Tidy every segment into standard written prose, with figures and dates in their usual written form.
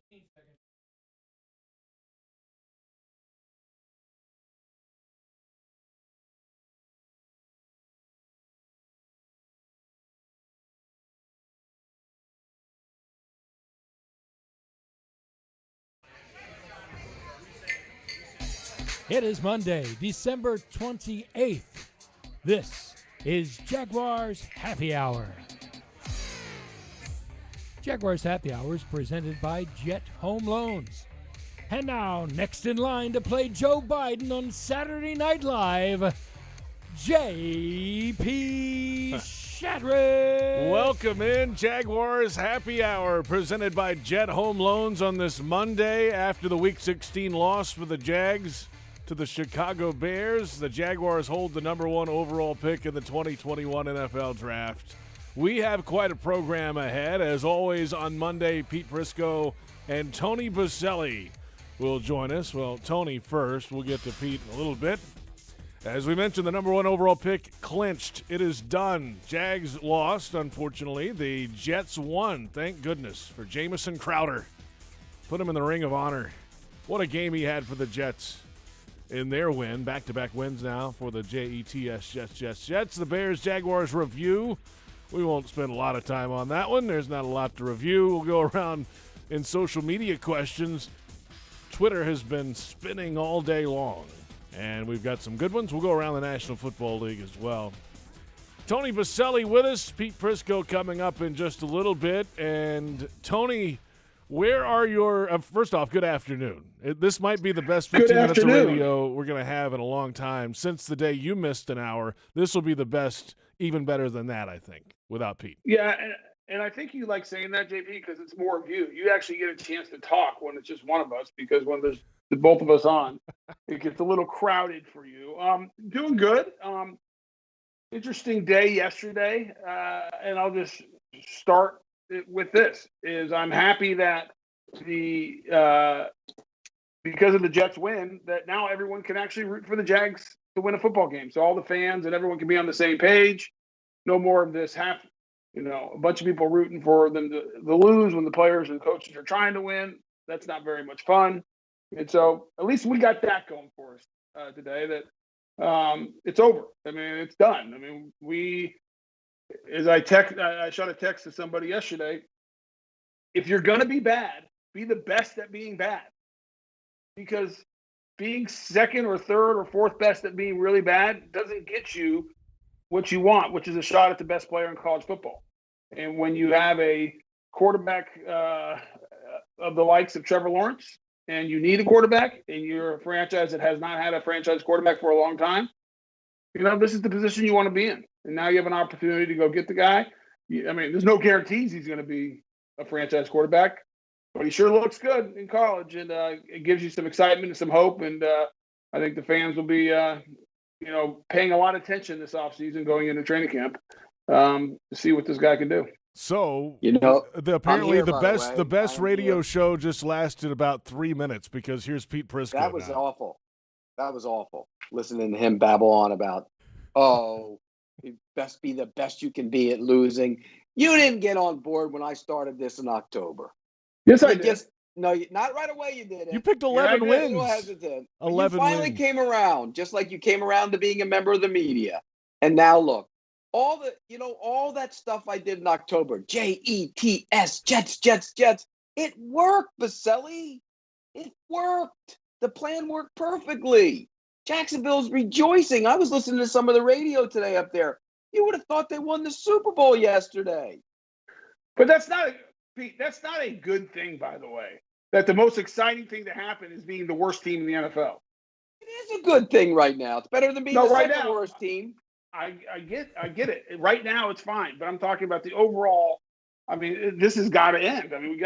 It is Monday, December 28th. This is Jaguars Happy Hour. Jaguars Happy Hour is presented by Jet HomeLoans. And now, next in line to play Joe Biden on Saturday Night Live, J.P. Shadrick. Welcome in, Jaguars Happy Hour, presented by Jet Home Loans on this Monday after the Week 16 loss for the Jags to the Chicago Bears. The Jaguars hold the number one overall pick in the 2021 NFL Draft. We have quite a program ahead. As always, on Monday, Pete Prisco and Tony Boselli will join us. Well, Tony first. We'll get to Pete in a little bit. As we mentioned, the number one overall pick clinched. It is done. Jags lost, unfortunately. The Jets won. Thank goodness for Jamison Crowder. Put him in the Ring of Honor. What a game he had for the Jets in their win. Back-to-back wins now for the Jets. The Bears-Jaguars review. We won't spend a lot of time on that one. There's not a lot to review. We'll go around in social media questions. Twitter has been spinning all day long, and we've got some good ones. We'll go around the National Football League as well. Tony Boselli with us. Pete Prisco coming up in just a little bit. And Tony, where are your first off, good afternoon. This might be the best 15 minutes of radio we're going to have in a long time. Since the day you missed an hour, this will be the best, even better than that, I think, without Pete. Yeah, and I think you like saying that, JP, because it's more of you. You actually get a chance to talk when it's just one of us, because when there's the both of us on, it gets a little crowded for you. Doing good. Interesting day yesterday, and I'll just start with this, is I'm happy that because of the Jets win, that now everyone can actually root for the Jags to win a football game. So all the fans and everyone can be on the same page. No more of this a bunch of people rooting for them to lose when the players and coaches are trying to win. That's not very much fun. And so at least we got that going for us today, that it's over. I mean, it's done. I mean, I shot a text to somebody yesterday. If you're going to be bad, be the best at being bad. Because being second or third or fourth best at being really bad doesn't get you what you want, which is a shot at the best player in college football. And when you have a quarterback of the likes of Trevor Lawrence, and you need a quarterback, and you're a franchise that has not had a franchise quarterback for a long time, this is the position you want to be in. And now you have an opportunity to go get the guy. I mean, there's no guarantees he's going to be a franchise quarterback, but he sure looks good in college, and it gives you some excitement and some hope. And I think the fans will be, paying a lot of attention this offseason going into training camp to see what this guy can do. So, apparently the best radio show just lasted about 3 minutes, because here's Pete Prisco. That was awful. That was awful. Listening to him babble on about, you best be the best you can be at losing. You didn't get on board when I started this in October. Yes, I did. No, not right away. You did it. You picked 11 wins. 11 you finally wins. Came around, just like you came around to being a member of the media. And now look, all that stuff I did in October, Jets, Jets. It worked, Boselli. It worked. The plan worked perfectly. Jacksonville's rejoicing. I was listening to some of the radio today up there. You would have thought they won the Super Bowl yesterday. But that's not a good thing, by the way. That the most exciting thing to happen is being the worst team in the NFL. It is a good thing right now. It's better than being the second worst team. I get it. Right now it's fine, but I'm talking about the overall. I mean, this has got to end. I mean,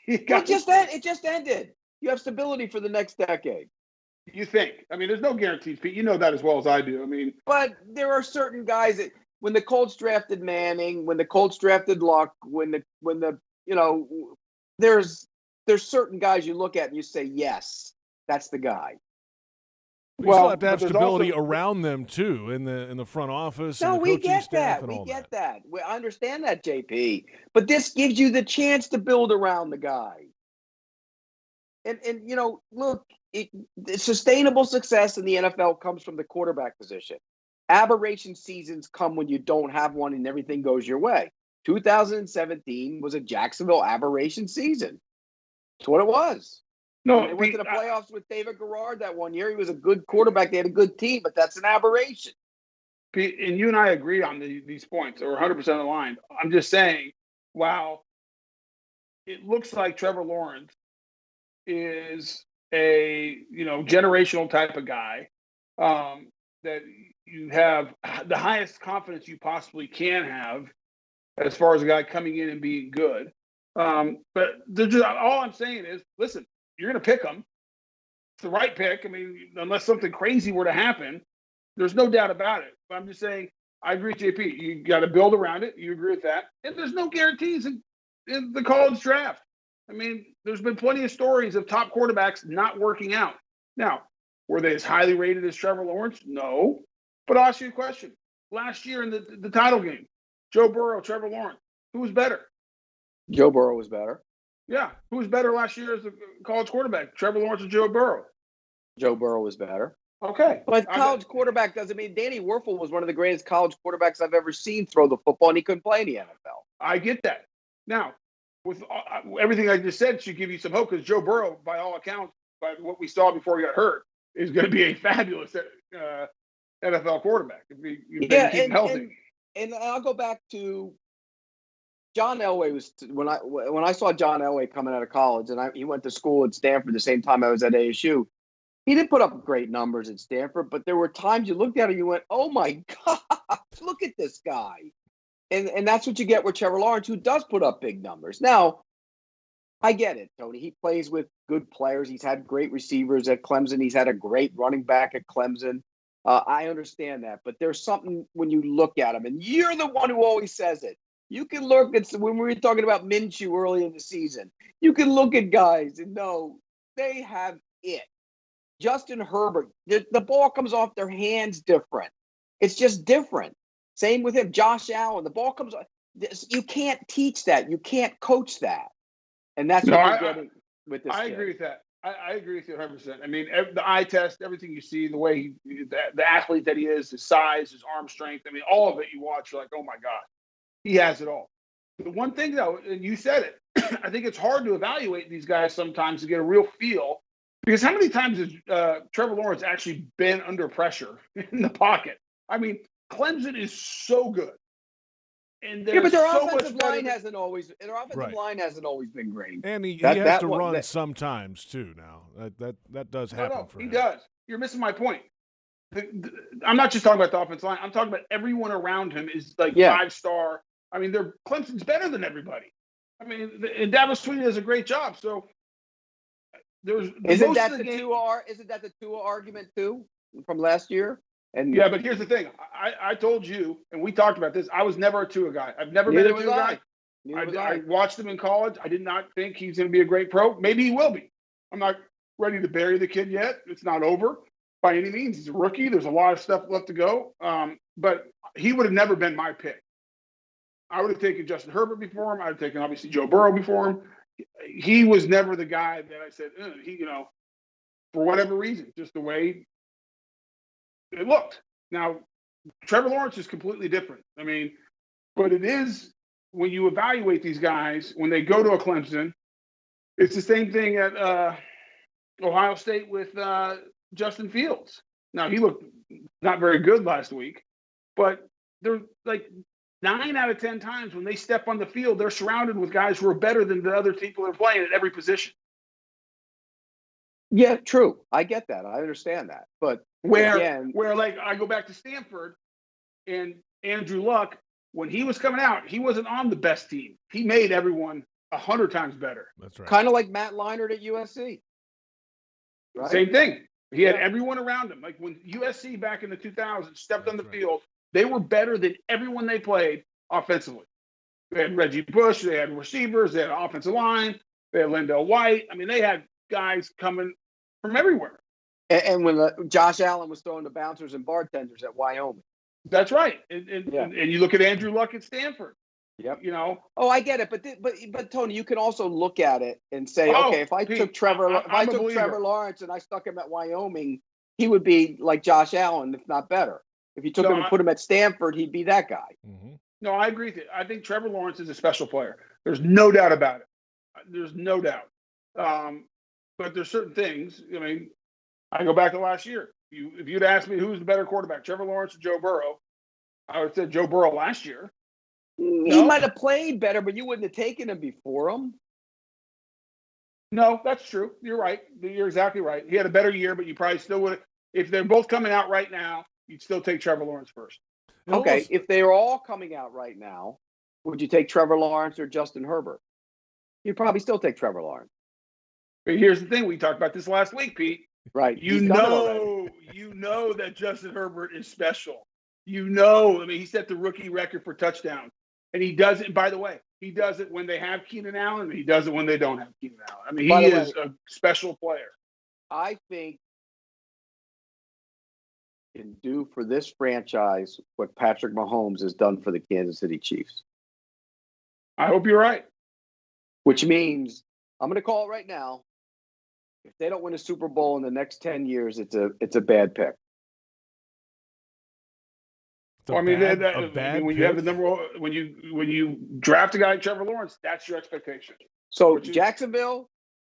it just ended. You have stability for the next decade. You think? I mean, there's no guarantees, Pete. You know that as well as I do. I mean, but there are certain guys that, when the Colts drafted Manning, when the Colts drafted Luck, there's certain guys you look at and you say, yes, that's the guy. We still have to have stability around them too, in the front office. No, and the we coaching get staff that. And we all get that. I understand that, JP. But this gives you the chance to build around the guy. And look, sustainable success in the NFL comes from the quarterback position. Aberration seasons come when you don't have one and everything goes your way. 2017 was a Jacksonville aberration season. That's what it was. No, they went to the playoffs with David Garrard that one year. He was a good quarterback. They had a good team, but that's an aberration. And you and I agree on these points, or 100% aligned. I'm just saying, wow, it looks like Trevor Lawrence is a generational type of guy that you have the highest confidence you possibly can have as far as a guy coming in and being good. But all I'm saying is, listen, you're going to pick him. It's the right pick. I mean, unless something crazy were to happen, there's no doubt about it. But I'm just saying, I agree with JP. You got to build around it. You agree with that. And there's no guarantees in the college draft. I mean, there's been plenty of stories of top quarterbacks not working out. Now, were they as highly rated as Trevor Lawrence? No. But I'll ask you a question. Last year in the title game, Joe Burrow, Trevor Lawrence, who was better? Joe Burrow was better. Yeah. Who was better last year as a college quarterback, Trevor Lawrence or Joe Burrow? Joe Burrow was better. Okay. But college quarterback doesn't mean Danny Werfel was one of the greatest college quarterbacks I've ever seen throw the football, and he couldn't play in the NFL. I get that. Now, with everything I just said, should give you some hope because Joe Burrow, by all accounts, by what we saw before he got hurt, is going to be a fabulous NFL quarterback if he keep him healthy. And I'll go back to John Elway. When I saw John Elway coming out of college, and he went to school at Stanford the same time I was at ASU. He didn't put up great numbers at Stanford, but there were times you looked at him and you went, "Oh my God, look at this guy." And that's what you get with Trevor Lawrence, who does put up big numbers. Now, I get it, Tony. He plays with good players. He's had great receivers at Clemson. He's had a great running back at Clemson. I understand that. But there's something when you look at him, and you're the one who always says it. You can look at, when we were talking about Minshew early in the season, you can look at guys and know they have it. Justin Herbert, the ball comes off their hands different. It's just different. Same with him. Josh Allen, the ball comes off. You can't teach that. You can't coach that. And that's what you're getting with this. I agree with that. I agree with you 100%. I mean, the eye test, everything you see, the way the athlete that he is, his size, his arm strength, I mean, all of it you watch, you're like, oh my God, he has it all. The one thing, though, and you said it, I think it's hard to evaluate these guys sometimes to get a real feel. Because how many times has Trevor Lawrence actually been under pressure in the pocket? I mean, Clemson is so good. And but their offensive line hasn't always been great. And he has to run sometimes too. Now that does happen for him. He does. You're missing my point. I'm not just talking about the offensive line. I'm talking about everyone around him is like 5-star. I mean, Clemson's better than everybody. I mean, and Davis Sweeney does a great job. So isn't that the Tua argument too from last year? And yeah, but here's the thing. I told you, and we talked about this. I was never a Tua guy. I've never been a Tua guy. I watched him in college. I did not think he's going to be a great pro. Maybe he will be. I'm not ready to bury the kid yet. It's not over by any means. He's a rookie. There's a lot of stuff left to go. But he would have never been my pick. I would have taken Justin Herbert before him. I would have taken, obviously, Joe Burrow before him. He was never the guy that I said, for whatever reason, just the way it looked. Now, Trevor Lawrence is completely different. I mean, but it is when you evaluate these guys, when they go to a Clemson, it's the same thing at Ohio State with Justin Fields. Now, he looked not very good last week, but they're like 9 out of 10 times when they step on the field, they're surrounded with guys who are better than the other people they're playing at every position. Yeah, true. I get that. I understand that. But where like I go back to Stanford and Andrew Luck, when he was coming out, he wasn't on the best team. He made everyone 100 times better. That's right. Kind of like Matt Leinart at USC. Right? Same thing. He had everyone around him. Like when USC back in the 2000s stepped on the field, they were better than everyone they played offensively. They had Reggie Bush. They had receivers. They had an offensive line. They had Lindell White. I mean, they had guys coming from everywhere. And when Josh Allen was throwing the bouncers and bartenders at Wyoming. That's right. And you look at Andrew Luck at Stanford. Yep. You know. Oh, I get it, but Tony, you can also look at it and say, okay, if I took Trevor Lawrence and I stuck him at Wyoming, he would be like Josh Allen, if not better. If you took him and put him at Stanford, he'd be that guy. Mm-hmm. No, I agree with you. I think Trevor Lawrence is a special player. There's no doubt about it. There's no doubt. But there's certain things. I mean, I go back to last year. If you'd asked me who's the better quarterback, Trevor Lawrence or Joe Burrow, I would have said Joe Burrow last year. He might have played better, but you wouldn't have taken him before him. No, that's true. You're right. You're exactly right. He had a better year, but you probably still would have. If they're both coming out right now, you'd still take Trevor Lawrence first. Okay, if they are all coming out right now, would you take Trevor Lawrence or Justin Herbert? You'd probably still take Trevor Lawrence. But here's the thing. We talked about this last week, Pete. Right. You know that Justin Herbert is special. I mean, he set the rookie record for touchdowns. And he does it, by the way, he does it when they have Keenan Allen, and he does it when they don't have Keenan Allen. I mean, he is a special player. I think he can do for this franchise what Patrick Mahomes has done for the Kansas City Chiefs. I hope you're right. Which means, I'm going to call it right now, if they don't win a Super Bowl in the next 10 years, it's a bad pick. When you have the number one, when you draft a guy like Trevor Lawrence, that's your expectation. So Jacksonville,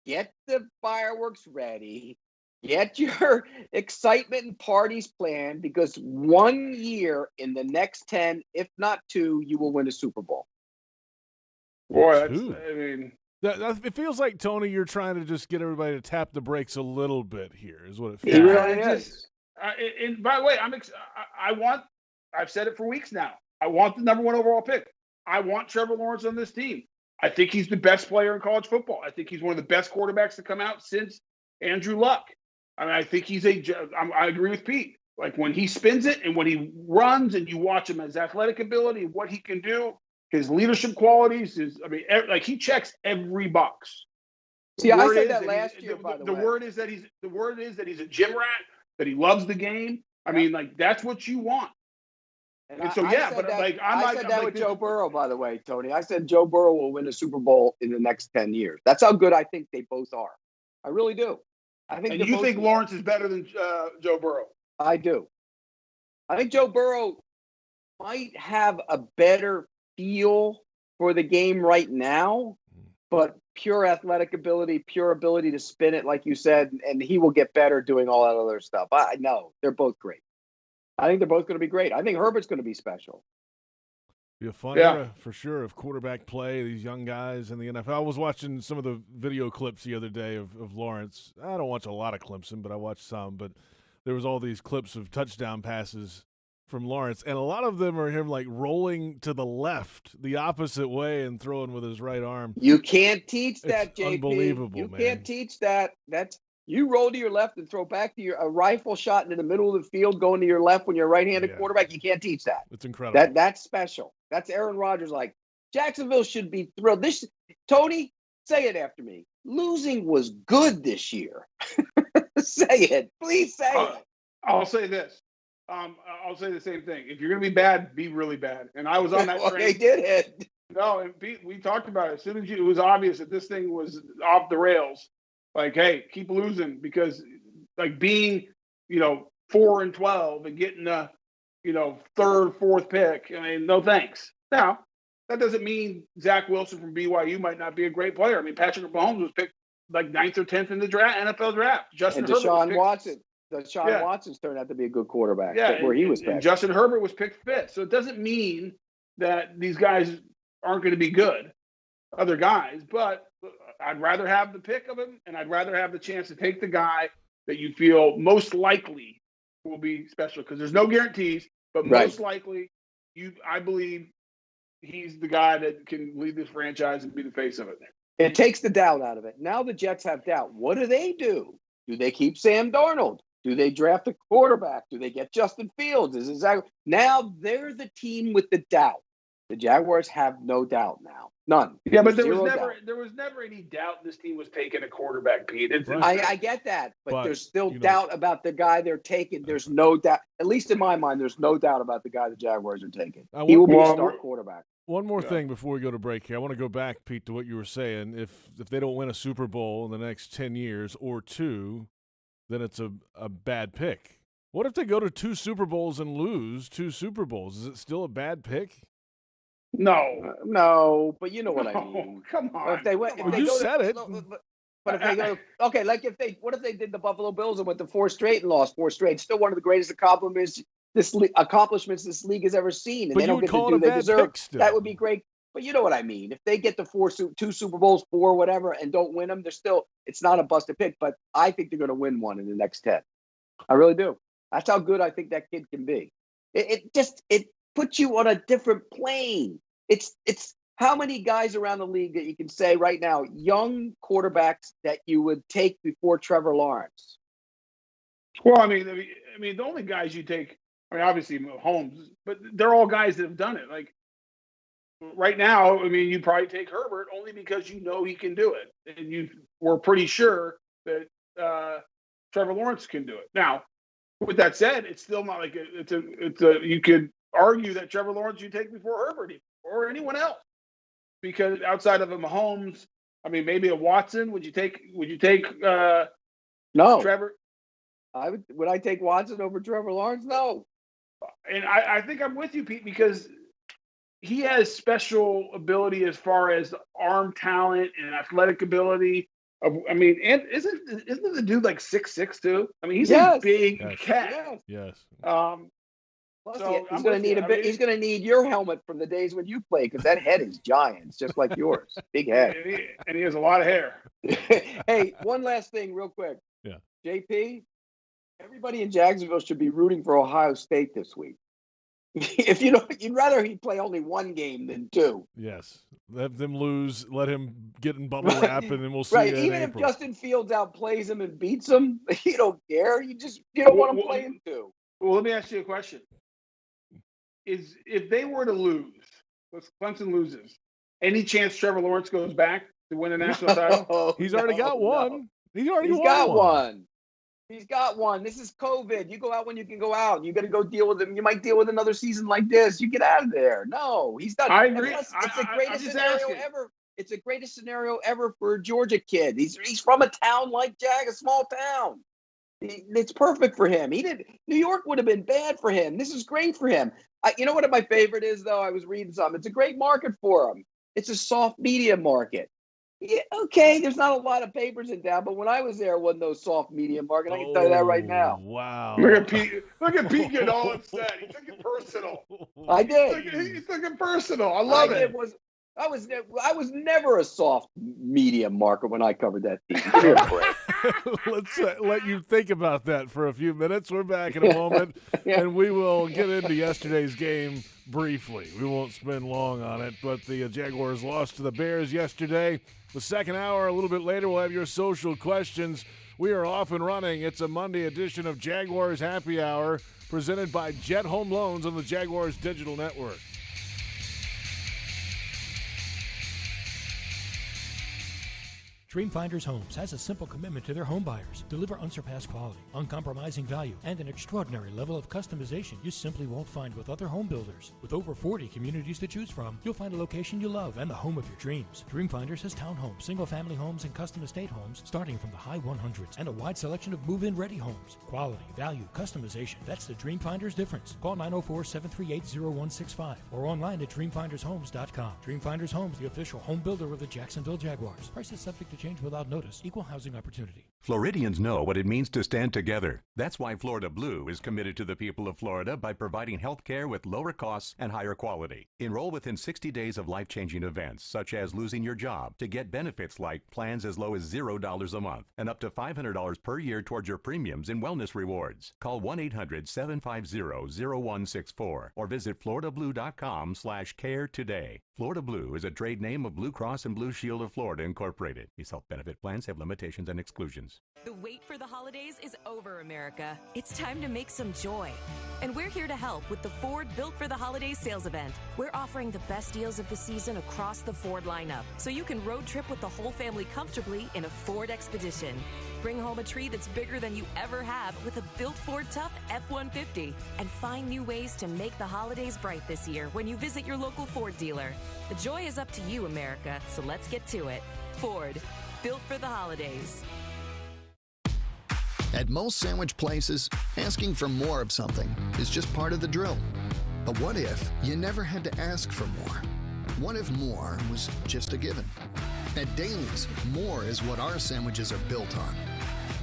get the fireworks ready, get your excitement and parties planned, because 1 year in the next 10, if not 2, you will win a Super Bowl. Boy, it feels like, Tony, you're trying to just get everybody to tap the brakes a little bit here, is what it feels. It really is. And by the way, I've said it for weeks now. I want the number 1 overall pick. I want Trevor Lawrence on this team. I think he's the best player in college football. I think he's one of the best quarterbacks to come out since Andrew Luck. I mean, I think I agree with Pete. Like, when he spins it and when he runs and you watch him, his athletic ability, what he can do, his leadership qualities, he checks every box. See, I said that last year, by the way. The word is that he's a gym rat, that he loves the game. I mean, like, that's what you want. I said that with Joe Burrow, by the way, Tony. I said Joe Burrow will win a Super Bowl in the next 10 years. That's how good I think they both are. I really do. And you think Lawrence is better than Joe Burrow? I do. I think Joe Burrow might have a better feel for the game right now, but pure athletic ability, pure ability to spin it, like you said, and he will get better doing all that other stuff. I know they're both great. I think they're both going to be great. I think Herbert's going to be special. Be a fun era for sure of quarterback play, these young guys in the NFL. I was watching some of the video clips the other day of Lawrence. I don't watch a lot of Clemson, but I watched some. But there was all these clips of touchdown passes from Lawrence, and a lot of them are him like rolling to the left, the opposite way, and throwing with his right arm. You can't teach that, JP. Unbelievable, man. You can't teach that. You roll to your left and throw back to a rifle shot into the middle of the field, going to your left when you're a right-handed quarterback. You can't teach that. It's incredible. That's special. That's Aaron Rodgers. Like, Jacksonville should be thrilled. Tony, say it after me. Losing was good this year. Say it. Please say it. I'll say this. I'll say the same thing. If you're going to be bad, be really bad. And I was on that train. They did it. No, and Pete, we talked about it. As soon as it was obvious that this thing was off the rails, like, hey, keep losing, because like being, 4-12 and getting a, third, fourth pick. I mean, no thanks. Now, that doesn't mean Zach Wilson from BYU might not be a great player. I mean, Patrick Mahomes was picked like 9th or 10th in the NFL draft. And Deshaun Watson's turned out to be a good quarterback. Yeah, where he was picked. And Justin Herbert was picked 5th. So it doesn't mean that these guys aren't going to be good, other guys, but I'd rather have the pick of him, and I'd rather have the chance to take the guy that you feel most likely will be special, because there's no guarantees, but most likely, I believe he's the guy that can lead this franchise and be the face of it. It takes the doubt out of it. Now the Jets have doubt. What do? Do they keep Sam Darnold? Do they draft a quarterback? Do they get Justin Fields? Now they're the team with the doubt. The Jaguars have no doubt now. None. Yeah, but there was never any doubt this team was taking a quarterback, Pete. I get that, but there's still doubt about the guy they're taking. There's no doubt, at least in my mind, there's no doubt about the guy the Jaguars are taking. He will be a star quarterback. One more thing before we go to break here. I want to go back, Pete, to what you were saying. If they don't win a Super Bowl in the next 10 years or two, then it's a bad pick. What if they go to 2 Super Bowls and lose 2 Super Bowls? Is it still a bad pick? No, but you know what I mean. Come on. Or if they went, if they you go said to, it. But if they go, okay, like what if they did the Buffalo Bills and went to 4 straight and lost 4 straight? Still one of the greatest accomplishments this league has ever seen, and But they you don't would get call to it do a they bad deserve. pick still. That would be great. But you know what I mean. If they get to 2 Super Bowls, 4 whatever, and don't win them, it's not a busted pick. But I think they're going to win one in the next 10. I really do. That's how good I think that kid can be. It puts you on a different plane. It's how many guys around the league that you can say right now, young quarterbacks that you would take before Trevor Lawrence? Well, I mean, the only guys you take, obviously Mahomes, but they're all guys that have done it. Like right now, you probably take Herbert only because you know he can do it, and you were pretty sure that Trevor Lawrence can do it. Now, with that said, it's still not like you could argue that Trevor Lawrence you take before Herbert or anyone else, because outside of a Mahomes, maybe a Watson. Would you take No. Trevor? Would I take Watson over Trevor Lawrence? No. And I think I'm with you, Pete, because he has special ability as far as arm talent and athletic ability. And isn't the dude like 6'6" too? He's a big cat. Yes. Plus, So he's going to need he's going to need your helmet from the days when you played, because that head is giant. It's just like yours, big head. And he has a lot of hair. Hey, one last thing, real quick. Yeah. JP, everybody in Jacksonville should be rooting for Ohio State this week. If you'd rather he play only 1 game than 2. Yes. Let them lose. Let him get in bubble wrap, and then we'll see. Right. In Even April. if Justin Fields outplays him and beats him, you don't care. You don't want him playing 2. Well, let me ask you a question. If they were to lose, Clemson loses, any chance Trevor Lawrence goes back to win a national title? He's already got one. He's got one. He's got one. This is COVID. You go out when you can go out. You got to go deal with him. You might deal with another season like this. You get out of there. No, he's done. I agree. It's the greatest scenario ever. It's the greatest scenario ever for a Georgia kid. He's from a town like a small town. It's perfect for him. New York would have been bad for him. This is great for him. You know what my favorite is, though? I was reading something. It's a great market for him. It's a soft media market. Yeah, okay, there's not a lot of papers in town, but when I was there, it wasn't no soft media market. I can tell you that right now. Wow. Look at Pete getting all upset. He took it personal. I did. He took it personal. I love it. I was never a soft media market when I covered that team. Give me a break. Let's let you think about that for a few minutes. We're back in a moment, and we will get into yesterday's game briefly. We won't spend long on it, but the Jaguars lost to the Bears yesterday. The second hour, a little bit later, we'll have your social questions. We are off and running. It's a Monday edition of Jaguars Happy Hour, presented by Jet Home Loans on the Jaguars Digital Network. Dreamfinders Homes has a simple commitment to their home buyers. Deliver unsurpassed quality, uncompromising value, and an extraordinary level of customization you simply won't find with other home builders. With over 40 communities to choose from, you'll find a location you love and the home of your dreams. Dreamfinders has townhomes, single-family homes, and custom estate homes starting from the high 100s and a wide selection of move-in ready homes. Quality, value, customization. That's the Dreamfinders difference. Call 904-738-0165 or online at dreamfindershomes.com. Dreamfinders Homes, the official home builder of the Jacksonville Jaguars. Prices subject to change without notice. Equal housing opportunity. Floridians know what it means to stand together. That's why Florida Blue is committed to the people of Florida by providing health care with lower costs and higher quality. Enroll within 60 days of life-changing events, such as losing your job, to get benefits like plans as low as $0 a month and up to $500 per year towards your premiums and wellness rewards. Call 1-800-750-0164 or visit floridablue.com/care today. Florida Blue is a trade name of Blue Cross and Blue Shield of Florida, Incorporated. These health benefit plans have limitations and exclusions. restrictions. The wait for the holidays is over, America. It's time to make some joy. And we're here to help with the Ford Built for the Holidays sales event. We're offering the best deals of the season across the Ford lineup, so you can road trip with the whole family comfortably in a Ford Expedition. Bring home a tree that's bigger than you ever have with a built Ford Tough F-150. And find new ways to make the holidays bright this year when you visit your local Ford dealer. The joy is up to you, America, so let's get to it. Ford, built for the holidays. At most sandwich places, asking for more of something is just part of the drill. But what if you never had to ask for more? What if more was just a given? At Daly's, more is what our sandwiches are built on.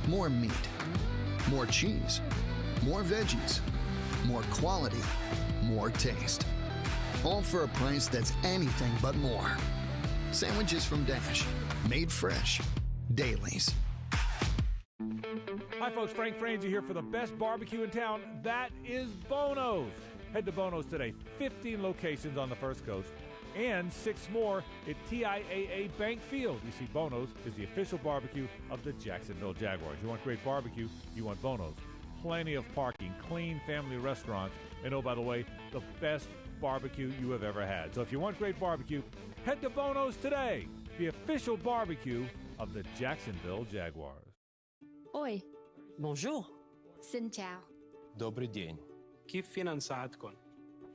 More meat, more cheese, more veggies, more quality, more taste. All for a price that's anything but more. Sandwiches from Dash, made fresh. Daly's. Hi, folks. Frank Frangie here for the best barbecue in town. That is Bono's. Head to Bono's today. 15 locations on the First Coast and 6 more at TIAA Bank Field. You see, Bono's is the official barbecue of the Jacksonville Jaguars. You want great barbecue, you want Bono's. Plenty of parking, clean family restaurants, and oh, by the way, the best barbecue you have ever had. So if you want great barbecue, head to Bono's today, the official barbecue of the Jacksonville Jaguars. Oi. Bonjour. Xin chào. Добрый день. كيف فينا نساعدكم?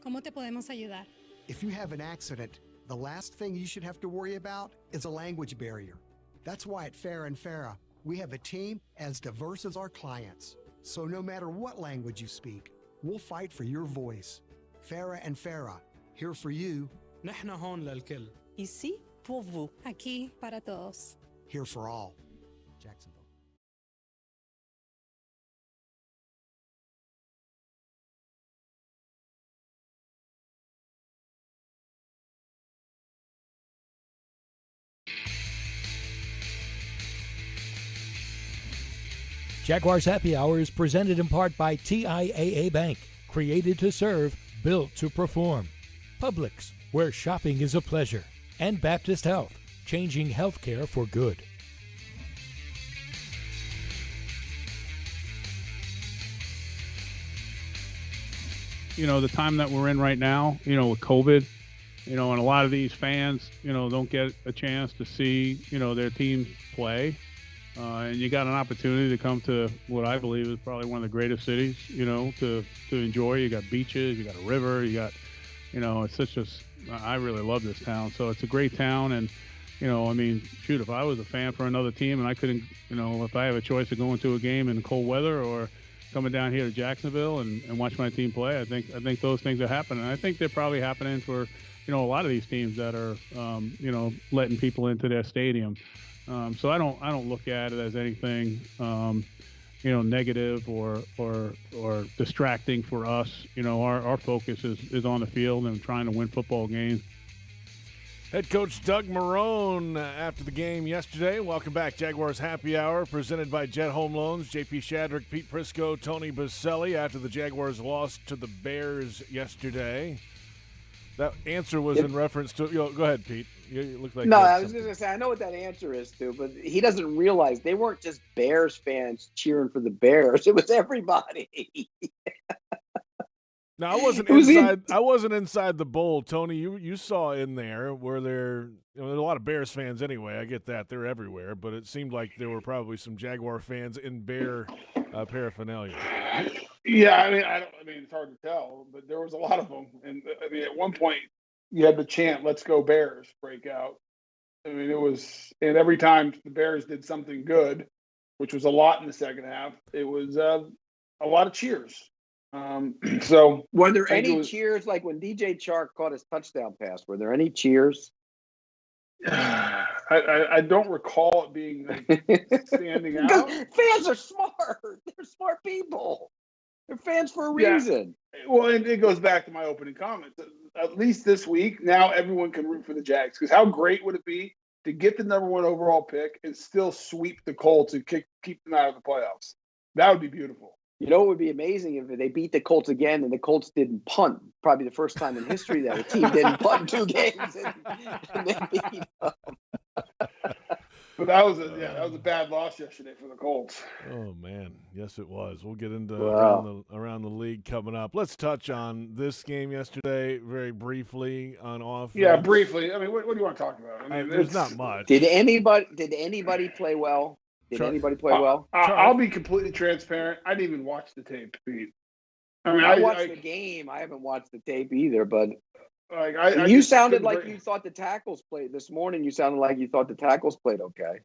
¿Cómo te podemos ayudar? If you have an accident, the last thing you should have to worry about is a language barrier. That's why at Farah & Farah, we have a team as diverse as our clients. So no matter what language you speak, we'll fight for your voice. Farah & Farah, here for you. نحن هون للكل. Ici pour vous. Aquí para todos. Here for all. Jacksonville. Jaguars Happy Hour is presented in part by TIAA Bank, created to serve, built to perform. Publix, where shopping is a pleasure. And Baptist Health, changing healthcare for good. You know, the time that we're in right now, you know, with COVID, you know, and a lot of these fans, you know, don't get a chance to see, you know, their team play. And you got an opportunity to come to what I believe is probably one of the greatest cities, you know, to enjoy. You got beaches, you got a river, you got, you know, it's such a, I really love this town. So it's a great town. And, you know, I mean, shoot, if I was a fan for another team and I couldn't, you know, if I have a choice of going to a game in cold weather or coming down here to Jacksonville and watch my team play, I think those things are happening. And I think they're probably happening for, you know, a lot of these teams that are, you know, letting people into their stadium. So I don't look at it as anything, you know, negative or distracting for us. You know, our focus is on the field and trying to win football games. Head coach Doug Marrone after the game yesterday. Welcome back, Jaguars Happy Hour, presented by Jet HomeLoans. JP Shadrick, Pete Prisco, Tony Boselli after the Jaguars lost to the Bears yesterday. That answer was in reference to. Go ahead, Pete. You look like. No, I was just going to say, I know what that answer is, too, but he doesn't realize they weren't just Bears fans cheering for the Bears. It was everybody. No, I wasn't inside. I wasn't inside the bowl, Tony. You saw in there where there are a lot of Bears fans anyway. I get that they're everywhere, but it seemed like there were probably some Jaguar fans in Bear paraphernalia. Yeah, I mean, it's hard to tell, but there was a lot of them. And I mean, at one point, you had the chant "Let's go Bears" break out. I mean, it was, and every time the Bears did something good, which was a lot in the second half, it was a lot of cheers. So were there any cheers like when DJ Chark caught his touchdown pass? Were there any cheers? I don't recall it being like standing out. Because fans are smart. They're smart people. They're fans for a reason. Well, and it goes back to my opening comments. At least this week, now everyone can root for the Jags. Because how great would it be to get the number 1 overall pick and still sweep the Colts and keep them out of the playoffs? That would be beautiful. You know, it would be amazing if they beat the Colts again and the Colts didn't punt. Probably the first time in history that a team didn't punt 2 games and they beat them. But that was a bad loss yesterday for the Colts. Oh man, yes it was. We'll get into around the league coming up. Let's touch on this game yesterday very briefly on offense. Yeah, briefly. I mean, what do you want to talk about? I mean, there's not much. Did anybody play well? Anybody play well? I'll be completely transparent. I didn't even watch the tape, Pete. I mean, I watched the game. I haven't watched the tape either, but you sounded like you thought the tackles played this morning. You sounded like you thought the tackles played okay.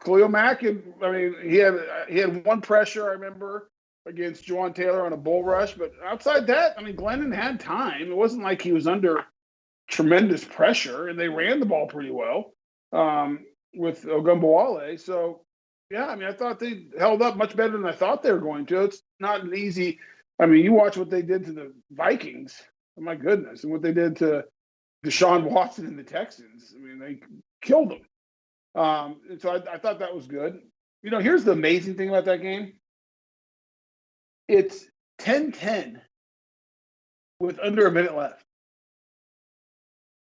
Khalil Mack, I mean, he had one pressure, I remember, against Juwan Taylor on a bull rush. But outside that, I mean, Glennon had time. It wasn't like he was under tremendous pressure, and they ran the ball pretty well with Ogunbowale. So, yeah, I mean, I thought they held up much better than I thought they were going to. It's not an easy – I mean, you watch what they did to the Vikings. Oh, my goodness. And what they did to Deshaun Watson and the Texans. I mean, they killed them. And so I thought that was good. You know, here's the amazing thing about that game. It's 10-10 with under a minute left.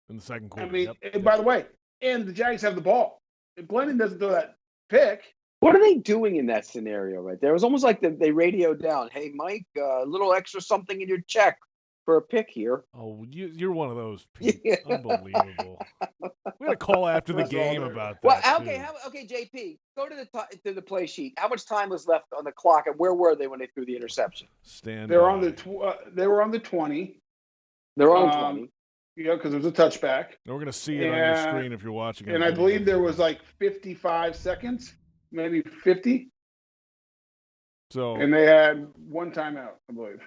In the second quarter. I mean, and by the way, and the Jags have the ball. If Glennon doesn't throw that pick. What are they doing in that scenario right there? It was almost like they radioed down, hey, Mike, a little extra something in your check for a pick here. Oh, you're one of those people. Unbelievable. We had a call after the game about that. Well, okay, JP, go to the play sheet. How much time was left on the clock, and where were they when they threw the interception? They were on the 20. They're on 20. Yeah, because there was a touchback. And we're going to see it on your screen if you're watching. And I believe there was like 55 seconds, maybe 50. So, and they had one timeout, I believe.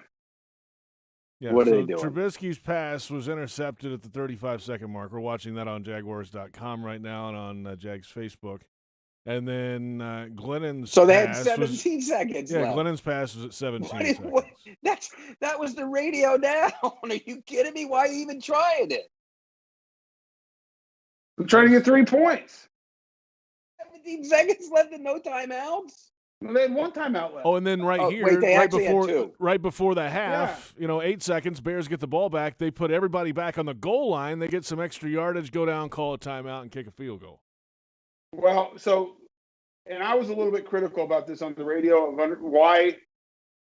Yeah, what are they doing? Trubisky's pass was intercepted at the 35-second mark. We're watching that on Jaguars.com right now and on Jags Facebook. And then Glennon's So they pass had 17 seconds left. Yeah, Glennon's pass was at 17 seconds. That was the radio down. Are you kidding me? Why are you even trying it? I'm trying to get 3 points. 17 seconds left and no timeouts? Well, they had one timeout left. Oh, and then right before the half, 8 seconds, Bears get the ball back. They put everybody back on the goal line. They get some extra yardage, go down, call a timeout, and kick a field goal. Well, and I was a little bit critical about this on the radio of why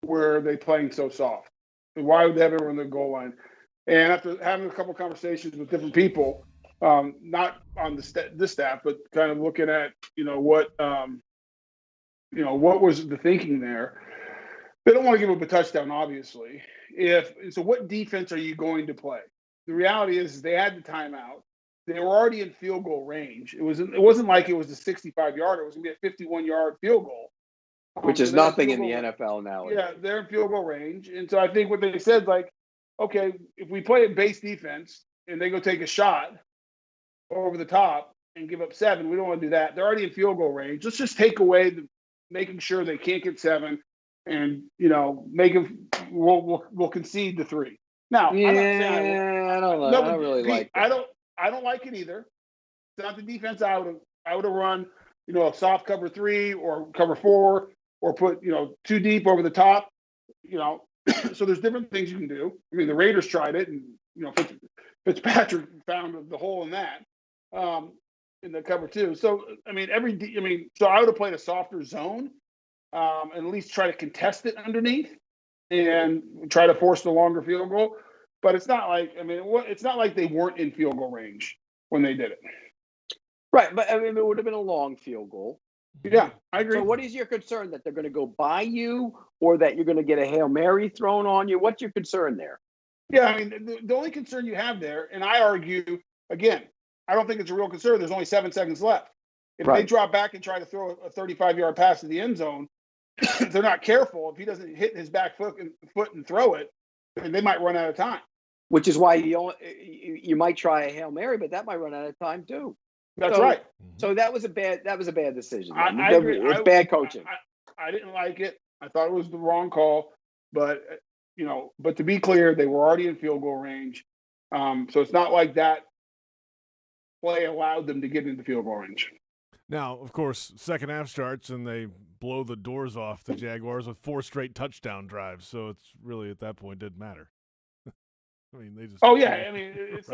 were they playing so soft? Why would they have everyone on the goal line? And after having a couple conversations with different people, not on this staff, but kind of looking at, what was the thinking there? They don't want to give up a touchdown, obviously. So what defense are you going to play? The reality is they had the timeout. They were already in field goal range. It wasn't like it was a 65-yarder. It was going to be a 51-yard field goal. Which is nothing in the NFL now. Yeah, they're in field goal range. And so I think what they said, like, okay, if we play a base defense and they go take a shot over the top and give up 7, we don't want to do that. They're already in field goal range. Let's just take away making sure they can't get 7 and, make them we'll concede the 3. Now, I don't really like that. I don't like it either. It's not the defense I would have run, a soft cover 3 or cover 4 or put, 2 deep over the top, So there's different things you can do. I mean, the Raiders tried it, and Fitzpatrick found the hole in that in the cover 2. So I mean, so I would have played a softer zone and at least try to contest it underneath and try to force the longer field goal. But it's not like it's not like they weren't in field goal range when they did it. Right, but I mean, it would have been a long field goal. Yeah, I agree. So what is your concern, that they're going to go by you or that you're going to get a Hail Mary thrown on you? What's your concern there? Yeah, I mean, the only concern you have there, and I argue, again, I don't think it's a real concern. There's only 7 seconds left. If they drop back and try to throw a 35-yard pass to the end zone, if they're not careful, if he doesn't hit his back foot and throw it, then they might run out of time. Which is why you might try a Hail Mary, but that might run out of time too. That's right. So that was a bad decision. I agree. It's bad coaching. I didn't like it. I thought it was the wrong call, but but to be clear, they were already in field goal range. So it's not like that play allowed them to get into field goal range. Now, of course, second half starts and they blow the doors off the Jaguars with 4 straight touchdown drives. So it's really at that point didn't matter. I mean, they just. Oh yeah, I mean, it's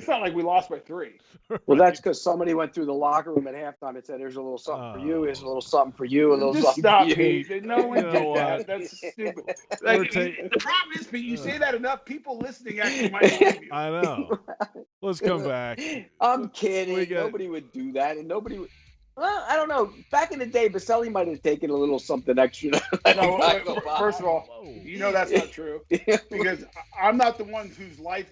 not like we lost by 3. Well, that's because somebody went through the locker room at halftime and said, "Here's a little something for you. Here's a little something for you. A little Just something stop, for you." Pete. No one did that. That's stupid. Like, the problem is, Pete, you say that enough, people listening actually might believe you. I know. Let's come back. I'm kidding. Nobody would do that, and nobody would. Well, I don't know. Back in the day, Boselli might have taken a little something extra. No, first of all, you know that's not true, because I'm not the one whose my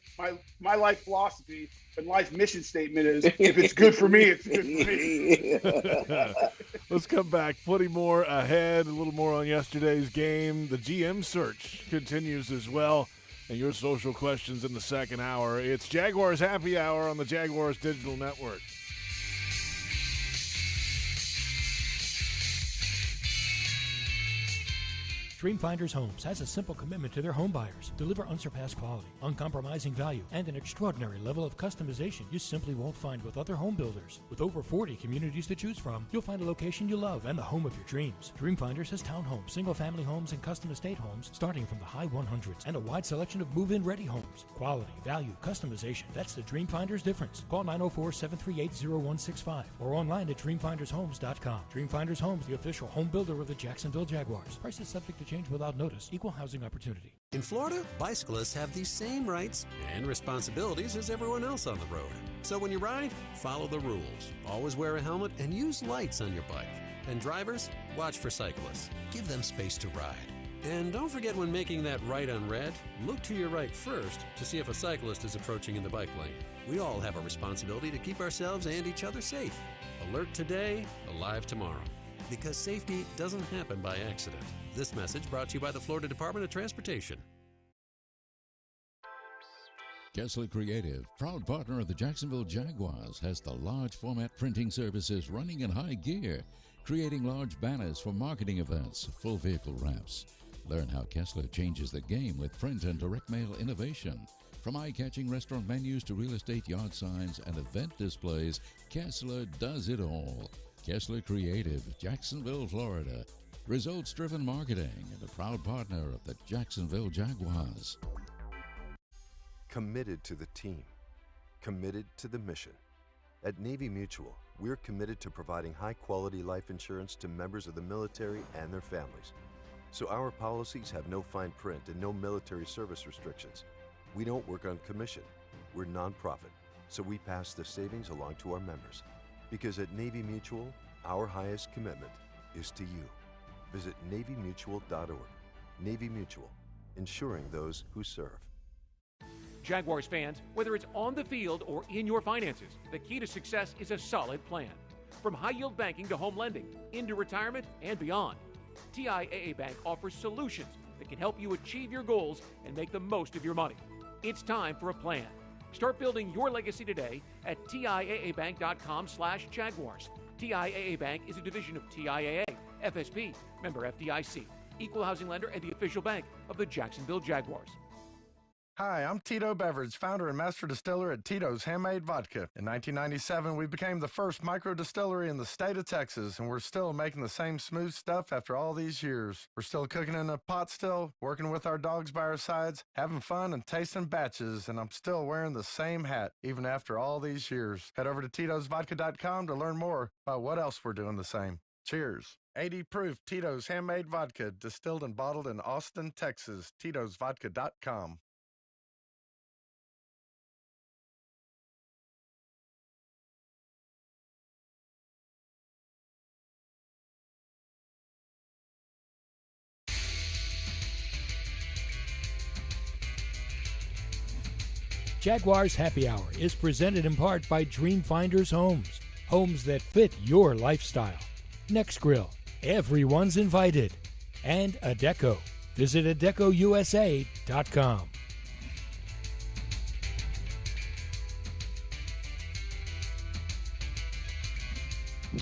life philosophy and life mission statement is, if it's good for me, it's good for me. Let's come back. Plenty more ahead. A little more on yesterday's game. The GM search continues as well. And your social questions in the second hour. It's Jaguars Happy Hour on the Jaguars Digital Network. Dreamfinders Homes has a simple commitment to their home buyers. Deliver unsurpassed quality, uncompromising value, and an extraordinary level of customization you simply won't find with other home builders. With over 40 communities to choose from, you'll find a location you love and the home of your dreams. Dreamfinders has townhomes, single-family homes, and custom estate homes starting from the high 100s and a wide selection of move-in ready homes. Quality, value, customization. That's the Dreamfinders difference. Call 904-738-0165 or online at dreamfindershomes.com. Dreamfinders Homes, the official home builder of the Jacksonville Jaguars. Prices subject to change without notice. Equal housing opportunity. In Florida, bicyclists have the same rights and responsibilities as everyone else on the road. So when you ride, follow the rules. Always wear a helmet and use lights on your bike. And drivers, watch for cyclists. Give them space to ride. And don't forget, when making that right on red, look to your right first to see if a cyclist is approaching in the bike lane. We all have a responsibility to keep ourselves and each other safe. Alert today, alive tomorrow. Because safety doesn't happen by accident. This message brought to you by the Florida Department of Transportation. Kessler Creative, proud partner of the Jacksonville Jaguars, has the large format printing services running in high gear, creating large banners for marketing events, full vehicle wraps. Learn how Kessler changes the game with print and direct mail innovation. From eye-catching restaurant menus to real estate yard signs and event displays, Kessler does it all. Kessler Creative, Jacksonville, Florida. Results-driven marketing and a proud partner of the Jacksonville Jaguars. Committed to the team. Committed to the mission. At Navy Mutual, we're committed to providing high-quality life insurance to members of the military and their families. So our policies have no fine print and no military service restrictions. We don't work on commission. We're nonprofit, so we pass the savings along to our members. Because at Navy Mutual, our highest commitment is to you. Visit NavyMutual.org. Navy Mutual, insuring those who serve. Jaguars fans, whether it's on the field or in your finances, the key to success is a solid plan. From high-yield banking to home lending, into retirement and beyond, TIAA Bank offers solutions that can help you achieve your goals and make the most of your money. It's time for a plan. Start building your legacy today at TIAABank.com/Jaguars. TIAA Bank is a division of TIAA, FSB, member FDIC, equal housing lender, and the official bank of the Jacksonville Jaguars. Hi, I'm Tito Beveridge, founder and master distiller at Tito's Handmade Vodka. In 1997, we became the first micro distillery in the state of Texas, and we're still making the same smooth stuff after all these years. We're still cooking in a pot still, working with our dogs by our sides, having fun and tasting batches, and I'm still wearing the same hat even after all these years. Head over to Tito'sVodka.com to learn more about what else we're doing the same. Cheers. 80 proof Tito's Handmade Vodka, distilled and bottled in Austin, Texas. Tito'sVodka.com. Jaguars Happy Hour is presented in part by Dreamfinders Homes, homes that fit your lifestyle. Next Grill, everyone's invited. And Adecco. Visit AdeccoUSA.com.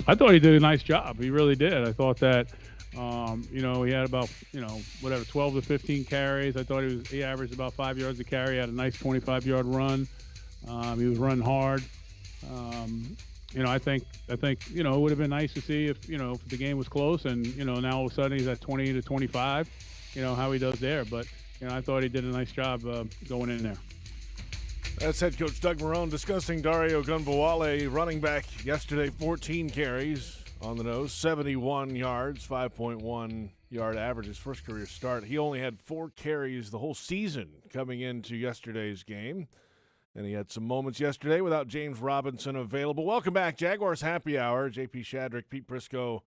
I thought he did a nice job. He really did. I thought that, he had about, 12 to 15 carries. I thought he averaged about 5 yards a carry. He had a nice 25-yard run. He was running hard. I think it would have been nice to see if the game was close and, now all of a sudden he's at 20 to 25, how he does there. But, I thought he did a nice job going in there. That's head coach Doug Marrone discussing Dario Ogunbowale, running back yesterday, 14 carries on the nose, 71 yards, 5.1 yard average, his first career start. He only had 4 carries the whole season coming into yesterday's game, and he had some moments yesterday without James Robinson available. Welcome back, Jaguars Happy Hour. J.P. Shadrick, Pete Prisco,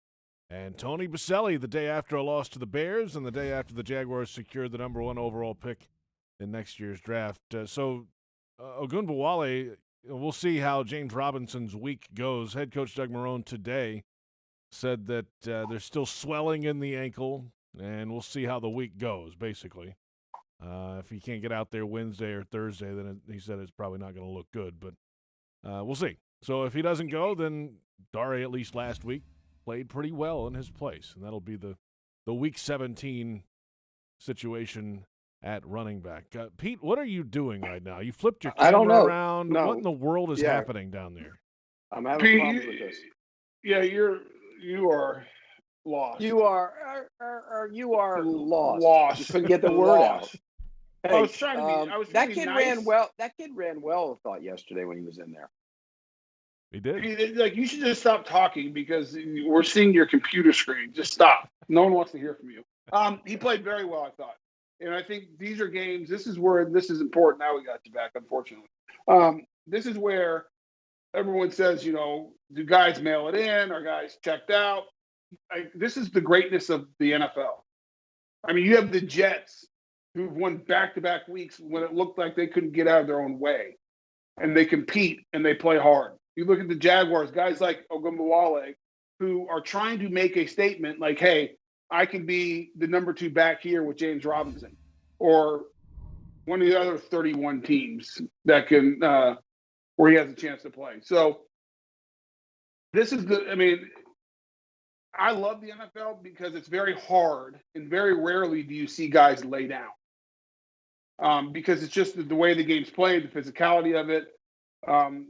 and Tony Boselli, the day after a loss to the Bears and the day after the Jaguars secured the number 1 overall pick in next year's draft. Ogunbowale, we'll see how James Robinson's week goes. Head coach Doug Marrone today said that there's still swelling in the ankle, and we'll see how the week goes, basically. If he can't get out there Wednesday or Thursday, then he said it's probably not going to look good, but we'll see. So if he doesn't go, then Dare, at least last week, played pretty well in his place, and that'll be the Week 17 situation at running back. Pete, what are you doing right now? You flipped your camera around. No. What in the world is happening down there? I'm having Pete, problems with this. Yeah, you are lost. You are lost. Lost. You couldn't get the word out. Hey, I was trying to be. That kid nice. ran well. That kid ran well, I thought, yesterday when he was in there. He did. Like, you should just stop talking because we're seeing your computer screen. Just stop. No one wants to hear from you. He played very well, I thought. And I think these are games. This is where this is important. Now we got you back, unfortunately. This is where everyone says, do guys mail it in? Are guys checked out? This is the greatness of the NFL. I mean, you have the Jets who've won back-to-back weeks when it looked like they couldn't get out of their own way. And they compete and they play hard. You look at the Jaguars, guys like Ogunbowale, who are trying to make a statement like, hey, I can be the number 2 back here with James Robinson, or one of the other 31 teams that can where he has a chance to play. So this is I love the NFL because it's very hard, and very rarely do you see guys lay down because it's just the way the game's played, the physicality of it.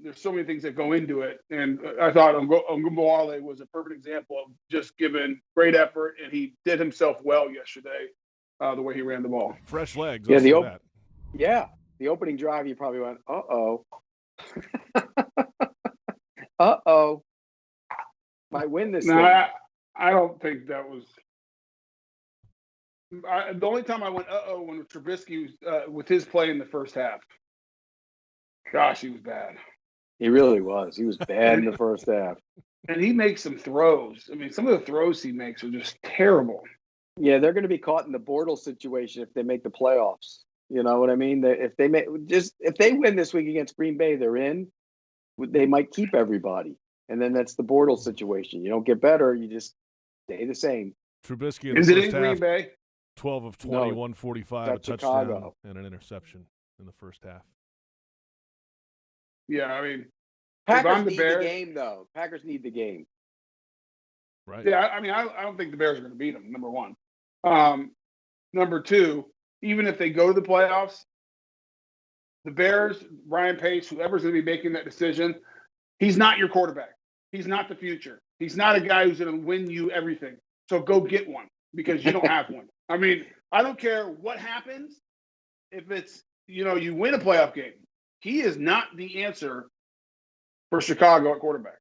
There's so many things that go into it, and I thought Ogunbowale was a perfect example of just giving great effort, and he did himself well yesterday, the way he ran the ball. Fresh legs. The opening drive, you probably went, uh-oh. Uh-oh. Might win this thing. I don't think that was the only time I went uh-oh when Trubisky was with his play in the first half. Gosh, he was bad. He really was. He was bad in the first half. And he makes some throws. I mean, some of the throws he makes are just terrible. Yeah, they're going to be caught in the Bortles situation if they make the playoffs. You know what I mean? If they win this week against Green Bay, they're in. They might keep everybody, and then that's the Bortles situation. You don't get better; you just stay the same. Trubisky in the first half, Green Bay? 12 of 20, 145, a touchdown, Chicago. And an interception in the first half. Yeah, I mean, Packers need the game, though. Packers need the game. Right. Yeah, I mean, I don't think the Bears are going to beat them, number one. Number two, even if they go to the playoffs, the Bears, Ryan Pace, whoever's going to be making that decision, he's not your quarterback. He's not the future. He's not a guy who's going to win you everything. So go get one because you don't have one. I mean, I don't care what happens. If it's, you win a playoff game, he is not the answer for Chicago at quarterback.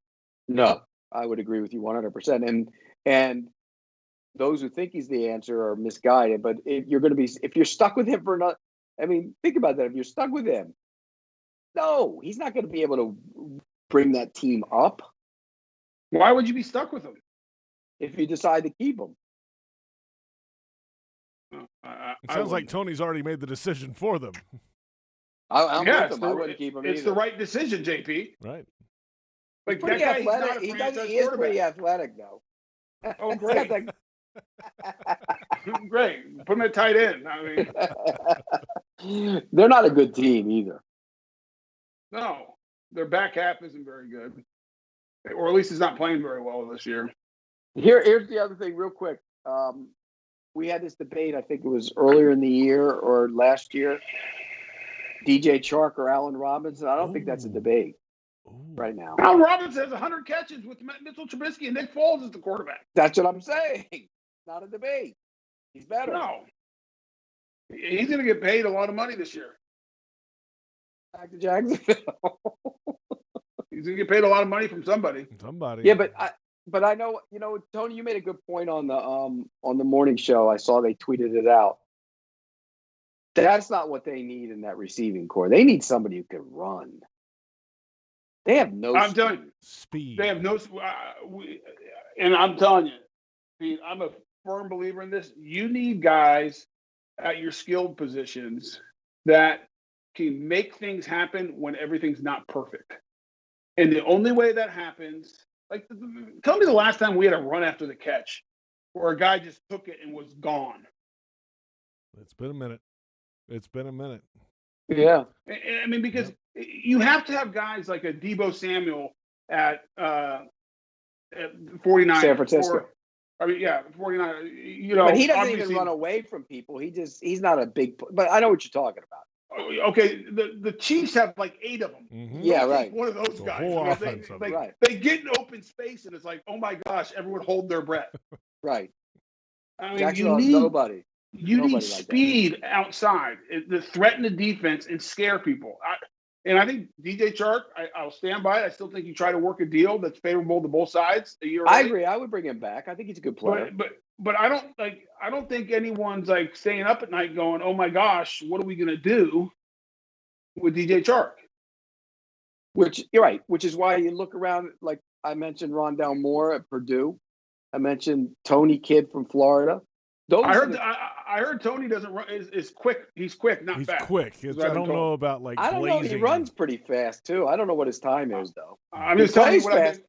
No, I would agree with you 100%. And those who think he's the answer are misguided. But if you're stuck with him for not, I mean, think about that. If you're stuck with him, no, he's not going to be able to bring that team up. Why would you be stuck with him? If you decide to keep him. It sounds like Tony's already made the decision for them. I'm with him. I wouldn't keep him It's either. the right decision, JP. Right. Like Pretty that guy, athletic. he's not a He is franchise pretty quarterback. athletic, though. Oh, great. Great. Put him at tight end. I mean, they're not a good team either. No, their back half isn't very good, or at least he's not playing very well this year. Here's the other thing, real quick. We had this debate. I think it was earlier in the year or last year. DJ Chark or Allen Robinson. I don't think that's a debate right now. Allen Robinson has 100 catches with Mitchell Trubisky and Nick Foles as the quarterback. That's what I'm saying. Not a debate. He's better. No. He's going to get paid a lot of money this year. Back to Jacksonville. He's going to get paid a lot of money from somebody. Yeah, but I know, Tony, you made a good point on the morning show. I saw they tweeted it out. That's not what they need in that receiving core. They need somebody who can run. They have no I'm telling you, speed. They have no and I'm telling you, Pete, I'm a firm believer in this. You need guys at your skilled positions that can make things happen when everything's not perfect. And the only way that happens, like, tell me the last time we had a run after the catch where a guy just took it and was gone. It's been a minute. Yeah. I mean, because you have to have guys like a Deebo Samuel at 49. San Francisco. 49. But he doesn't even run away from people. He's not a big. But I know what you're talking about. Okay, the Chiefs have like 8 of them. Mm-hmm. Yeah, right. One of those guys. Right. They get in open space and it's like, oh my gosh, everyone hold their breath. Right. I mean, Jacksonville has nobody. You need speed outside to threaten the defense and scare people. I think DJ Chark, I'll stand by it. I still think you try to work a deal that's favorable to both sides. I agree. I would bring him back. I think he's a good player. But I don't think anyone's like staying up at night going, oh my gosh, what are we going to do with DJ Chark? Which you're right. Which is why you look around. Like I mentioned, Rondell Moore at Purdue. I mentioned Tony Kidd from Florida. I heard Tony doesn't run. Is quick. He's quick, not fast. He's quick. I don't know about like. I don't know. He runs pretty fast too. I don't know what his time is though. I'm just telling you what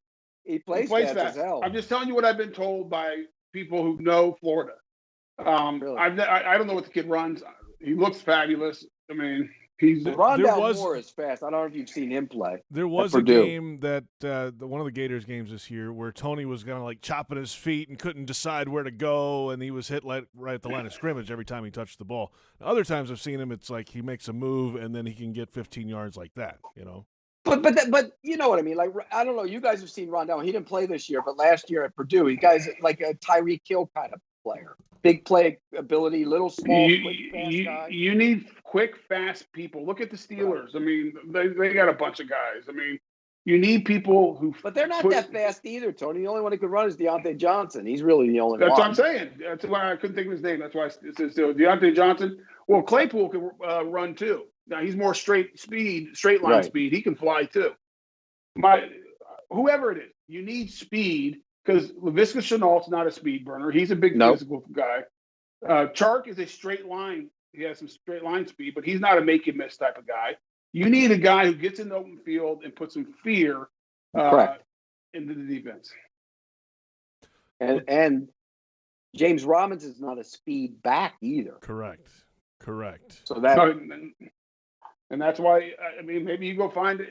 he plays fast as hell. I'm just telling you what I've been told by people who know Florida. Really? I don't know what the kid runs. He looks fabulous. I mean, Rondell Moore is fast. I don't know if you've seen him play. There was a game that one of the Gators games this year where Tony was kind of like chopping his feet and couldn't decide where to go, and he was hit right at the line of scrimmage every time he touched the ball. Other times I've seen him, it's like he makes a move and then he can get 15 yards like that, But you know what I mean? Like, I don't know. You guys have seen Rondell. He didn't play this year, but last year at Purdue, he guys like a Tyreek Hill kind of player. Big play ability, little small, quick, fast guy. You need quick, fast people. Look at the Steelers. I mean, they got a bunch of guys. I mean, you need people who. But they're not that fast either, Tony. The only one who could run is Deontay Johnson. He's really the only one. That's what I'm saying. That's why I couldn't think of his name. That's why it says Deontay Johnson. Well, Claypool can run too. Now he's more straight line speed. He can fly too. Whoever it is, you need speed. Because Laviska Shenault's not a speed burner. He's a big physical guy. Chark is a straight line. He has some straight line speed, but he's not a make you miss type of guy. You need a guy who gets in the open field and puts some fear into the defense. And James Robinson is not a speed back either. Correct. So that and that's why I mean maybe you go find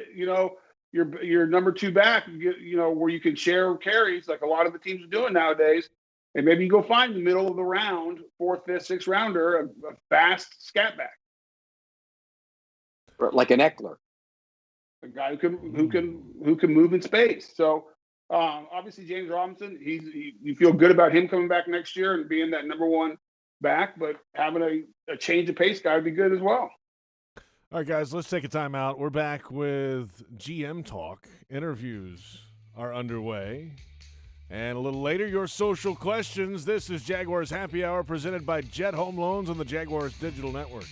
your number 2 back, where you can share carries like a lot of the teams are doing nowadays. And maybe you go find the middle of the round, 4th, 5th, 6th rounder, a fast scat back. Like an Eckler. A guy who can move in space. So obviously James Robinson, you feel good about him coming back next year and being that number 1 back, but having a change of pace guy would be good as well. All right, guys, let's take a timeout. We're back with GM Talk. Interviews are underway. And a little later, your social questions. This is Jaguars Happy Hour presented by Jet HomeLoans on the Jaguars Digital Network.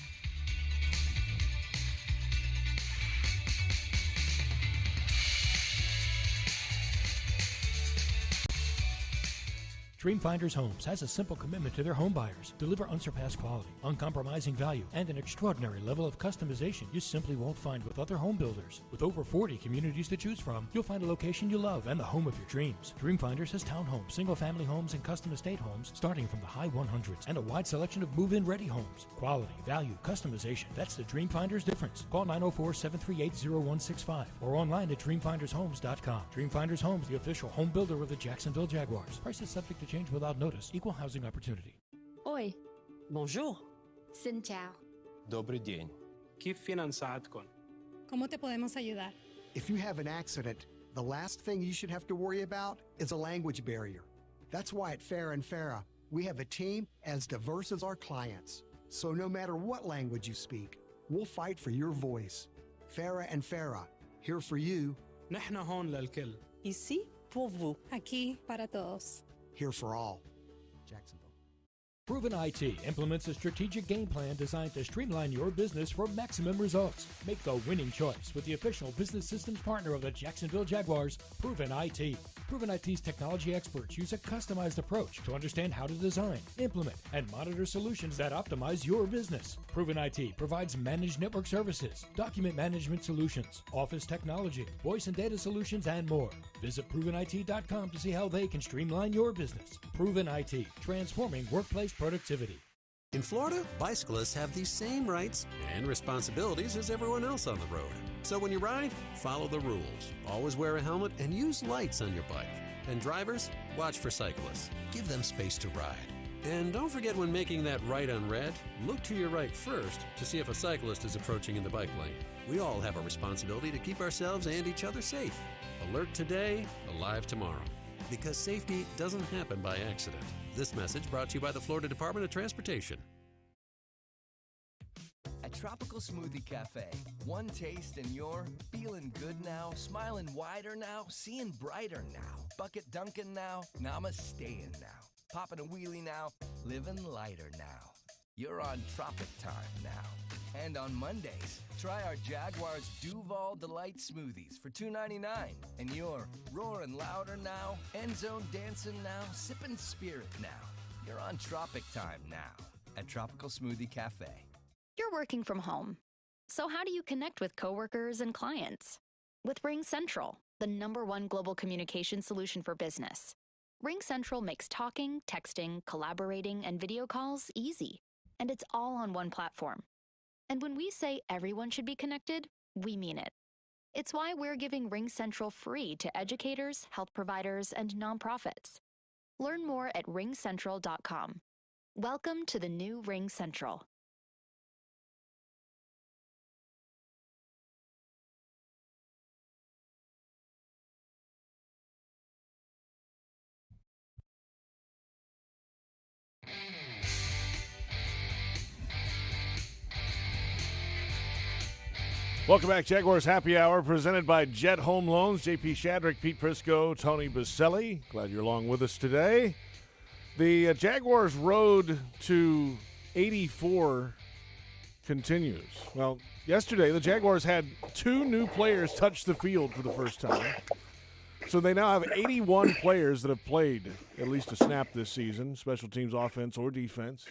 Dreamfinders Homes has a simple commitment to their home buyers. Deliver unsurpassed quality, uncompromising value, and an extraordinary level of customization you simply won't find with other home builders. With over 40 communities to choose from, you'll find a location you love and the home of your dreams. Dreamfinders has townhomes, single-family homes, and custom estate homes starting from the high 100s and a wide selection of move-in ready homes. Quality, value, customization. That's the Dreamfinders difference. Call 904-738-0165 or online at dreamfindershomes.com. Dreamfinders Homes, the official home builder of the Jacksonville Jaguars. Prices subject to change without notice. Equal housing opportunity. Oi. Bonjour. Xin chào. Добрый день. كيف فينا نساعدكم? ¿Cómo te podemos ayudar? If you have an accident, the last thing you should have to worry about is a language barrier. That's why at Fair and Farah, we have a team as diverse as our clients. So no matter what language you speak, we'll fight for your voice. Farah and Farah, here for you. نحن هون للكل. Ici pour vous. Aquí para todos. Here for all. Jacksonville. Proven IT implements a strategic game plan designed to streamline your business for maximum results. Make the winning choice with the official business systems partner of the Jacksonville Jaguars, Proven IT. Proven IT's technology experts use a customized approach to understand how to design, implement, and monitor solutions that optimize your business. Proven IT provides managed network services, document management solutions, office technology, voice and data solutions, and more. Visit ProvenIT.com to see how they can streamline your business. Proven IT, transforming workplace productivity. In Florida, bicyclists have the same rights and responsibilities as everyone else on the road. So when you ride, follow the rules. Always wear a helmet and use lights on your bike. And drivers, watch for cyclists. Give them space to ride. And don't forget, when making that right on red, look to your right first to see if a cyclist is approaching in the bike lane. We all have a responsibility to keep ourselves and each other safe. Alert today, alive tomorrow. Because safety doesn't happen by accident. This message brought to you by the Florida Department of Transportation. At Tropical Smoothie Cafe, one taste and you're feeling good now, smiling wider now, seeing brighter now, bucket dunking now, namasteing now, popping a wheelie now, living lighter now. You're on Tropic Time now. And on Mondays, try our Jaguars Duval Delight Smoothies for $2.99. And you're roaring louder now, end zone dancing now, sipping spirit now. You're on Tropic Time now at Tropical Smoothie Cafe. You're working from home. So how do you connect with coworkers and clients? With RingCentral, the #1 global communication solution for business. RingCentral makes talking, texting, collaborating, and video calls easy. And it's all on one platform. And when we say everyone should be connected, we mean it. It's why we're giving RingCentral free to educators, health providers, and nonprofits. Learn more at ringcentral.com. Welcome to the new RingCentral. Welcome back, Jaguars Happy Hour, presented by Jet Home Loans. JP Shadrick, Pete Prisco, Tony Boselli. Glad you're along with us today. The Jaguars' road to 84 continues. Well, yesterday the Jaguars had 2 new players touch the field for the first time. So they now have 81 players that have played at least a snap this season, special teams, offense, or defense.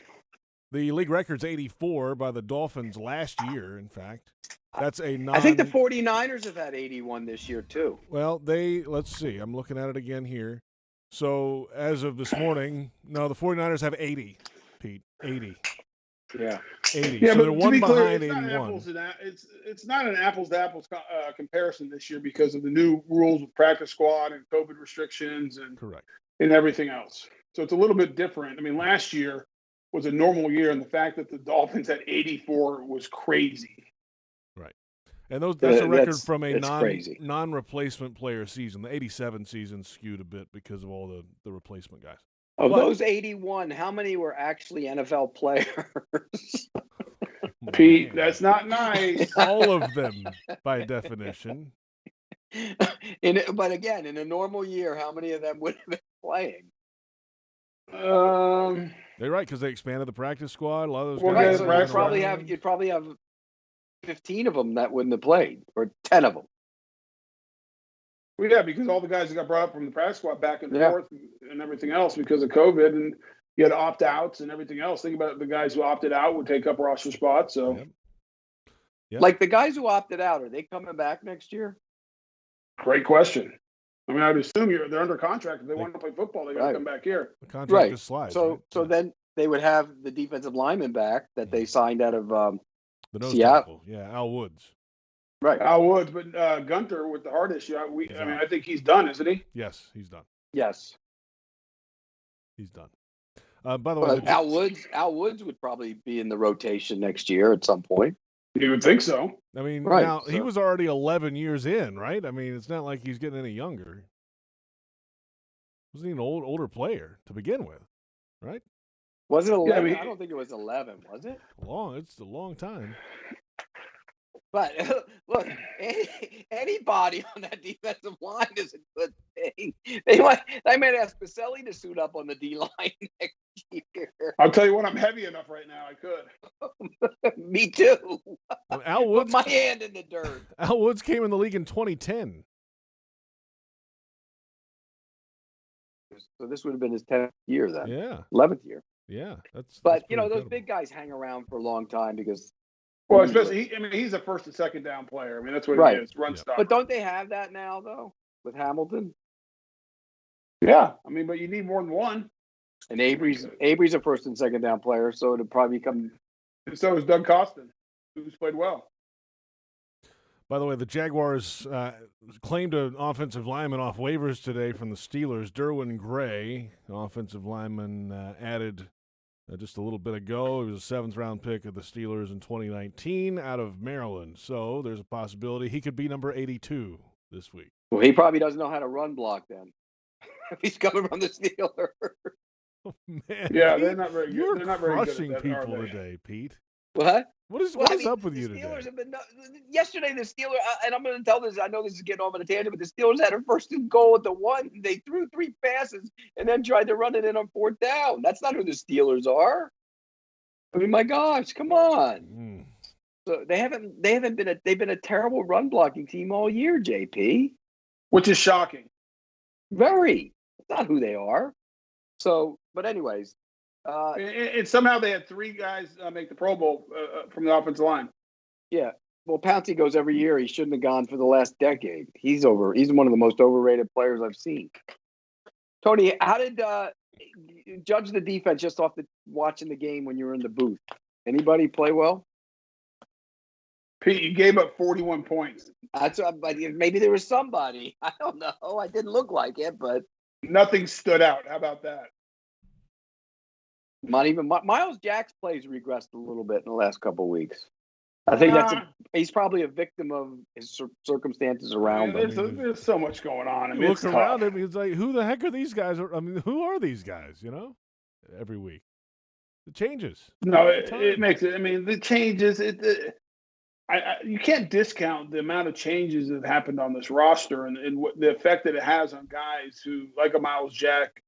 The league record's 84 by the Dolphins last year, in fact. That's a I think the 49ers have had 81 this year, too. Well, let's see. I'm looking at it again here. So as of this morning, no, the 49ers have 80, Pete. 80. Yeah. 80. Yeah, so but they're to one be clear, behind it's 81. It's not an apples-to-apples comparison this year because of the new rules with practice squad and COVID restrictions and correct and everything else. So it's a little bit different. I mean, last year was a normal year, and the fact that the Dolphins had 84 was crazy. Right. And that's a record from a crazy. non-replacement player season. The 87 season skewed a bit because of all the replacement guys. Of those 81, how many were actually NFL players? Pete, that's not nice. All of them, by definition. But again, in a normal year, how many of them would have been playing? They're right, because they expanded the practice squad. A lot of those guys. guys. So you'd probably have 15 of them that wouldn't have played, or 10 of them. Well, yeah, because all the guys that got brought up from the practice squad back and forth and everything else because of COVID, and you had opt-outs and everything else. Think about it, the guys who opted out would take up roster spots. So, Yep. Like the guys who opted out, are they coming back next year? Great question. I mean, I would assume they're under contract. If they want to play football, they got to come back here. The contract just slides. So then they would have the defensive lineman back that they signed out of the nose Seattle. tackle. Yeah, Al Woods. Right. Al Woods, but Gunter with the heart issue. I think he's done, isn't he? Yes, he's done. Yes. He's done. By the way, Al Woods would probably be in the rotation next year at some point. You would think so. I mean, now he was already 11 years in, right? I mean, it's not like he's getting any younger. Wasn't he an older player to begin with, right? Was it 11? Yeah, I mean, I don't think it was 11, was it? It's a long time. But look, anybody on that defensive line is a good thing. They might ask Boselli to suit up on the D line next year. I'll tell you what, I'm heavy enough right now. I could. Me too. Well, Al Woods, Put my hand in the dirt. Al Woods came in the league in 2010. So this would have been his 10th year then. Yeah. 11th year. Yeah, that's But pretty those incredible. big guys hang around for a long time because. Well, especially he's a first and second down player. I mean, that's what Right. he is. Run stopper. But don't they have that now though with Hamilton? Yeah, I mean, but you need more than one. And Avery's a first and second down player, so it'll probably become. And so is Doug Costin, who's played well. By the way, the Jaguars claimed an offensive lineman off waivers today from the Steelers. Derwin Gray, offensive lineman, added just a little bit ago. He was a seventh-round pick of the Steelers in 2019 out of Maryland. So there's a possibility he could be number 82 this week. Well, he probably doesn't know how to run block then. If he's coming from the Steelers. Oh, man, Yeah, Pete, they're not very good. You're They're not very good at crushing that, people are they? today, Pete. What? What is up with you the today? Steelers have been yesterday. The Steelers, and I'm going to tell this. I know this is getting off on a tangent, but the Steelers had a first and goal at the 1. They threw 3 passes and then tried to run it in on 4th down. That's not who the Steelers are. I mean, my gosh, come on. So they've been a terrible run blocking team all year, JP. Which is shocking. Very. It's not who they are. So, but anyways. And somehow they had 3 guys make the Pro Bowl from the offensive line. Yeah. Well, Pouncey goes every year. He shouldn't have gone for the last decade. He's one of the most overrated players I've seen. Tony, how did judge the defense just off watching the game when you were in the booth? Anybody play well? Pete, you gave up 41 points. Maybe there was somebody. I don't know. I didn't look like it, but nothing stood out. How about that? Not even Miles Jack's plays regressed a little bit in the last couple of weeks. I think he's probably a victim of his circumstances around him. There's so much going on. I mean, You look around him, he's like, who the heck are these guys? I mean, who are these guys, every week? It changes. No, it makes it. I mean, the changes, you can't discount the amount of changes that have happened on this roster and what the effect that it has on guys who, like a Miles Jack,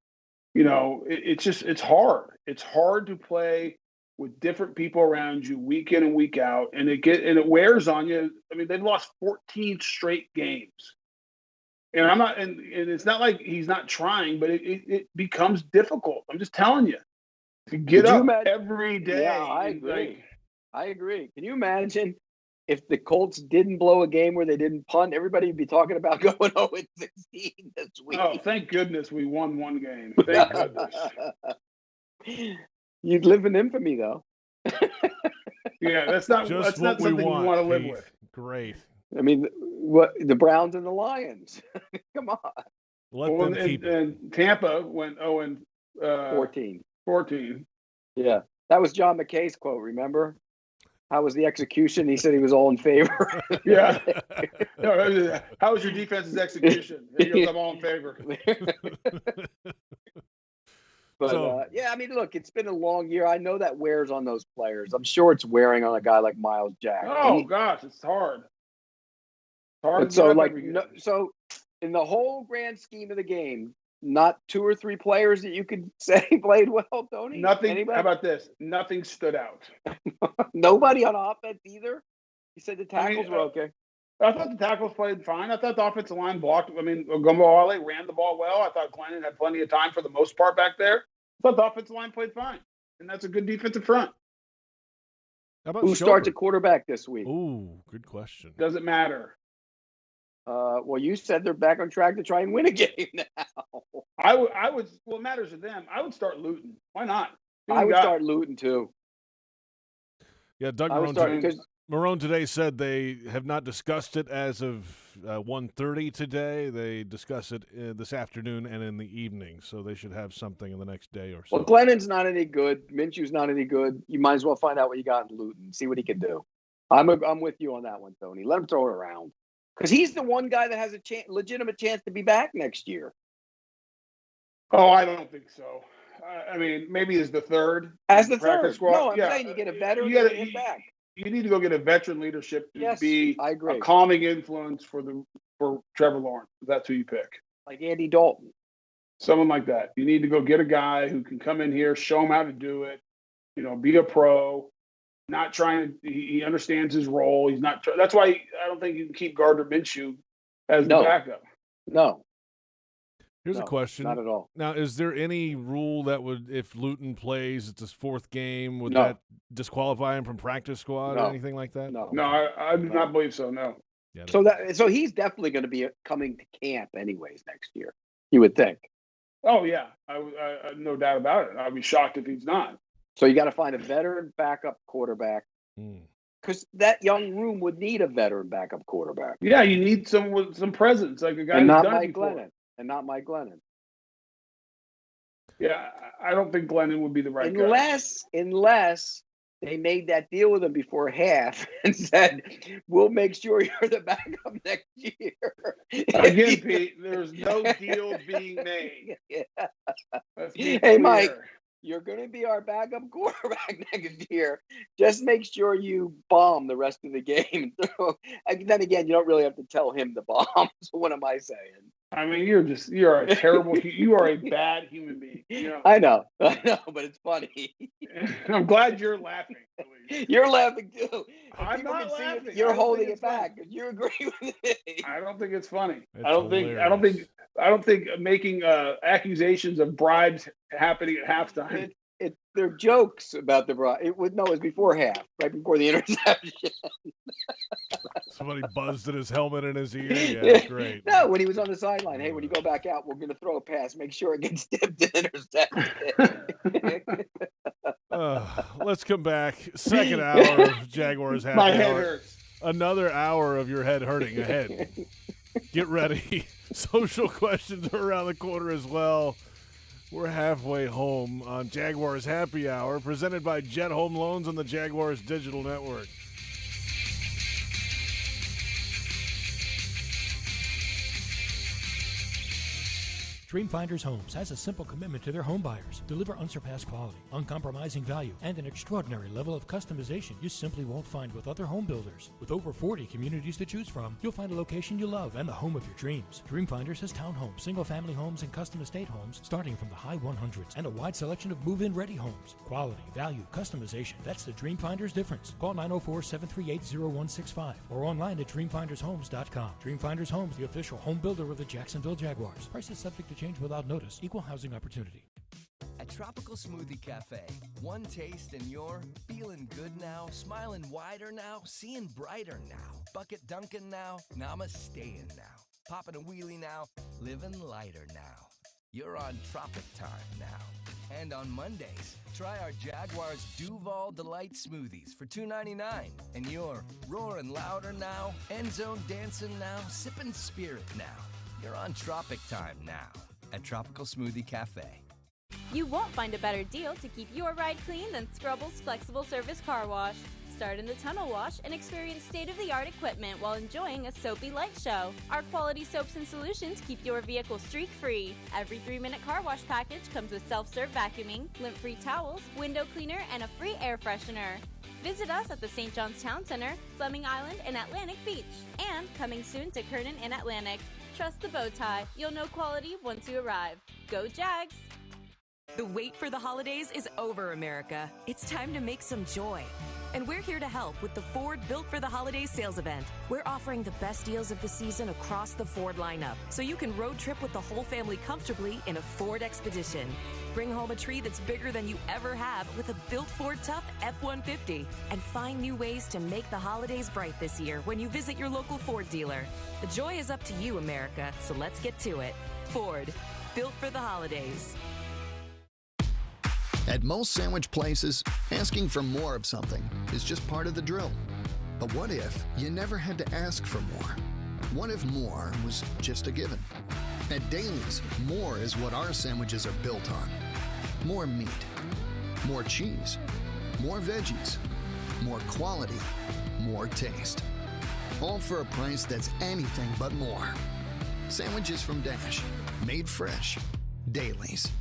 it's hard. It's hard to play with different people around you week in and week out, and it wears on you. I mean, they've lost 14 straight games, and and it's not like he's not trying, but it becomes difficult. I'm just telling you to get up every day. Yeah, I agree. I agree. Can you imagine if the Colts didn't blow a game where they didn't punt? Everybody would be talking about going 0-16 this week. Oh, thank goodness we won one game. Thank goodness. You'd live in infamy, though. Yeah, that's not something you want to live with. Great. I mean, what the Browns and the Lions? Come on. And Tampa went 0-14. 14. Yeah, that was John McKay's quote. Remember? How was the execution? He said he was all in favor. Yeah. No, how was your defense's execution? He goes, I'm all in favor. But I mean, look, it's been a long year. I know that wears on those players. I'm sure it's wearing on a guy like Miles Jack. Oh gosh, it's hard. So in the whole grand scheme of the game, not 2 or 3 players that you could say played well, Tony. Nothing. Anybody? How about this? Nothing stood out. Nobody on offense either. You said the tackles were okay. I thought the tackles played fine. I thought the offensive line blocked. I mean, Ogunbowale ran the ball well. I thought Glennon had plenty of time for the most part back there. I thought the offensive line played fine. And that's a good defensive front. How about Who starts at quarterback this week? Ooh, good question. Doesn't matter. Well, you said they're back on track to try and win a game now. I would. Well, it matters to them. I would start Luton. Why not? I would start Luton too. Yeah, Doug Marrone today said they have not discussed it as of 1:30 today. They discuss it this afternoon and in the evening, so they should have something in the next day or so. Well, Glennon's not any good. Minshew's not any good. You might as well find out what you got in Luton. See what he can do. I'm with you on that one, Tony. Let him throw it around because he's the one guy that has a legitimate chance to be back next year. Oh, I don't think so. I mean, maybe as the third. As the practice third. squad. No, I'm Yeah. saying you get a veteran You gotta- and hit back. You need to go get a veteran leadership to Yes, be I agree. a calming influence for Trevor Lawrence. That's who you pick. Like Andy Dalton. Someone like that. You need to go get a guy who can come in here, show him how to do it, be a pro, not trying to, he understands his role. He's not, that's why I don't think you can keep Gardner Minshew as the backup. No. Here's a question. Not at all. Now, is there any rule that would, if Luton plays, it's his fourth game, would No. that disqualify him from practice squad or anything like that? No. No, I do not believe so, no. Yeah, So he's definitely going to be coming to camp anyways next year, you would think. Oh, yeah. I no doubt about it. I'd be shocked if he's not. So you got to find a veteran backup quarterback because that young room would need a veteran backup quarterback. Yeah, you need someone with some presence, like a guy And who's not done it Mike before. Glennon. And not Mike Glennon. Yeah, I don't think Glennon would be the right guy. Unless they made that deal with him before half and said, we'll make sure you're the backup next year. Again, Pete, there's no deal being made. Let's be Hey, clear. Mike, you're going to be our backup quarterback next year. Just make sure you bomb the rest of the game. And then again, you don't really have to tell him to bomb. So what am I saying? I mean, you're a terrible, you are a bad human being. I know, but it's funny. I'm glad you're laughing. You're laughing too. I'm People not can see laughing. you're I don't holding think it it's funny. back. You agree with me. I don't think it's funny. It's I don't think making accusations of bribes happening at halftime. They're jokes about the bribe. It was before half, right before the interception. Somebody buzzed in his helmet in his ear. Yeah, great. No, when he was on the sideline. Hey, when you go back out, we're going to throw a pass. Make sure it gets tipped and intercepted. Let's come back. Second hour of Jaguars Happy My head Hour. hurts. Another hour of your head hurting ahead. Get ready. Social questions are around the corner as well. We're halfway home on Jaguars Happy Hour, presented by Jet HomeLoans on the Jaguars Digital Network. Dreamfinders Homes has a simple commitment to their home buyers. Deliver unsurpassed quality, uncompromising value, and an extraordinary level of customization you simply won't find with other home builders. With over 40 communities to choose from, you'll find a location you love and the home of your dreams. Dreamfinders has townhomes, single-family homes, and custom estate homes starting from the high 100s and a wide selection of move-in ready homes. Quality, value, customization. That's the Dreamfinders difference. Call 904-738-0165 or online at dreamfindershomes.com. Dreamfinders Homes, the official home builder of the Jacksonville Jaguars. Prices subject to change without notice. Equal housing opportunity. At Tropical Smoothie Cafe, one taste and you're feeling good now, smiling wider now, seeing brighter now, bucket dunking now, namasteing now, popping a wheelie now, living lighter now. You're on Tropic Time now. And on Mondays, try our Jaguars Duval Delight Smoothies for $2.99. And you're roaring louder now, end zone dancing now, sipping spirit now. You're on Tropic Time now at Tropical Smoothie Cafe. You won't find a better deal to keep your ride clean than Scrubble's Flexible Service Car Wash. Start in the tunnel wash and experience state-of-the-art equipment while enjoying a soapy light show. Our quality soaps and solutions keep your vehicle streak-free. Every 3-minute car wash package comes with self-serve vacuuming, lint-free towels, window cleaner, and a free air freshener. Visit us at the St. John's Town Center, Fleming Island, and Atlantic Beach. And coming soon to Kernan and Atlantic. Trust the bow tie. You'll know quality once you arrive. Go Jags! The wait for the holidays is over, America. It's time to make some joy. And we're here to help with the Ford Built for the Holidays sales event. We're offering the best deals of the season across the Ford lineup, so you can road trip with the whole family comfortably in a Ford Expedition. Bring home a tree that's bigger than you ever have with a built Ford Tough F-150. And find new ways to make the holidays bright this year when you visit your local Ford dealer. The joy is up to you, America, so let's get to it. Ford, built for the holidays. At most sandwich places, asking for more of something is just part of the drill. But what if you never had to ask for more? What if more was just a given? At Daly's, more is what our sandwiches are built on. More meat, more cheese, more veggies, more quality, more taste. All for a price that's anything but more. Sandwiches from Dash, made fresh. Daly's.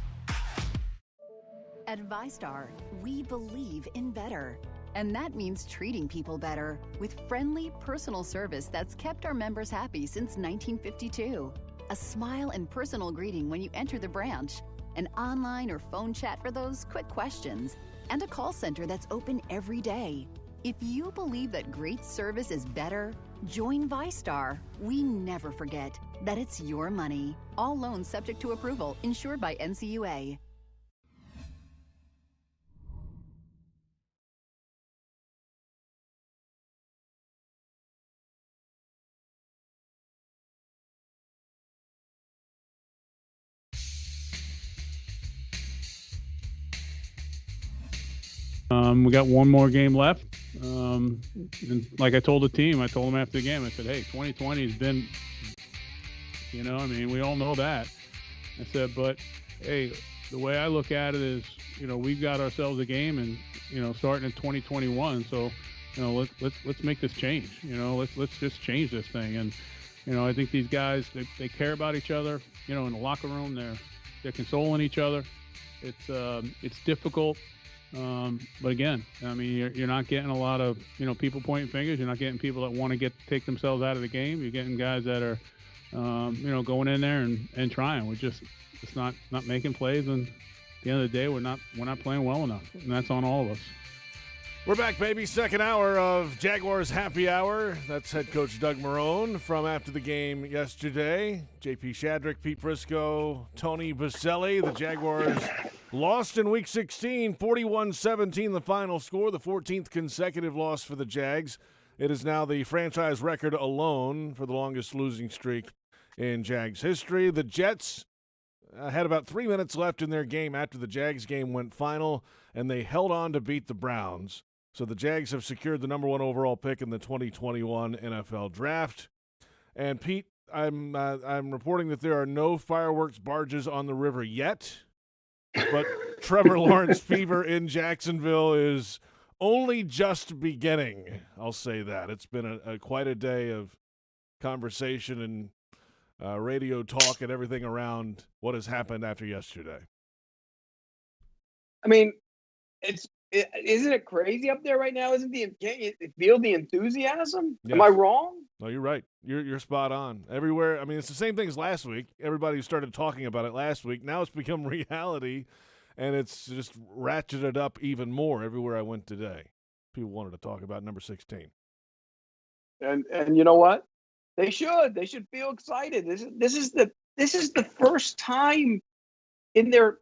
At ViStar, we believe in better. And that means treating people better with friendly, personal service that's kept our members happy since 1952. A smile and personal greeting when you enter the branch, an online or phone chat for those quick questions, and a call center that's open every day. If you believe that great service is better, join ViStar. We never forget that it's your money. All loans subject to approval, insured by NCUA. We got one more game left. And like I told the team, I told them after the game, I said, hey, 2020 has been, we all know that. I said, but, hey, the way I look at it is, we've got ourselves a game and, starting in 2021. So, let's make this change. Let's just change this thing. And, I think these guys, they care about each other. In the locker room, they're consoling each other. It's difficult. But again, you're not getting a lot of, people pointing fingers. You're not getting people that want to take themselves out of the game. You're getting guys that are, going in there and trying. We're just not making plays. And at the end of the day, we're not playing well enough. And that's on all of us. We're back, baby. Second hour of Jaguars Happy Hour. That's head coach Doug Marrone from after the game yesterday. JP Shadrick, Pete Prisco, Tony Boselli. The Jaguars lost in Week 16, 41-17 the final score, the 14th consecutive loss for the Jags. It is now the franchise record alone for the longest losing streak in Jags history. The Jets had about 3 minutes left in their game after the Jags game went final, and they held on to beat the Browns. So the Jags have secured the number 1 overall pick in the 2021 NFL Draft. And Pete, I'm reporting that there are no fireworks barges on the river yet, but Trevor Lawrence fever in Jacksonville is only just beginning. I'll say that. It's been quite a day of conversation and radio talk and everything around what has happened after yesterday. Isn't it crazy up there right now? Can't you feel the enthusiasm? Yes. Am I wrong? No, you're right. You're spot on. Everywhere. It's the same thing as last week. Everybody started talking about it last week. Now it's become reality, and it's just ratcheted up even more everywhere I went today. People wanted to talk about number 16. And you know what? They should feel excited. This is the first time in their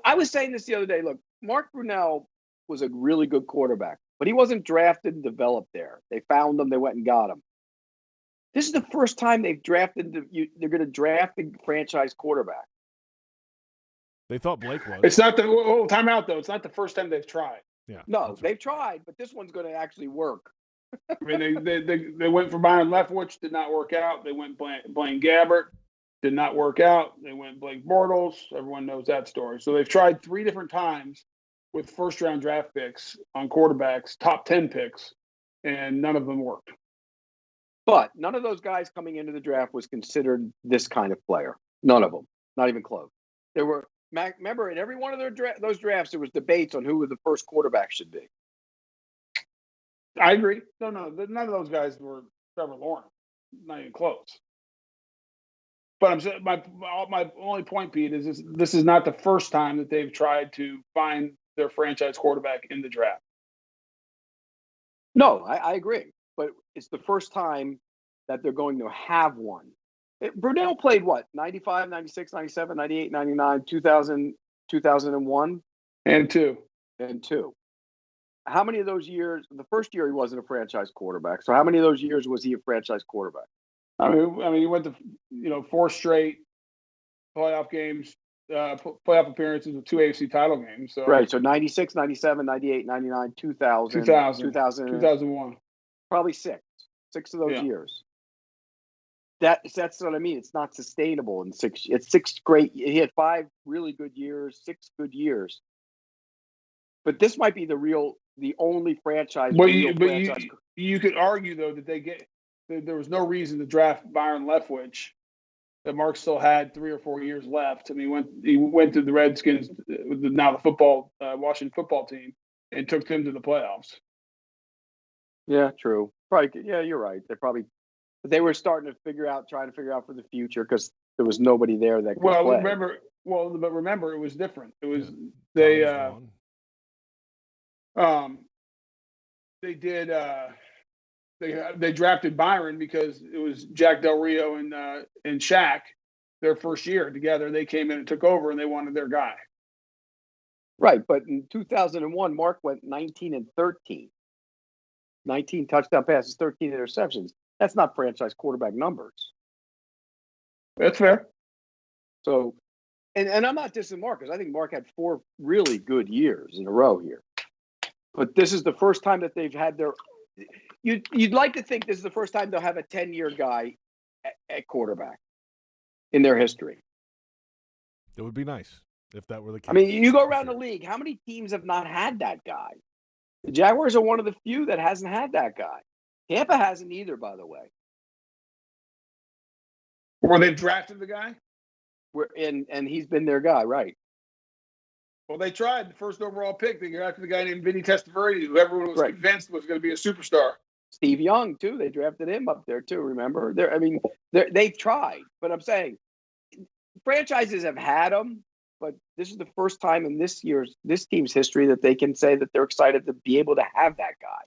I was saying this the other day. Look, Mark Brunell was a really good quarterback, but he wasn't drafted and developed there. They found him. They went and got him. This is the first time they've drafted. They're going to draft a franchise quarterback. They thought Blake was. It's not the time out though. It's not the first time they've tried. Yeah. No, they've tried, but this one's going to actually work. They went for Byron Leftwich, did not work out. They went Blaine Gabbert, did not work out. They went Blake Bortles. Everyone knows that story. So they've tried 3 different times with first-round draft picks on quarterbacks, top 10 picks, and none of them worked. But none of those guys coming into the draft was considered this kind of player. None of them, not even close. There were. Remember, in every one of those drafts, there was debates on who the first quarterback should be. I agree. No, none of those guys were Trevor Lawrence. Not even close. But I'm saying my only point, Pete, is this is not the first time that they've tried to find their franchise quarterback in the draft. No, I agree. But it's the first time that they're going to have one. Brunell played what? 95, 96, 97, 98, 99, 2000, 2001? And two. How many of those years, the first year he wasn't a franchise quarterback, so how many of those years was he a franchise quarterback? He went to 4 straight playoff games, playoff appearances with 2 AFC title games. So. Right, so 96, 97, 98, 99, 2000. 2001. Probably 6 of those years. That's what I mean. It's not sustainable in 6. It's 6 great. He had 5 really good years, 6 good years. But this might be the only franchise. You could argue though that there was no reason to draft Byron Leftwich that Mark still had 3 or 4 years left. I mean, he went to the Redskins, now the Washington football team, and took them to the playoffs. Yeah, true. Probably. Yeah, you're right. They were starting to trying to figure out for the future because there was nobody there that could play. Remember, it was different. It was they drafted Byron because it was Jack Del Rio and Shaq their first year together. They came in and took over, and they wanted their guy. Right, but in 2001, Mark went 19-13. 19 touchdown passes, 13 interceptions. That's not franchise quarterback numbers. That's fair. So, and I'm not dissing Mark because I think Mark had 4 really good years in a row here. But this is the first time that they've had their. You'd like to think this is the first time they'll have a 10-year guy at quarterback in their history. It would be nice if that were the case. I mean, you go around the league. How many teams have not had that guy? The Jaguars are one of the few that hasn't had that guy. Tampa hasn't either, by the way. Or they've drafted the guy? And he's been their guy, right? Well, they tried the first overall pick. They drafted a guy named Vinny Testaverde, who everyone was convinced was going to be a superstar. Steve Young, too. They drafted him up there, too, remember? They've tried. But I'm saying franchises have had them, but this is the first time in this team's history that they can say that they're excited to be able to have that guy.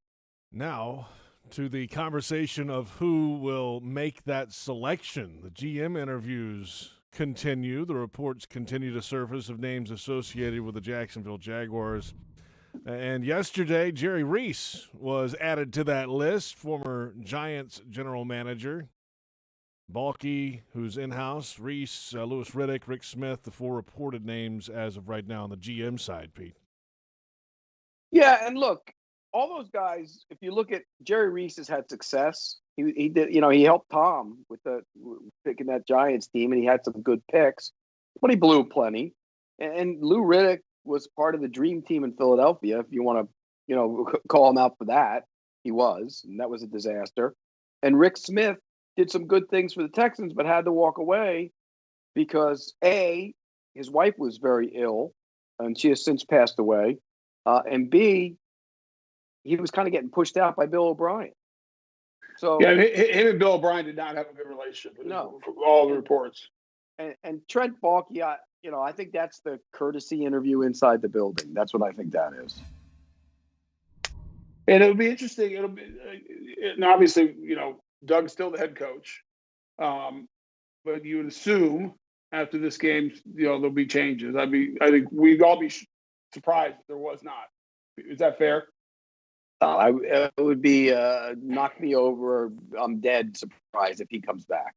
Now, to the conversation of who will make that selection. The GM interviews continue. The reports continue to surface of names associated with the Jacksonville Jaguars. And yesterday, Jerry Reese was added to that list, former Giants general manager. Balky, who's in-house, Reese, Louis Riddick, Rick Smith, the 4 reported names as of right now on the GM side, Pete. Yeah, and look, all those guys, if you look at Jerry Reese has had success. He did, he helped Tom with picking that Giants team, and he had some good picks, but he blew plenty. And Lou Riddick was part of the dream team in Philadelphia. If you want to, call him out for that, he was, and that was a disaster. And Rick Smith did some good things for the Texans, but had to walk away because A, his wife was very ill, and she has since passed away, and B, he was kind of getting pushed out by Bill O'Brien. So yeah, him and Bill O'Brien did not have a good relationship. No, from all the reports. And Trent Baalke, I think that's the courtesy interview inside the building. That's what I think that is. And it'll be interesting. And obviously, Doug's still the head coach, but you would assume after this game, there'll be changes. I think we'd all be surprised if there was not. Is that fair? It would be knock me over. I'm dead surprised if he comes back.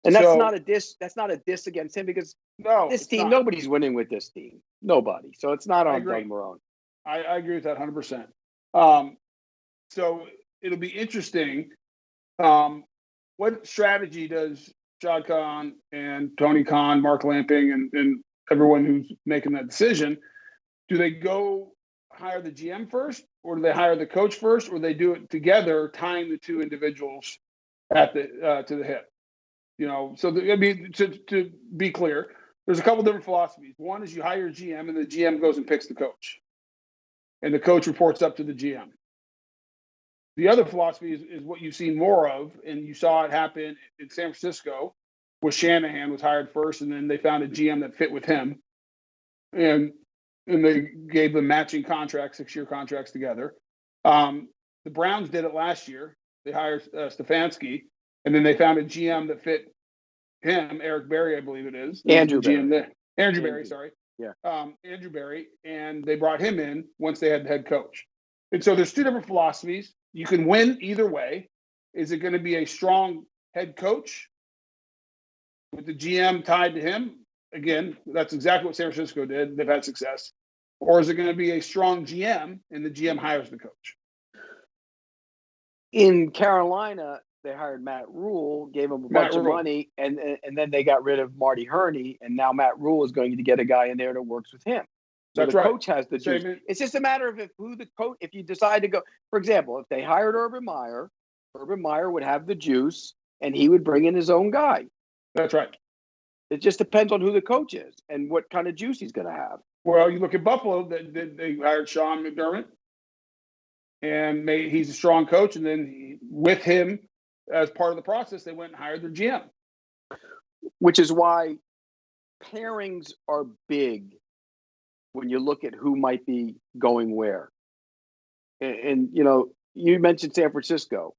And that's not a diss. That's not a diss against him because this team, nobody's winning with this team. Nobody. So it's not on Doug Marrone. I agree with that 100%. So it'll be interesting. What strategy does Shad Khan and Tony Khan, Mark Lamping, and everyone who's making that decision, do they go hire the GM first, or do they hire the coach first, or they do it together, tying the 2 individuals at the to the hip? To be clear, there's a couple different philosophies. One is you hire a GM, and the GM goes and picks the coach, and the coach reports up to the GM. The other philosophy is what you've seen more of, and you saw it happen in San Francisco, where Shanahan was hired first, and then they found a GM that fit with him, and they gave them matching contracts, 6-year contracts together. The Browns did it last year. They hired Stefanski, and then they found a GM that fit him, Eric Berry, I believe it is. Andrew Berry. Andrew Berry, sorry. Yeah. Andrew Berry, and they brought him in once they had the head coach. And so there's 2 different philosophies. You can win either way. Is it going to be a strong head coach with the GM tied to him? Again, that's exactly what San Francisco did. They've had success. Or is it going to be a strong GM and the GM hires the coach? In Carolina, they hired Matt Rule, gave him a bunch of money, and then they got rid of Marty Herney, and now Matt Rule is going to get a guy in there that works with him. So the coach has the juice. It's just a matter of who the coach. If you decide to go, for example, if they hired Urban Meyer would have the juice, and he would bring in his own guy. That's right. It just depends on who the coach is and what kind of juice he's going to have. Well, you look at Buffalo, they hired Sean McDermott, and he's a strong coach. And then with him as part of the process, they went and hired their GM. Which is why pairings are big when you look at who might be going where. And you mentioned San Francisco.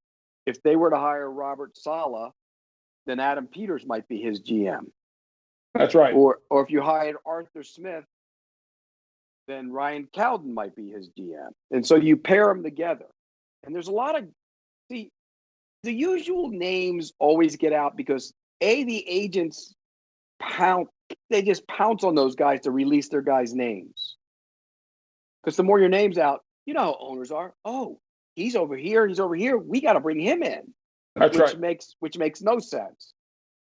If they were to hire Robert Saleh, then Adam Peters might be his GM. That's right. Or if you hired Arthur Smith, then Ryan Cowden might be his GM. And so you pair them together. And there's a lot of the usual names always get out because the agents they just pounce on those guys to release their guys' names. Because the more your name's out, you know how owners are. Oh, he's over here. We got to bring him in. That's right. Which makes no sense.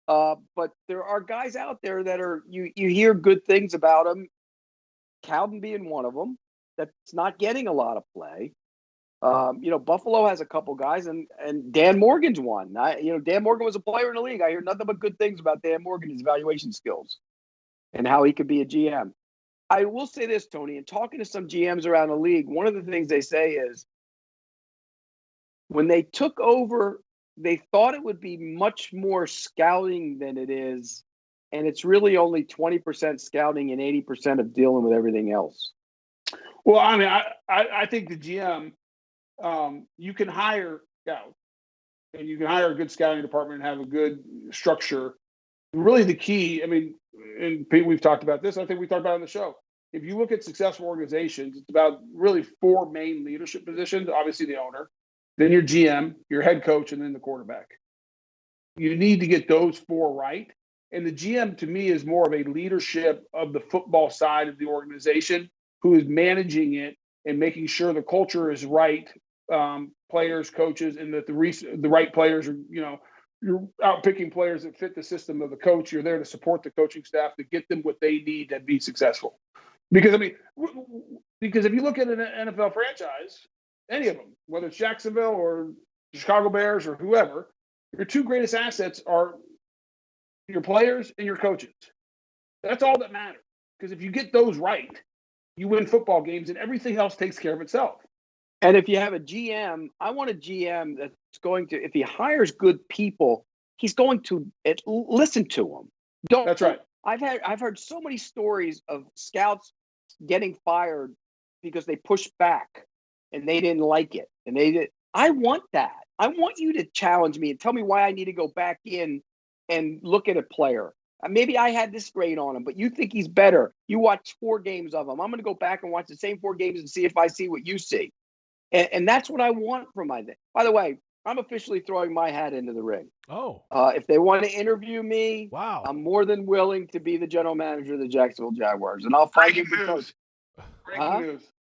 But there are guys out there that are you hear good things about him. Cowden being one of them that's not getting a lot of play. Buffalo has a couple guys, and Dan Morgan's one. Dan Morgan was a player in the league. I hear nothing but good things about Dan Morgan, his evaluation skills, and how he could be a GM. I will say this, Tony, in talking to some GMs around the league, one of the things they say is when they took over, they thought it would be much more scouting than it is, and it's really only 20% scouting and 80% of dealing with everything else. Well, I mean, I think the GM. You can hire scouts, and you can hire a good scouting department and have a good structure. Really, the key, I mean, and Pete, we've talked about this. I think we talked about it on the show. If you look at successful organizations, it's about really 4 main leadership positions. Obviously, the owner, then your GM, your head coach, and then the quarterback. You need to get those 4 right. And the GM, to me, is more of a leadership of the football side of the organization, who is managing it and making sure the culture is right. Players, coaches, and that the right players are, you're out picking players that fit the system of the coach. You're there to support the coaching staff to get them what they need to be successful. Because if you look at an NFL franchise, any of them, whether it's Jacksonville or Chicago Bears or whoever, your 2 greatest assets are your players and your coaches. That's all that matters. Because if you get those right, you win football games, and everything else takes care of itself. And if you have a GM, I want a GM that's going to, if he hires good people, he's going to listen to them. That's right. I've heard so many stories of scouts getting fired because they pushed back and they didn't like it. I want that. I want you to challenge me and tell me why I need to go back in and look at a player. Maybe I had this grade on him, but you think he's better. You watch 4 games of him. I'm going to go back and watch the same 4 games and see if I see what you see. And that's what I want from my thing. By the way, I'm officially throwing my hat into the ring. Oh. If they want to interview me, wow, I'm more than willing to be the general manager of the Jacksonville Jaguars. And I'll find you because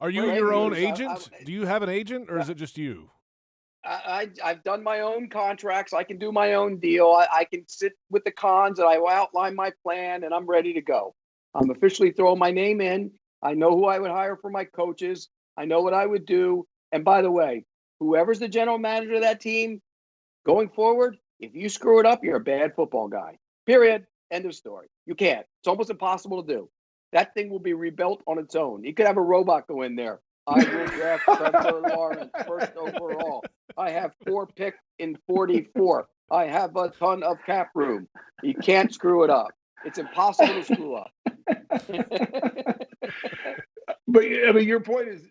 Are you your own agent? Do you have an agent, or is it just you? I've done my own contracts. I can do my own deal. I can sit with the cons and I will outline my plan, and I'm ready to go. I'm officially throwing my name in. I know who I would hire for my coaches. I know what I would do. And by the way, whoever's the general manager of that team going forward, if you screw it up, you're a bad football guy. Period. End of story. You can't. It's almost impossible to do. That thing will be rebuilt on its own. You could have a robot go in there. I will draft Trevor Lawrence first overall. I have 4 picks in 44. I have a ton of cap room. You can't screw it up. It's impossible to screw up. But I mean, your point is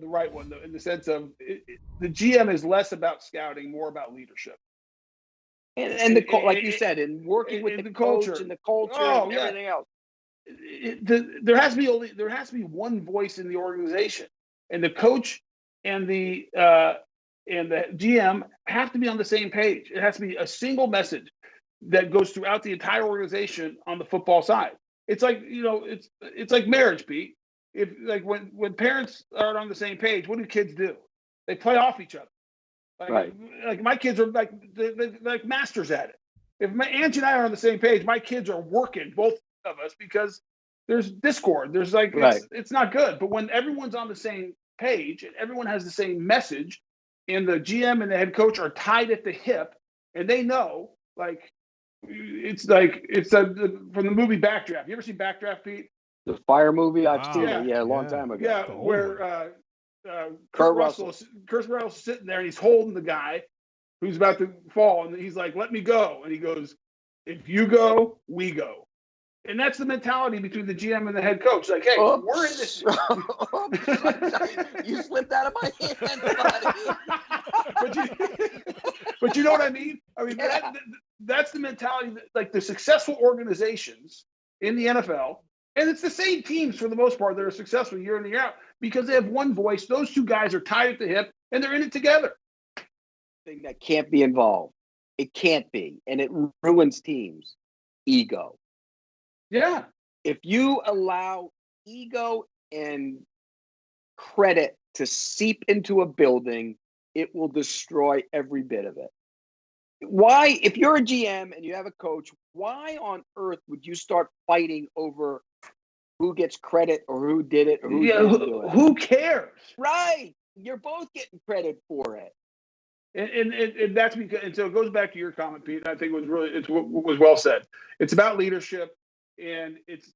the right one, though, in the sense of the GM is less about scouting, more about leadership. And like you said, in working with the coach and the culture and everything else. There has to be one voice in the organization, and the coach and the GM have to be on the same page. It has to be a single message that goes throughout the entire organization on the football side. It's like, it's like marriage, Pete. If like when parents aren't on the same page, what do kids do? They play off each other. Like my kids are they're like masters at it. If my Angie and I are on the same page, my kids are working, both of us, because there's discord. There's it's not good. But when everyone's on the same page and everyone has the same message, and the GM and the head coach are tied at the hip, and they know, like, it's like from the movie Backdraft. You ever see Backdraft, Pete? The Fire movie? I've seen it. Yeah, a long time ago. Yeah, where Kurt Russell's sitting there and he's holding the guy who's about to fall, and he's like, "Let me go," and he goes, "If you go, we go." And that's the mentality between the GM and the head coach. Like, hey, we're in this. You slipped out of my hand, but you know what I mean? I mean, that's the mentality that, like, the successful organizations in the NFL, and it's the same teams for the most part that are successful year in and year out because they have one voice. Those two guys are tied at the hip, and they're in it together. Thing that can't be involved. It can't be, and it ruins teams. Ego. Yeah. If you allow ego and credit to seep into a building, it will destroy every bit of it. Why, if you're a GM and you have a coach, why on earth would you start fighting over who gets credit or who did it or who didn't do it? Who cares? Right. You're both getting credit for it. And that's because, and so it goes back to your comment, Pete. I think it was well said. It's about leadership, and it's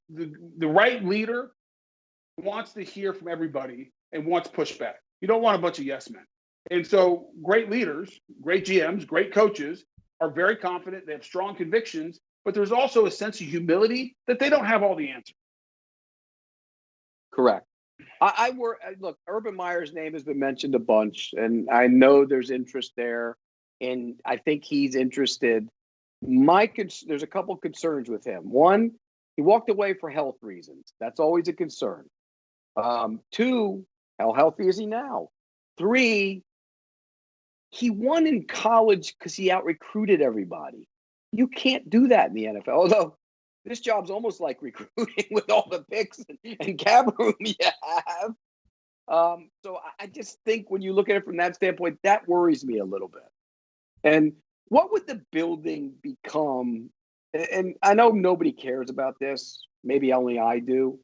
the right leader wants to hear from everybody and wants pushback. You don't want a bunch of yes men. And so great leaders, great GMs, great coaches are very confident. They have strong convictions, but there's also a sense of humility that they don't have all the answers. Correct. Look, Urban Meyer's name has been mentioned a bunch, and I know there's interest there, and I think he's interested. There's a couple concerns with him. One, he walked away for health reasons. That's always a concern. 2, how healthy is he now? 3, he won in college because he out-recruited everybody. You can't do that in the NFL, although this job's almost like recruiting with all the picks and cap room you have. So I just think when you look at it from that standpoint, that worries me a little bit. And what would the building become? And I know nobody cares about this. Maybe only I do.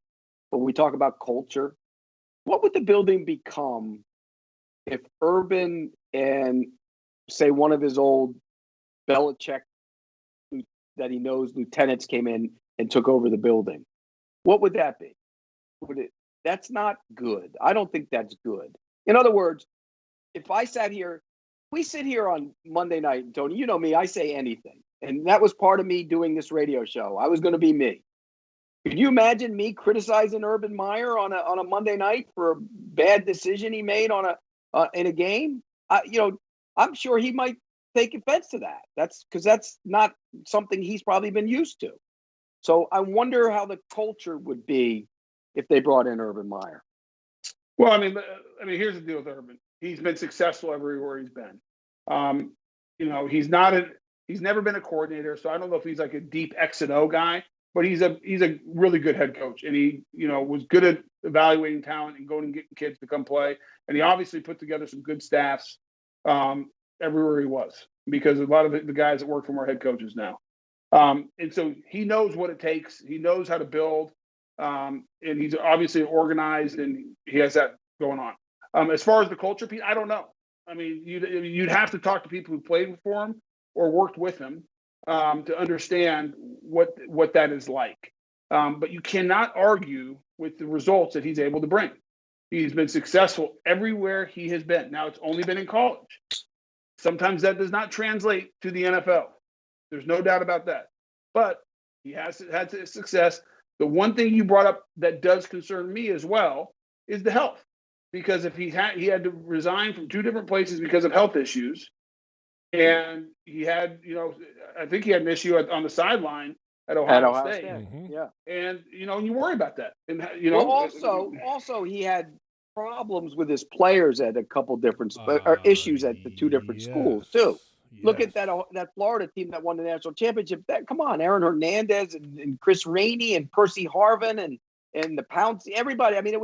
But when we talk about culture, what would the building become if Urban and, say, one of his old Belichick that he knows lieutenants came in and took over the building? What would that be? That's not good. I don't think that's good. In other words, if I sat here, we sit here on Monday night, Tony, you know me, I say anything. And that was part of me doing this radio show. I was going to be me. Could you imagine me criticizing Urban Meyer on a Monday night for a bad decision he made in a game? I'm sure he might take offense to that. That's because that's not something he's probably been used to. So I wonder how the culture would be if they brought in Urban Meyer. Well, I mean, here's the deal with Urban. He's been successful everywhere he's been. He's never been a coordinator, so I don't know if he's like a deep X and O guy, but he's a really good head coach, and he was good at evaluating talent and going and getting kids to come play, and he obviously put together some good staffs everywhere he was, because a lot of the guys that work for him are head coaches now. And so he knows what it takes. He knows how to build, and he's obviously organized, and he has that going on. As far as the culture piece, I don't know. I mean, you'd have to talk to people who played for him or worked with him to understand what that is like. But you cannot argue with the results that he's able to bring. He's been successful everywhere he has been. Now, it's only been in college. Sometimes that does not translate to the NFL. There's no doubt about that. But he has had success. The one thing you brought up that does concern me as well is the health. Because if he had to resign from 2 different places because of health issues, and he had, I think he had an issue on the sideline at Ohio State. Mm-hmm. Yeah. And, you worry about that. And, also he had problems with his players at a couple different issues at the 2 different schools too. Yes. Look at that Florida team that won the national championship. Come on, Aaron Hernandez and Chris Rainey and Percy Harvin and the Pounce, everybody. I mean,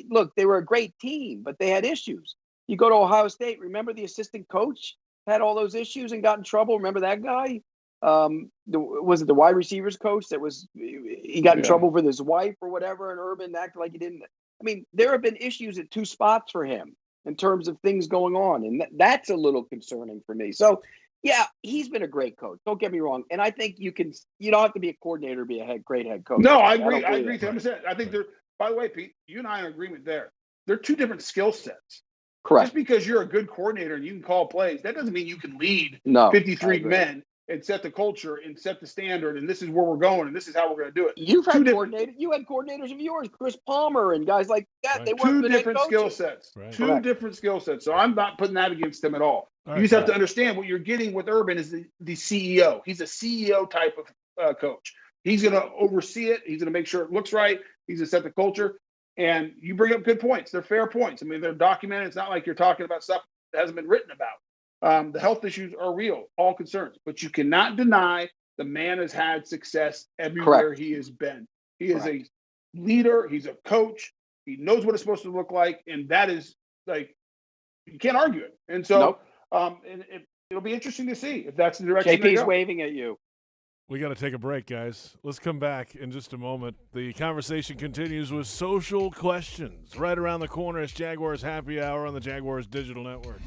look, they were a great team, but they had issues. You go to Ohio State, remember the assistant coach had all those issues and got in trouble. Remember that guy? Was it the wide receivers coach he got in trouble with his wife or whatever, and Urban acted like he didn't. I mean, there have been issues at 2 spots for him in terms of things going on, and that's a little concerning for me. So Yeah, he's been a great coach. Don't get me wrong. And I think you don't have to be a coordinator to be a great head coach. No, I agree. I agree that. 10%. I think by the way, Pete, you and I are in agreement there. They're two different skill sets. Correct. Just because you're a good coordinator and you can call plays, that doesn't mean you can lead 53 men and set the culture and set the standard. And this is where we're going and this is how we're going to do it. You had coordinators of yours, Chris Palmer and guys like that. Right. They weren't two different skill sets. Right. Two different skill sets. So I'm not putting that against them at all. You just have to understand what you're getting with Urban is the CEO. He's a CEO type of coach. He's going to oversee it. He's going to make sure it looks right. He's going to set the culture. And you bring up good points. They're fair points. I mean, they're documented. It's not like you're talking about stuff that hasn't been written about. The health issues are real, all concerns. But you cannot deny the man has had success everywhere he has been. He is a leader. He's a coach. He knows what it's supposed to look like. And that is like, you can't argue it. And so it'll be interesting to see if that's the direction they JP's go. waving at you. We got to take a break, guys. Let's come back in just a moment. The conversation continues with social questions. Right around the corner is Jaguars Happy Hour on the Jaguars Digital Network.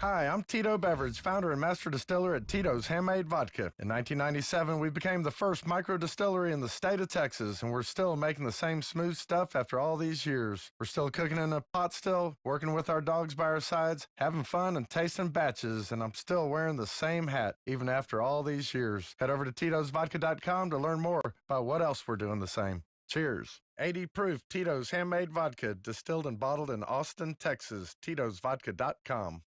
Hi, I'm Tito Beverage, founder and master distiller at Tito's Handmade Vodka. In 1997, we became the first micro distillery in the state of Texas, and we're still making the same smooth stuff after all these years. We're still cooking in a pot still, working with our dogs by our sides, having fun and tasting batches, and I'm still wearing the same hat even after all these years. Head over to Tito'sVodka.com to learn more about what else we're doing the same. Cheers. 80 proof Tito's Handmade Vodka, distilled and bottled in Austin, Texas. Tito'sVodka.com.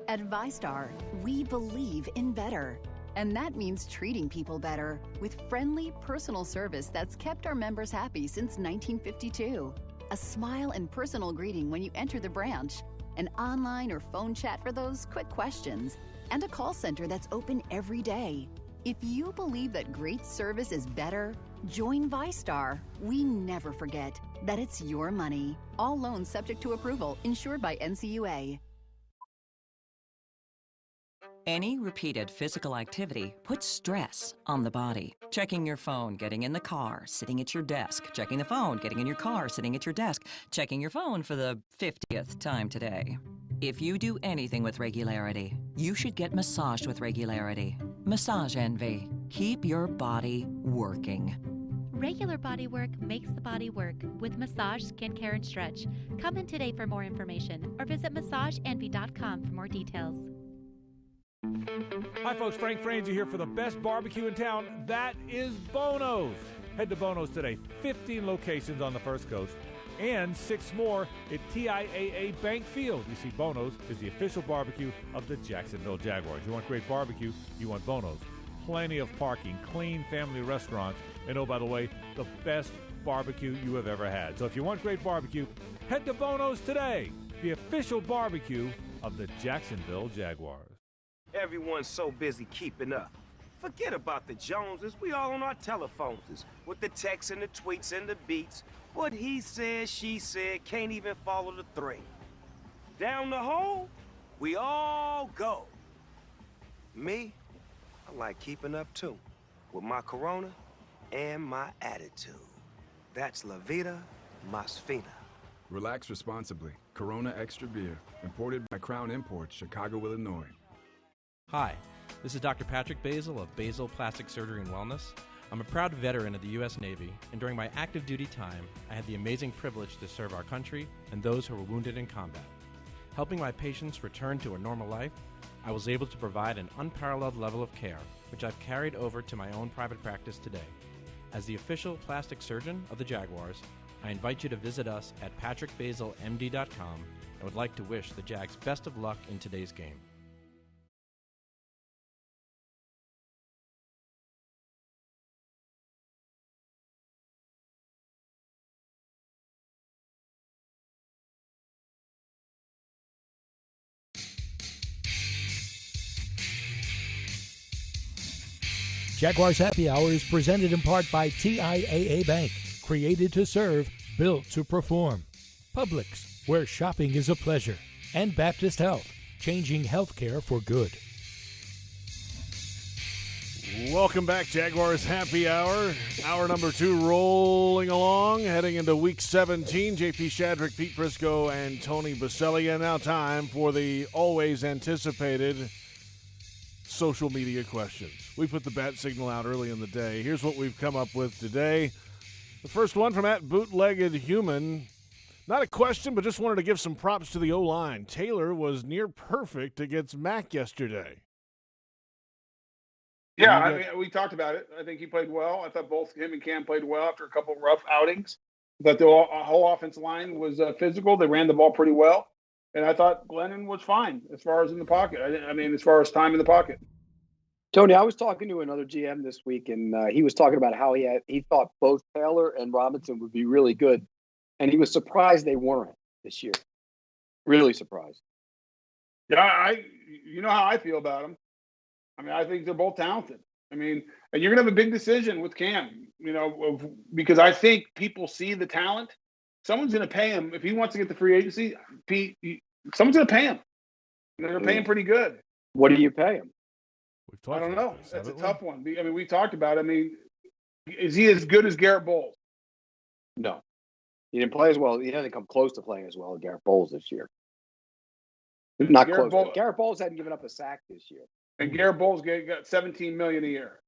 At ViStar, we believe in better. And that means treating people better with friendly, personal service that's kept our members happy since 1952. A smile and personal greeting when you enter the branch, an online or phone chat for those quick questions, and a call center that's open every day. If you believe that great service is better, join ViStar. We never forget that it's your money. All loans subject to approval, insured by NCUA. Any repeated physical activity puts stress on the body. Checking your phone, getting in the car, sitting at your desk, checking the phone, getting in your car, sitting at your desk, checking your phone for the 50th time today. If you do anything with regularity, you should get massaged with regularity. Massage Envy. Keep your body working. Regular body work makes the body work with massage, skincare, and stretch. Come in today for more information or visit massageenvy.com for more details. Hi, folks. Frank Frangie here for the best barbecue in town. That is Bono's. Head to Bono's today. 15 locations on the First Coast and 6 more at TIAA Bank Field. You see, Bono's is the official barbecue of the Jacksonville Jaguars. You want great barbecue, you want Bono's. Plenty of parking, clean family restaurants, and oh, by the way, the best barbecue you have ever had. So if you want great barbecue, head to Bono's today, the official barbecue of the Jacksonville Jaguars. Everyone's so busy keeping up. Forget about the Joneses. We all on our telephones with the texts and the tweets and the beats. What he said, she said, can't even follow the thread. Down the hole, we all go. Me, I like keeping up too, with my Corona and my attitude. That's La Vida Más Fina. Relax responsibly. Corona Extra Beer, imported by Crown Imports, Chicago, Illinois. Hi, this is Dr. Patrick Basil of Basil Plastic Surgery and Wellness. I'm a proud veteran of the U.S. Navy, and during my active duty time, I had the amazing privilege to serve our country and those who were wounded in combat. Helping my patients return to a normal life, I was able to provide an unparalleled level of care, which I've carried over to my own private practice today. As the official plastic surgeon of the Jaguars, I invite you to visit us at patrickbasilmd.com and would like to wish the Jags best of luck in today's game. Jaguars Happy Hour is presented in part by TIAA Bank, created to serve, built to perform. Publix, where shopping is a pleasure. And Baptist Health, changing healthcare for good. Welcome back, Jaguars Happy Hour. Hour number 2 rolling along, heading into Week 17. JP Shadrick, Pete Prisco, and Tony Boselli. And now time for the always anticipated social media questions. We put the bat signal out early in the day. Here's what we've come up with today. The first one from @bootleggedhuman. Not a question, but just wanted to give some props to the O-line. Taylor was near perfect against Mack yesterday. Yeah, I mean, we talked about it. I think he played well. I thought both him and Cam played well after a couple of rough outings. But the whole offensive line was physical. They ran the ball pretty well. And I thought Glennon was fine as far as in the pocket. I mean, as far as time in the pocket. Tony, I was talking to another GM this week, and he was talking about how he thought both Taylor and Robinson would be really good. And he was surprised they weren't this year. Really surprised. Yeah, you know how I feel about them. I mean, I think they're both talented. I mean, and you're going to have a big decision with Cam, because I think people see the talent. Someone's going to pay him. If he wants to get the free agency, someone's going to pay him. They're going to pay him pretty good. What do you pay him? I don't know. That's a tough one. I mean, we talked about it. I mean, is he as good as Garrett Bowles? No. He didn't play as well. He hasn't come close to playing as well as Garrett Bowles this year. Not close. Garrett Bowles hadn't given up a sack this year. And Garrett Bowles got $17 million a year.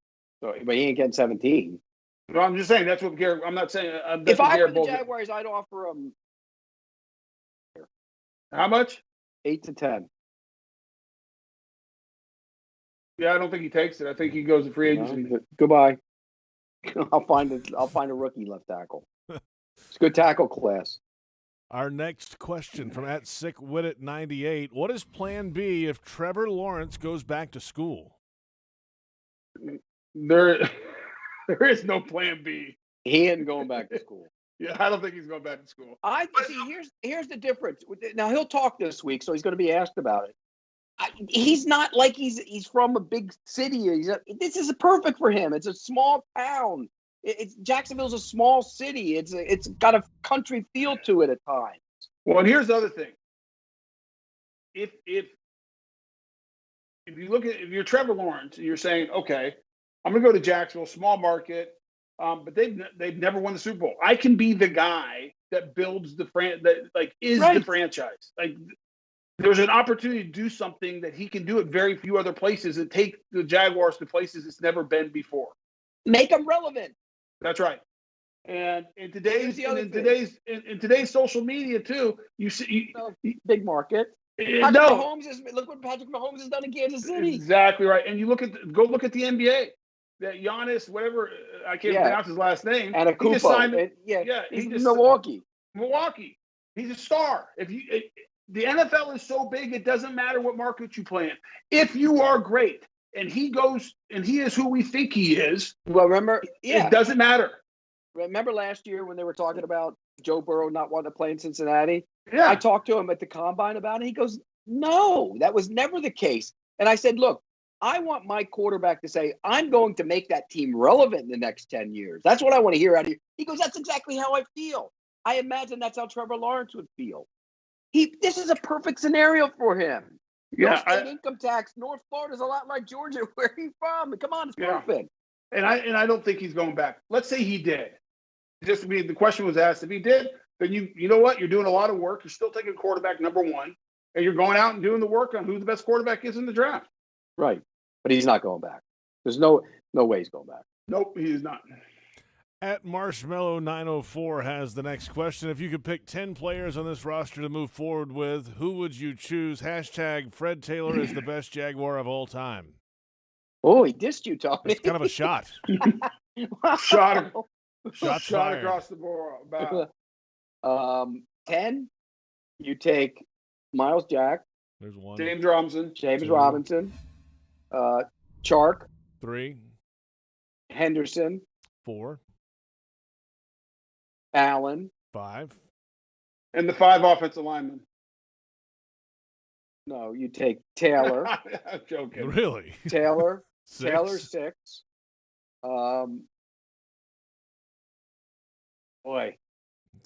So, but he ain't getting 17. No, I'm just saying that's what Garrett. I'm not saying. If I were the Jaguars, I'd offer him. How much? 8 to 10. Yeah, I don't think he takes it. I think he goes to free agency. Goodbye. I'll find a rookie left tackle. It's a good tackle class. Our next question from @SickWittett98. What is Plan B if Trevor Lawrence goes back to school? There is no Plan B. He ain't going back to school. Yeah, I don't think he's going back to school. I see. Here's the difference. Now he'll talk this week, so he's going to be asked about it. He's not like he's from a big city. This is perfect for him. It's a small town. Jacksonville's a small city. It's got a country feel to it at times. Well, and here's the other thing. If you look at if you're Trevor Lawrence, you're saying, okay, I'm going to go to Jacksonville, small market, but they've never won the Super Bowl. I can be the guy that builds the the franchise. Like there's an opportunity to do something that he can do at very few other places and take the Jaguars to places it's never been before. Make them relevant. That's right. And in today's social media too, you see big market. Look what Patrick Mahomes has done in Kansas City. Exactly right. And you look at the NBA. That Giannis, whatever I can't pronounce his last name, and he just signed. He's in Milwaukee. Milwaukee. He's a star. The NFL is so big, it doesn't matter what market you play in. If you are great. And he goes, and he is who we think he is. Well, remember, it doesn't matter. Remember last year when they were talking about Joe Burrow not wanting to play in Cincinnati? Yeah. I talked to him at the combine about it. He goes, no, that was never the case. And I said, look, I want my quarterback to say, I'm going to make that team relevant in the next 10 years. That's what I want to hear out of you. He goes, that's exactly how I feel. I imagine that's how Trevor Lawrence would feel. This is a perfect scenario for him. No state income tax. North Florida's a lot like Georgia. Where are you from? Come on, it's perfect. And I don't think he's going back. Let's say he did. The question was asked. If he did, then you know what? You're doing a lot of work. You're still taking quarterback number one, and you're going out and doing the work on who the best quarterback is in the draft. Right, but he's not going back. There's no way he's going back. Nope, he is not. @Marshmallow904 has the next question. If you could pick 10 players on this roster to move forward with, who would you choose? #Fred Taylor is the best Jaguar of all time. Oh, he dissed you, Tony. It's kind of a shot. Shot fired. Across the board. 10, you take Miles Jack. There's one. James Robinson. Chark. 3. Henderson. 4. Allen. 5. And the 5 offensive linemen. No, you take Taylor. I'm joking. Really? Taylor. 6. Taylor 6. Boy.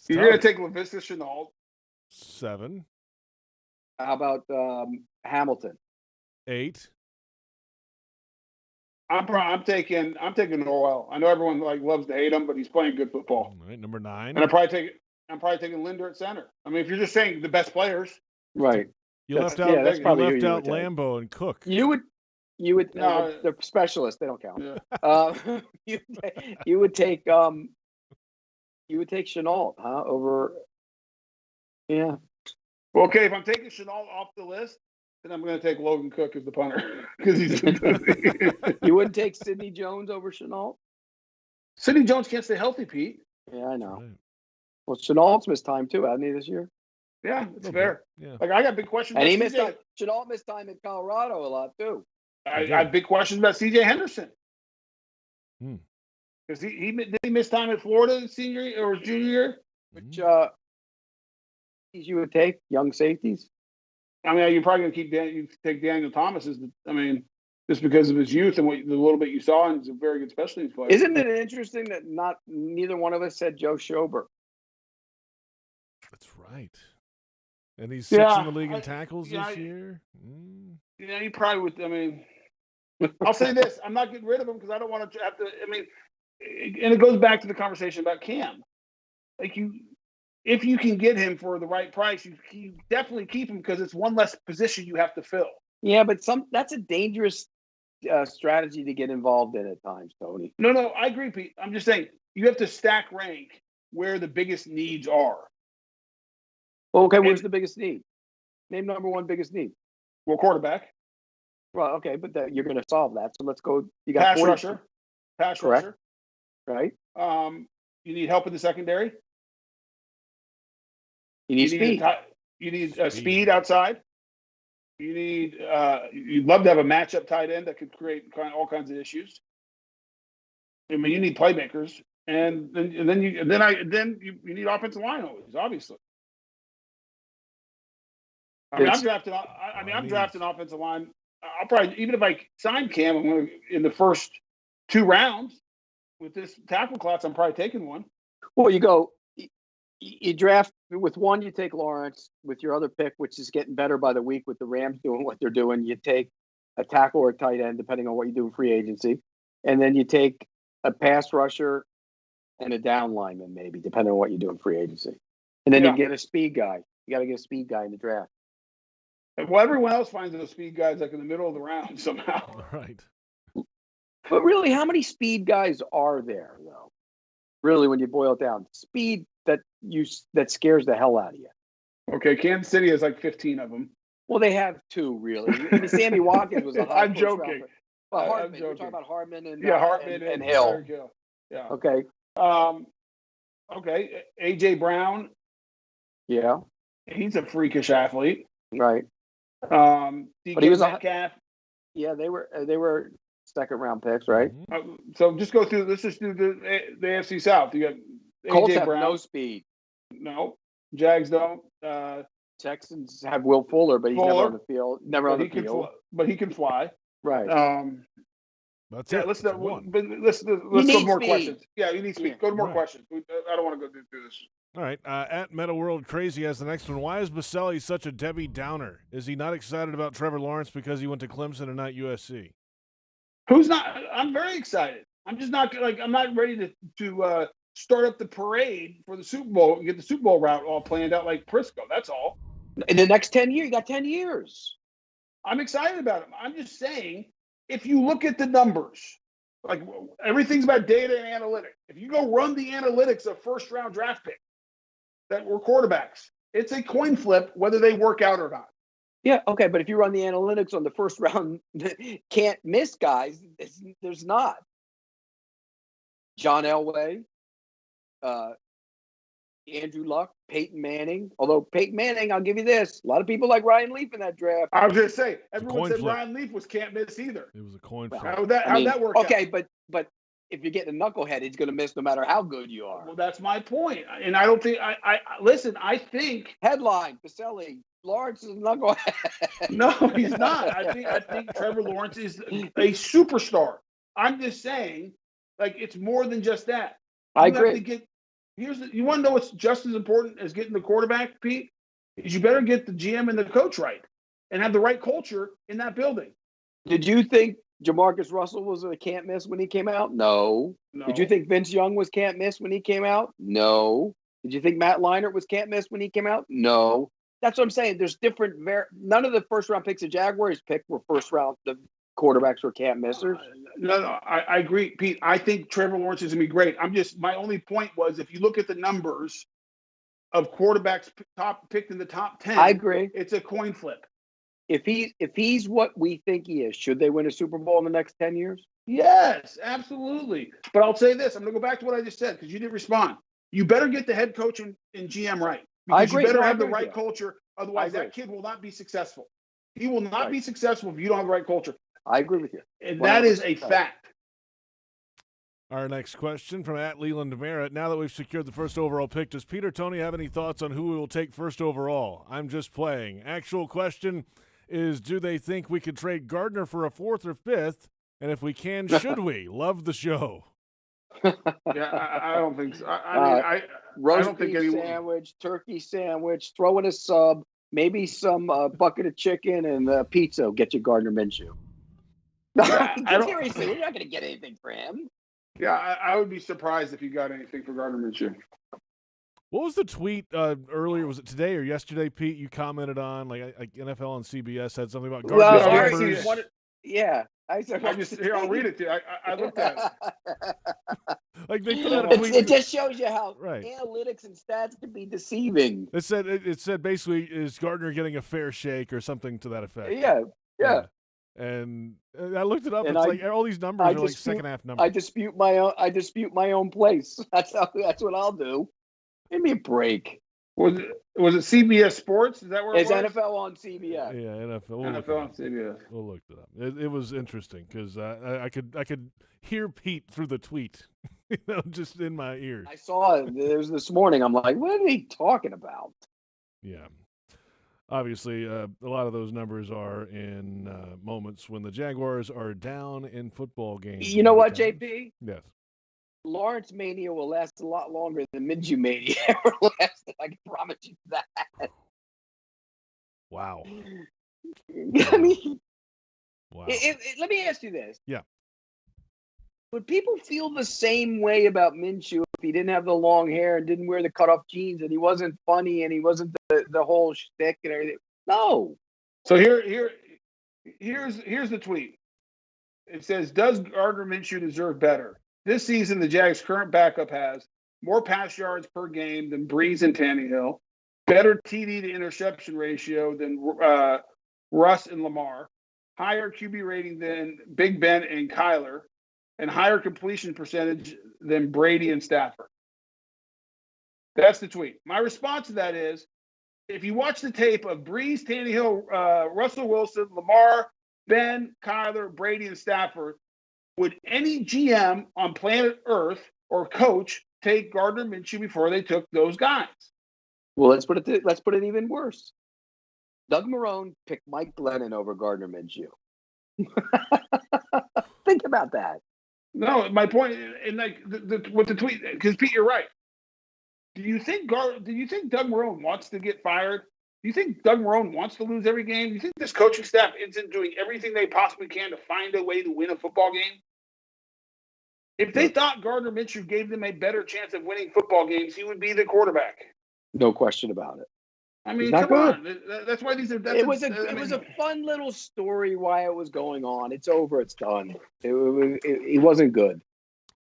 You're going to take LaVista Chenault. 7. How about Hamilton? 8. I'm taking Noel. I know everyone loves to hate him, but he's playing good football. All right, number 9. And I'm probably taking Linder at center. I mean, if you're just saying the best players, right? You left out Lambo and Cook. You would the specialists, they don't count. Yeah. You would take Chenault, huh? Over. Yeah. Well, okay, if I'm taking Chenault off the list, then I'm going to take Logan Cook as the punter because he's. You wouldn't take Sidney Jones over Chenault? Sidney Jones can't stay healthy, Pete. Yeah, I know. Right. Well, Chenault's missed time too, hasn't he, this year? Yeah, it's fair. Yeah. I got big questions. And he missed time. Chenault missed time in Colorado a lot too. I have big questions about C.J. Henderson. Because did he miss time at Florida senior year or junior year? Which you would take young safeties? I mean, you're probably going to take Daniel Thomas just because of his youth and the little bit you saw, and he's a very good special teams player. Isn't it interesting that neither one of us said Joe Schober? That's right. And he's 6th in the league in tackles this year. Yeah, he probably would. I mean, I'll say this: I'm not getting rid of him because I don't want to have to. I mean, and it goes back to the conversation about Cam. If you can get him for the right price, you definitely keep him because it's one less position you have to fill. Yeah, but that's a dangerous strategy to get involved in at times, Tony. No, I agree, Pete. I'm just saying you have to stack rank where the biggest needs are. Okay, where's the biggest need? Name number one biggest need. Well, quarterback. Well, okay, but you're going to solve that. So let's go. You got pass rusher. Pass rusher. Right. You need help in the secondary. You need speed. You need speed outside. You need. You'd love to have a matchup tight end that could create all kinds of issues. I mean, you need playmakers, and then you need offensive line always, obviously. I mean, I'm drafting offensive line. I'll probably, even if I sign Cam, I'm going to, in the first 2 rounds with this tackle class, I'm probably taking one. Well, you draft with one, you take Lawrence. With your other pick, which is getting better by the week with the Rams doing what they're doing, you take a tackle or a tight end, depending on what you do in free agency. And then you take a pass rusher and a down lineman, maybe, depending on what you do in free agency. And then you get a speed guy. You got to get a speed guy in the draft. Well, everyone else finds those speed guys in the middle of the round somehow. Right. But really, how many speed guys are there, though? Really, when you boil it down, speed that scares the hell out of you. Okay, Kansas City has 15 of them. Well, they have 2, really. I mean, Sammy Watkins was a high. I'm joking. Hardman. We're talking about Hardman and Hardman and Hill. Yeah. Okay. Okay. AJ Brown. Yeah. He's a freakish athlete. Right. But he was Metcalf. Yeah, they were second round picks, right? So just go through. Let's just do the AFC South. You got Colts AJ have Brown. no speed. No. Jags don't. Texans have Will Fuller, but he's never on the field. Never on the field. But he can fly. Right. That's it. Let's go more questions. Yeah, you need speed. Go to more questions. I don't want to go through this. All right. At Meta World Crazy has the next one. Why is Boselli such a Debbie Downer? Is he not excited about Trevor Lawrence because he went to Clemson and not USC? Who's not? I'm very excited. I'm just not I'm not ready to start up the parade for the Super Bowl and get the Super Bowl route all planned out like Prisco. That's all. In the next 10 years, you got 10 years. I'm excited about him. I'm just saying, if you look at the numbers, everything's about data and analytics. If you go run the analytics of first-round draft picks that were quarterbacks, it's a coin flip whether they work out or not. Yeah, okay, but if you run the analytics on the first round can't miss guys, there's not. John Elway, Andrew Luck, Peyton Manning. Although Peyton Manning, I'll give you this. A lot of people like Ryan Leaf in that draft. I was going to say, everyone said Ryan Leaf was can't miss either. It was a coin flip. How'd that work out? Okay, but if you're getting a knucklehead, he's going to miss no matter how good you are. Well, that's my point. And I don't think listen, I think headline Boselli, Lawrence is a knucklehead. No, he's not. I think Trevor Lawrence is a superstar. I'm just saying, it's more than just that. I agree. You want to know what's just as important as getting the quarterback, Pete? Is you better get the GM and the coach right and have the right culture in that building. Did you think Jamarcus Russell was a can't miss when he came out? No. Did you think Vince Young was can't miss when he came out? No. Did you think Matt Leinart was can't miss when he came out? No. That's what I'm saying. There's different. None of the first round picks the Jaguars picked were first round. The quarterbacks were can't missers. No, I agree, Pete. I think Trevor Lawrence is gonna be great. My only point was, if you look at the numbers of quarterbacks picked in the top 10, I agree. It's a coin flip. If he's what we think he is, should they win a Super Bowl in the next 10 years? Yes, absolutely. But I'll say this: I'm going to go back to what I just said because you didn't respond. You better get the head coach and GM right. Because I agree. You better No, have the right culture. Otherwise, that kid will not be successful. He will not be successful if you don't have the right culture. I agree with you. And that is a fact. Our next question from @Leland Merritt. Now that we've secured the first overall pick, does Peter Tony have any thoughts on who we will take first overall? I'm just playing. Actual question is, do they think we could trade Gardner for a 4th or 5th? And if we can, should we? Love the show. Yeah, I don't think so. I roast don't think beef anyone. sandwich, turkey sandwich, throw in a sub, maybe some bucket of chicken and pizza. Get you Gardner Minshew. Seriously, we're not going to get anything for him. Yeah, I would be surprised if you got anything for Gardner Minshew. What was the tweet earlier? Was it today or yesterday, Pete? You commented on like NFL on CBS had something about Gardner's numbers. I'll read it to you. I looked at it. Like they put out a tweet. It just shows you how Right. analytics and stats can be deceiving. It said basically, is Gardner getting a fair shake or something to that effect? Yeah. And I looked it up. And it's like all these numbers are like second half numbers. I dispute my own place. That's what I'll do. Give me a break. Was it CBS Sports? Is that where it's it was? NFL on CBS? Yeah, NFL. NFL on CBS. We'll look it up. It was interesting because I could hear Pete through the tweet, just in my ears. I saw it. It was this morning. I'm like, what are they talking about? Yeah. Obviously, a lot of those numbers are in moments when the Jaguars are down in football games. You know what, JP? Yes. Lawrence mania will last a lot longer than Minshew mania ever lasted. I can promise you that. Wow. I mean, wow. Let me ask you this. Yeah. Would people feel the same way about Minshew if he didn't have the long hair and didn't wear the cutoff jeans and he wasn't funny and he wasn't the whole shtick and everything? No. So here's the tweet. It says, does Gardner Minshew deserve better? This season, the Jags' current backup has more pass yards per game than Breeze and Tannehill, better TD to interception ratio than Russ and Lamar, higher QB rating than Big Ben and Kyler, and higher completion percentage than Brady and Stafford. That's the tweet. My response to that is, if you watch the tape of Breeze, Tannehill, Russell Wilson, Lamar, Ben, Kyler, Brady, and Stafford, would any GM on planet Earth or coach take Gardner Minshew before they took those guys? Well, let's put it even worse. Doug Marrone picked Mike Glennon over Gardner Minshew. Think about that. No, my point, and like with the tweet, because Pete, you're right. Do you think Doug Marrone wants to get fired? Do you think Doug Marrone wants to lose every game? Do you think this coaching staff isn't doing everything they possibly can to find a way to win a football game? If they thought Gardner Minshew gave them a better chance of winning football games, he would be the quarterback. No question about it. I mean, come on. That's why these are. It was a fun little story why it was going on. It's over. It's done. It wasn't good.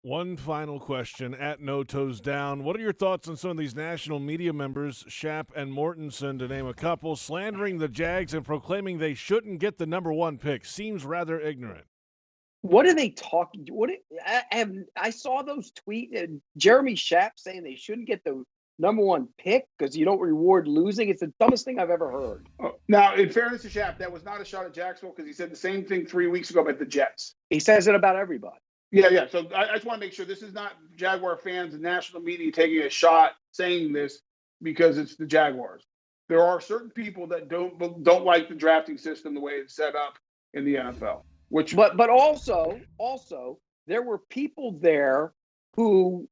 One final question at No Toes Down. What are your thoughts on some of these national media members, Schaap and Mortensen, to name a couple, slandering the Jags and proclaiming they shouldn't get the number 1 pick? Seems rather ignorant. What are they talking? I saw those tweets. Jeremy Schaap saying they shouldn't get the number 1 pick because you don't reward losing. It's the dumbest thing I've ever heard. Now, in fairness to Schaap, that was not a shot at Jacksonville because he said the same thing 3 weeks ago about the Jets. He says it about everybody. Yeah. So I just want to make sure this is not Jaguar fans and national media taking a shot saying this because it's the Jaguars. There are certain people that don't like the drafting system the way it's set up in the NFL. But also there were people there who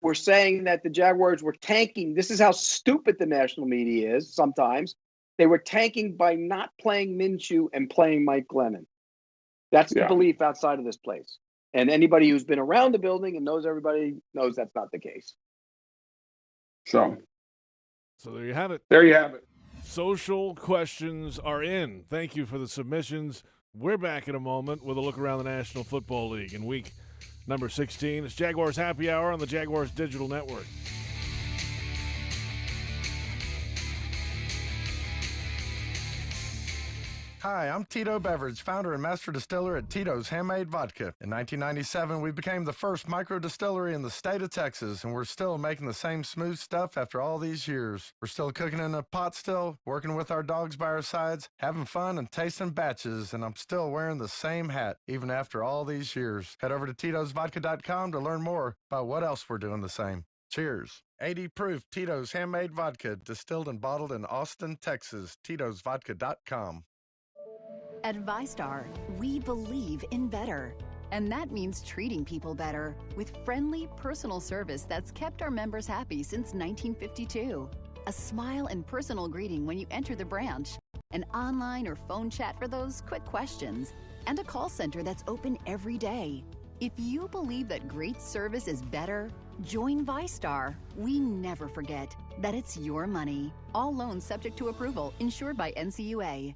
were saying that the Jaguars were tanking. This is how stupid the national media is sometimes. They were tanking by not playing Minshew and playing Mike Glennon. That's the belief outside of this place. And anybody who's been around the building and knows everybody knows that's not the case. So there you have it. There you have it. Social questions are in. Thank you for the submissions. We're back in a moment with a look around the National Football League in week number 16. It's Jaguars Happy Hour on the Jaguars Digital Network. Hi, I'm Tito Beverage, founder and master distiller at Tito's Handmade Vodka. In 1997, we became the first micro distillery in the state of Texas, and we're still making the same smooth stuff after all these years. We're still cooking in a pot still, working with our dogs by our sides, having fun and tasting batches, and I'm still wearing the same hat even after all these years. Head over to Tito'sVodka.com to learn more about what else we're doing the same. Cheers. 80 proof Tito's Handmade Vodka, distilled and bottled in Austin, Texas. Tito'sVodka.com. At ViStar, we believe in better. And that means treating people better with friendly, personal service that's kept our members happy since 1952. A smile and personal greeting when you enter the branch, an online or phone chat for those quick questions, and a call center that's open every day. If you believe that great service is better, join ViStar. We never forget that it's your money. All loans subject to approval, insured by NCUA.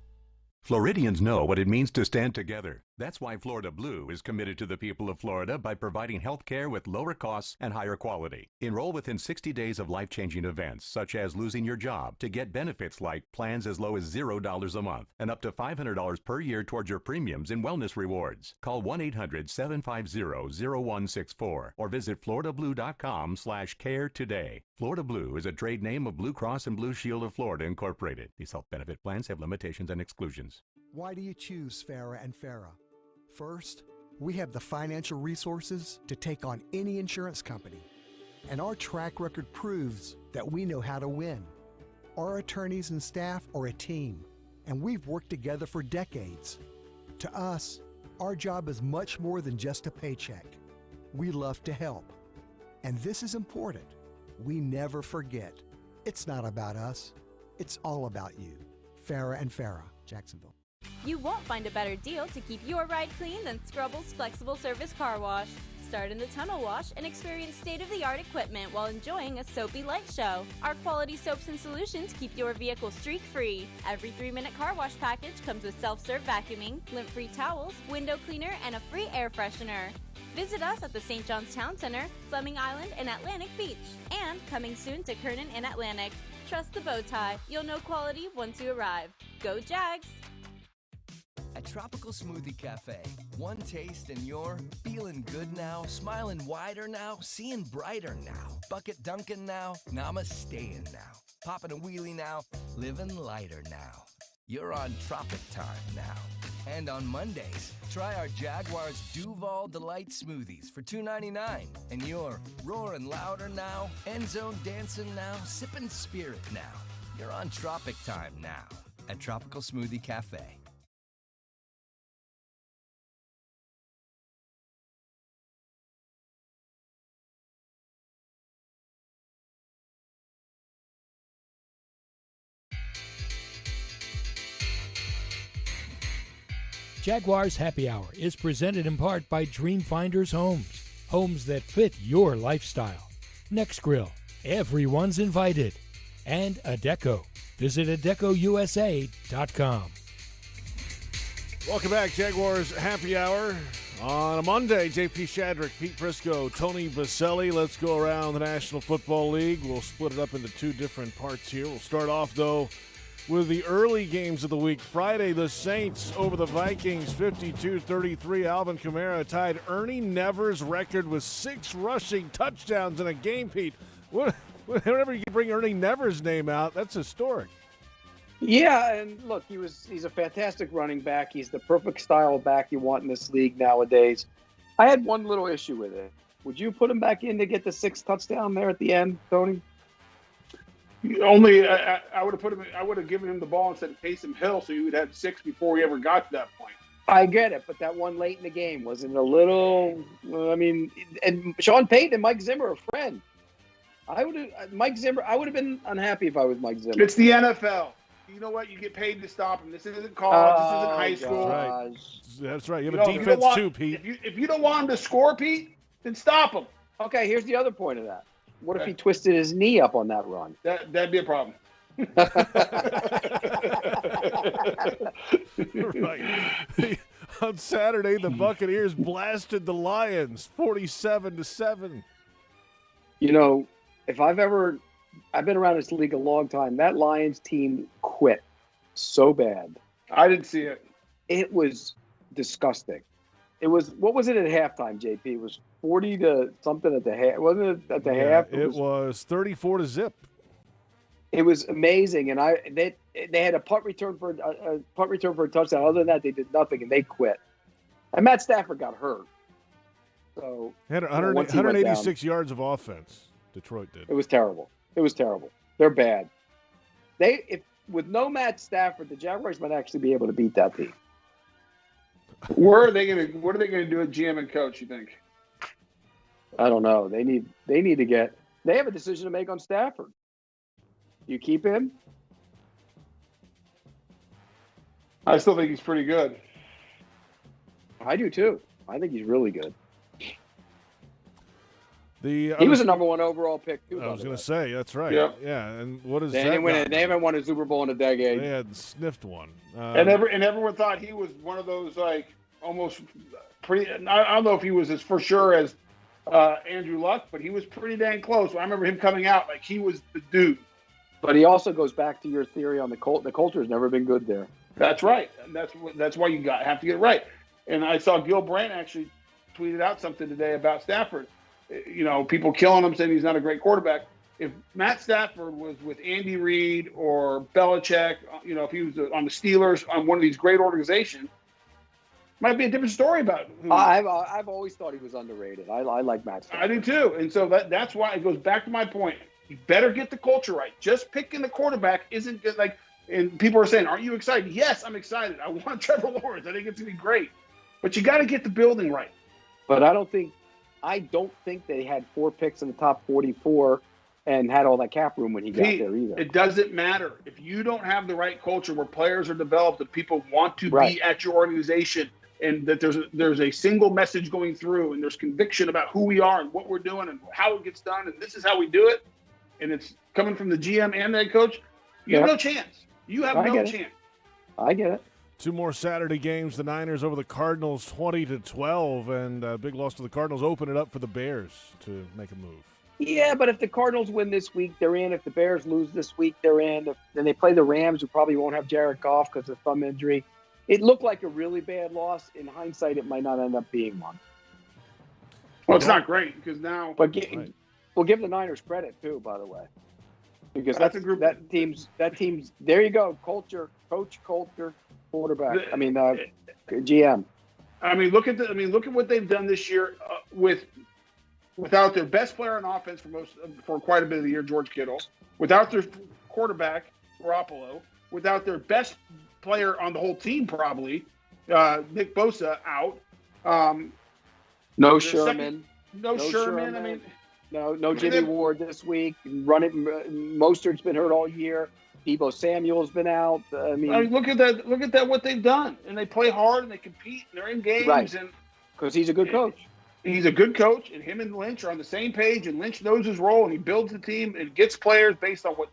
Floridians know what it means to stand together. That's why Florida Blue is committed to the people of Florida by providing health care with lower costs and higher quality. Enroll within 60 days of life-changing events, such as losing your job, to get benefits like plans as low as $0 a month and up to $500 per year towards your premiums in wellness rewards. Call 1-800-750-0164 or visit floridablue.com/care today. Florida Blue is a trade name of Blue Cross and Blue Shield of Florida, Incorporated. These health benefit plans have limitations and exclusions. Why do you choose Farah and Farah? First, we have the financial resources to take on any insurance company, and our track record proves that we know how to win. Our attorneys and staff are a team, and we've worked together for decades. To us, our job is much more than just a paycheck. We love to help, and this is important. We never forget. It's not about us. It's all about you. Farah and Farah, Jacksonville. You won't find a better deal to keep your ride clean than Scrubble's Flexible Service Car Wash. Start in the tunnel wash and experience state-of-the-art equipment while enjoying a soapy light show. Our quality soaps and solutions keep your vehicle streak-free. Every 3-minute car wash package comes with self-serve vacuuming, lint-free towels, window cleaner, and a free air freshener. Visit us at the St. John's Town Center, Fleming Island, and Atlantic Beach. And coming soon to Kernan and Atlantic. Trust the bow tie. You'll know quality once you arrive. Go Jags! At Tropical Smoothie Cafe, one taste and you're feeling good now, smiling wider now, seeing brighter now, bucket dunking now, namasteing now, popping a wheelie now, living lighter now. You're on Tropic Time now. And on Mondays, try our Jaguars Duval Delight Smoothies for $2.99. And you're roaring louder now, end zone dancing now, sipping spirit now. You're on Tropic Time now at Tropical Smoothie Cafe. Jaguars Happy Hour is presented in part by Dreamfinders Homes, homes that fit your lifestyle. Next Grill, everyone's invited. And Adecco. Visit AdeccoUSA.com. Welcome back, Jaguars Happy Hour. On a Monday, JP Shadrick, Pete Prisco, Tony Boselli. Let's go around the National Football League. We'll split it up into two different parts here. We'll start off, though, with the early games of the week. Friday, the Saints over the Vikings, 52-33. Alvin Kamara tied Ernie Nevers' record with 6 rushing touchdowns in a game, Pete. Whenever you bring Ernie Nevers' name out, that's historic. Yeah, and look, he's a fantastic running back. He's the perfect style of back you want in this league nowadays. I had one little issue with it. Would you put him back in to get the 6th touchdown there at the end, Tony? Only I would have put him. I would have given him the ball instead of Taysom Hill, so he would have 6 before he ever got to that point. I get it, but that one late in the game wasn't a little. I mean, and Sean Payton and Mike Zimmer are friends. I would have been unhappy if I was Mike Zimmer. It's the NFL. you know what? You get paid to stop him. This isn't college. This isn't high school. Right. That's right. You have a defense too, Pete. If you don't want him to score, Pete, then stop him. Okay, here's the other point of that. What if he twisted his knee up on that run? That'd be a problem. Right. On Saturday, the Buccaneers blasted the Lions 47-7. You know, I've been around this league a long time. That Lions team quit so bad. I didn't see it. It was disgusting. It was, what was it at halftime, JP? It was 40 to something at the half. Wasn't it at the half? It was 34-0. It was amazing, and they had a punt return for a touchdown. Other than that, they did nothing, and they quit. And Matt Stafford got hurt. So had 186 yards of offense. Detroit did. It was terrible. They're bad. With no Matt Stafford, the Jaguars might actually be able to beat that team. What are they going to do with GM and coach, you think? I don't know. They have a decision to make on Stafford. You keep him? I still think he's pretty good. I do too. I think he's really good. He was a number 1 overall pick too. I was going to say, that's right. Yep. Yeah, and what is they that? They haven't won a Super Bowl in a decade. They had sniffed one. And everyone thought he was one of those like almost pretty. I don't know if he was as for sure as Andrew Luck, but he was pretty dang close. I remember him coming out like he was the dude. But he also goes back to your theory on the culture has never been good there. That's right, and that's why you have to get it right. And I saw Gil Brandt actually tweeted out something today about Stafford. You know, people killing him, saying he's not a great quarterback. If Matt Stafford was with Andy Reid or Belichick, you know, if he was on the Steelers, on one of these great organizations, might be a different story about him. I've always thought he was underrated. I like Matt Stafford. I do too, and so that's why it goes back to my point. You better get the culture right. Just picking the quarterback isn't good. Like, and people are saying, "Aren't you excited?" Yes, I'm excited. I want Trevor Lawrence. I think it's gonna be great, but you got to get the building right. But I don't think they had 4 picks in the top 44 and had all that cap room when he got there either. It doesn't matter if you don't have the right culture where players are developed, that people want to be at your organization, and that there's a single message going through, and there's conviction about who we are and what we're doing and how it gets done, and this is how we do it. And it's coming from the GM and the head coach, you have no chance. You have no chance. I get it. 2 more Saturday games. The Niners over the Cardinals 20-12, and a big loss to the Cardinals. Open it up for the Bears to make a move. Yeah, but if the Cardinals win this week, they're in. If the Bears lose this week, they're in. Then they play the Rams, who probably won't have Jared Goff because of thumb injury. It looked like a really bad loss. In hindsight, it might not end up being one. Well, it's not great because now. But we'll give the Niners credit too, by the way, because that's a group. That team's. There you go. Culture, coach, culture, quarterback. GM. Look at what they've done this year without their best player on offense for quite a bit of the year, George Kittle, without their quarterback Garoppolo, without their best player on the whole team probably, Nick Bosa out. No Sherman. No Sherman. No Jimmy Ward this week. Mostert's been hurt all year. Deebo Samuel's been out. Look at that. Look at that. What they've done, and they play hard and they compete. And they're in games, right? And because he's a good coach. He's a good coach, and him and Lynch are on the same page. And Lynch knows his role, and he builds the team and gets players based on what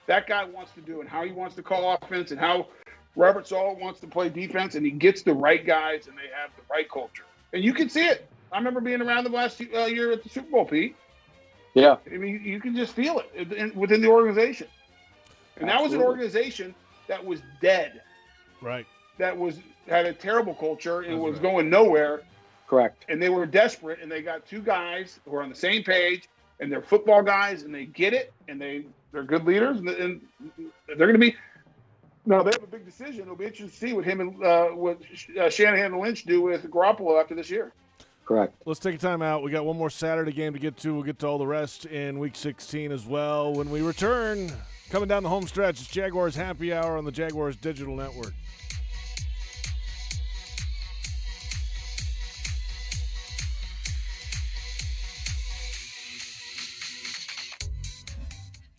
that guy wants to do and how he wants to call offense and how Robert Saleh wants to play defense. And he gets the right guys, and they have the right culture. And you can see it. I remember being around the last year at the Super Bowl, Pete. Yeah. You can just feel it within the organization. And that was an organization that was dead. Right. That had a terrible culture and was going nowhere. Correct. And they were desperate, and they got 2 guys who are on the same page, and they're football guys, and they get it, and they're good leaders, and they're going to be. Now, they have a big decision. It'll be interesting to see what him and what Shanahan and Lynch do with Garoppolo after this year. Correct. Let's take a time out. We got one more Saturday game to get to. We'll get to all the rest in Week 16 as well. When we return, coming down the home stretch, it's Jaguars Happy Hour on the Jaguars Digital Network.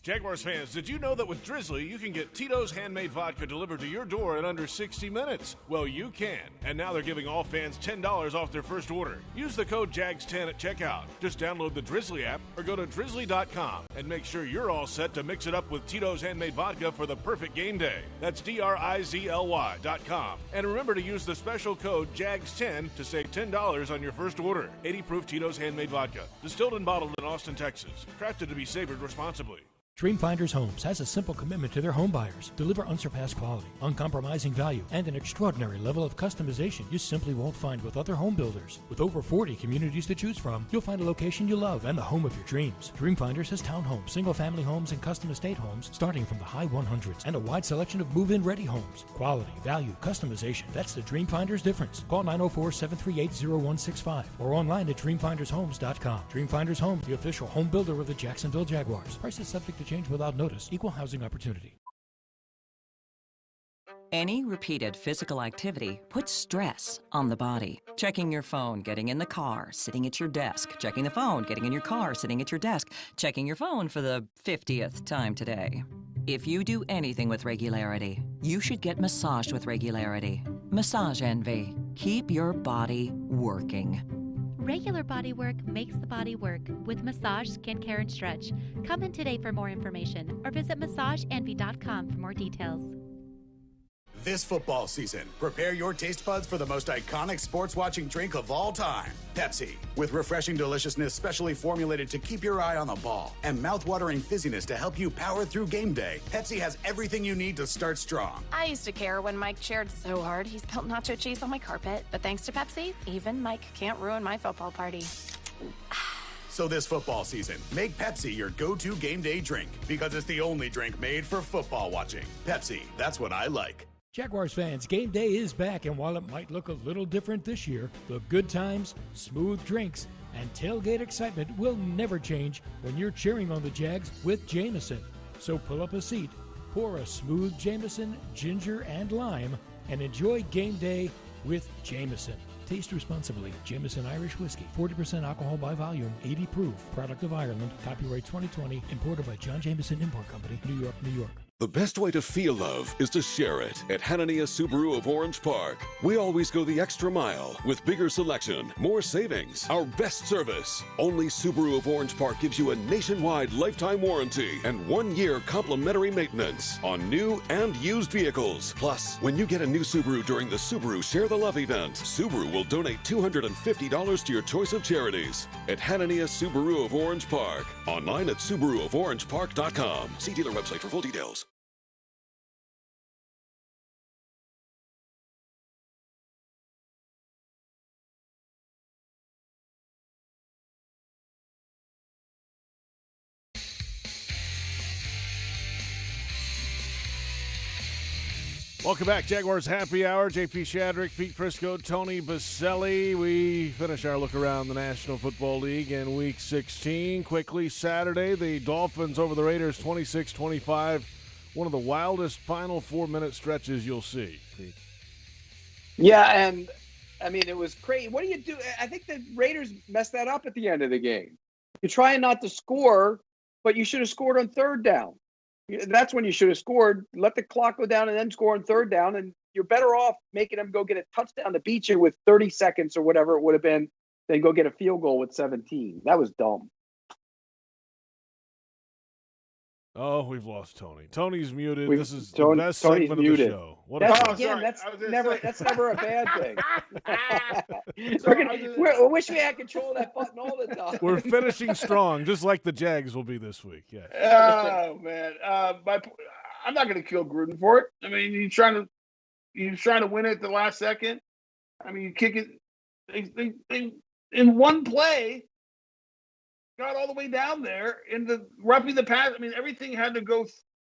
Jaguars fans, did you know that with Drizzly, you can get Tito's handmade vodka delivered to your door in under 60 minutes? Well, you can. And now they're giving all fans $10 off their first order. Use the code JAGS10 at checkout. Just download the Drizzly app or go to drizzly.com and make sure you're all set to mix it up with Tito's handmade vodka for the perfect game day. That's DRIZLY.com. And remember to use the special code JAGS10 to save $10 on your first order. 80 proof Tito's handmade vodka. Distilled and bottled in Austin, Texas. Crafted to be savored responsibly. Dreamfinders Homes has a simple commitment to their home buyers. Deliver unsurpassed quality, uncompromising value, and an extraordinary level of customization you simply won't find with other home builders. With over 40 communities to choose from, you'll find a location you love and the home of your dreams. Dreamfinders has townhomes, single-family homes, and custom estate homes starting from the high 100s and a wide selection of move-in ready homes. Quality, value, customization. That's the Dreamfinders difference. Call 904-738-0165 or online at dreamfindershomes.com. Dreamfinders Homes, the official home builder of the Jacksonville Jaguars. Prices subject to change without notice. Equal housing opportunity. Any repeated physical activity puts stress on the body. Checking your phone, getting in the car, sitting at your desk, checking the phone, getting in your car, sitting at your desk, checking your phone for the 50th time today. If you do anything with regularity, you should get massaged with regularity. Massage Envy. Keep your body working. Regular body work makes the body work with massage, skincare, and stretch. Come in today for more information or visit massageenvy.com for more details. This football season, prepare your taste buds for the most iconic sports-watching drink of all time, Pepsi. With refreshing deliciousness specially formulated to keep your eye on the ball and mouth-watering fizziness to help you power through game day, Pepsi has everything you need to start strong. I used to care when Mike cheered so hard he spilled nacho cheese on my carpet, but thanks to Pepsi, even Mike can't ruin my football party. So this football season, make Pepsi your go-to game day drink because it's the only drink made for football watching. Pepsi, that's what I like. Jaguars fans, game day is back, and while it might look a little different this year, the good times, smooth drinks, and tailgate excitement will never change when you're cheering on the Jags with Jameson. So pull up a seat, pour a smooth Jameson, ginger, and lime, and enjoy game day with Jameson. Taste responsibly. Jameson Irish Whiskey, 40% alcohol by volume, 80 proof. Product of Ireland. Copyright 2020. Imported by John Jameson Import Company, New York, New York. The best way to feel love is to share it. At Hanania Subaru of Orange Park, we always go the extra mile with bigger selection, more savings, our best service. Only Subaru of Orange Park gives you a nationwide lifetime warranty and 1 year complimentary maintenance on new and used vehicles. Plus, when you get a new Subaru during the Subaru Share the Love event, Subaru will donate $250 to your choice of charities. At Hanania Subaru of Orange Park. Online at SubaruofOrangePark.com. See dealer website for full details. Welcome back, Jaguars Happy Hour. JP Shadrick, Pete Prisco, Tony Boselli. We finish our look around the National Football League in Week 16. Quickly, Saturday, the Dolphins over the Raiders 26-25. One of the wildest final 4-minute stretches you'll see, Pete. Yeah, and, I mean, it was crazy. What do you do? I think the Raiders messed that up at the end of the game. You're trying not to score, but you should have scored on third down. That's when you should have scored. Let the clock go down and then score on third down, and you're better off making them go get a touchdown to beat you with 30 seconds or whatever it would have been than go get a field goal with 17. That was dumb. Oh, we've lost Tony. Tony's muted. This is Tony, the best Tony's segment muted. of the show. What a show. That's never a bad thing. I wish we had control of that button all the time. We're finishing strong, just like the Jags will be this week. Yeah. Oh man, I'm not going to kill Gruden for it. I mean, he's trying to win it at the last second. I mean, you kick it. They in one play got all the way down there in the roughing the pass. I mean, everything had to go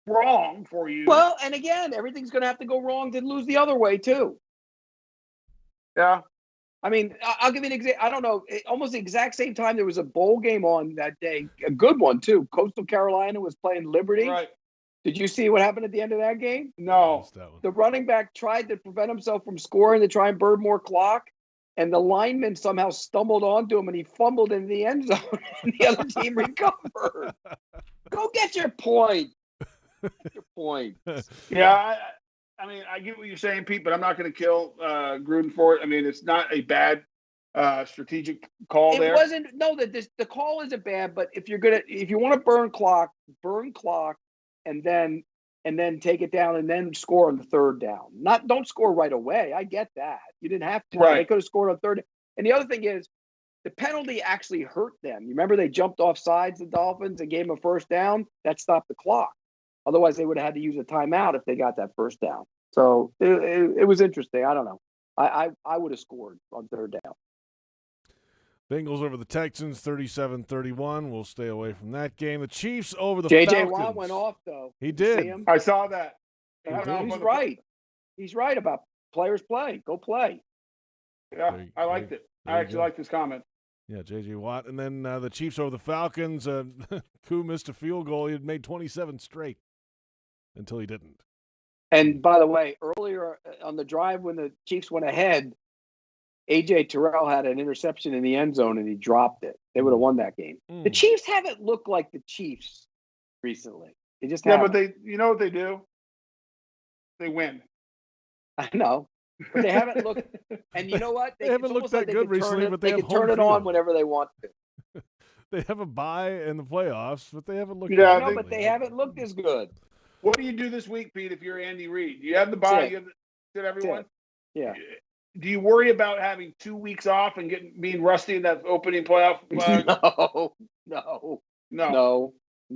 wrong for you. Well, and again, everything's going to have to go wrong to lose the other way too. Yeah. I mean, I'll give you an example. I don't know. Almost the exact same time, there was a bowl game on that day. A good one, too. Coastal Carolina was playing Liberty. Right. Did you see what happened at the end of that game? No. The running back tried to prevent himself from scoring to try and burn more clock, and the lineman somehow stumbled onto him, and he fumbled in the end zone, and the other team recovered. Go get your point. Get your point. Yeah, I mean, I get what you're saying, Pete, but I'm not going to kill Gruden for it. I mean, it's not a bad strategic call there. It wasn't. No, the call isn't bad. But if you want to burn clock, and then take it down and then score on the third down. Don't score right away. I get that. You didn't have to. Right. They could have scored on third. And the other thing is, the penalty actually hurt them. You remember they jumped off sides, the Dolphins, and gave them a first down? That stopped the clock. Otherwise, they would have had to use a timeout if they got that first down. So it was interesting. I don't know. I would have scored on third down. Bengals over the Texans, 37-31. We'll stay away from that game. The Chiefs over the J.J. Falcons. Watt went off, though. He did. See him? I saw that. He's right. He's right about players play. Go play. Yeah, I liked it. I actually liked his comment. Yeah, J.J. Watt. And then the Chiefs over the Falcons. Koo missed a field goal. He had made 27 straight until he didn't. And by the way, earlier on the drive when the Chiefs went ahead, A.J. Terrell had an interception in the end zone and he dropped it. They would have won that game. The Chiefs haven't looked like the Chiefs recently. They just haven't. But you know what they do? They win. I know. But they haven't looked, and you know what? They haven't looked that good recently, but they have can turn it on whenever they want to. They have a bye in the playoffs, but they haven't looked. Yeah, no, but they haven't looked as good. What do you do this week, Pete? If you're Andy Reid, you have the bye. You have sit everyone. Yeah. Do you worry about having 2 weeks off and being rusty in that opening playoff? No.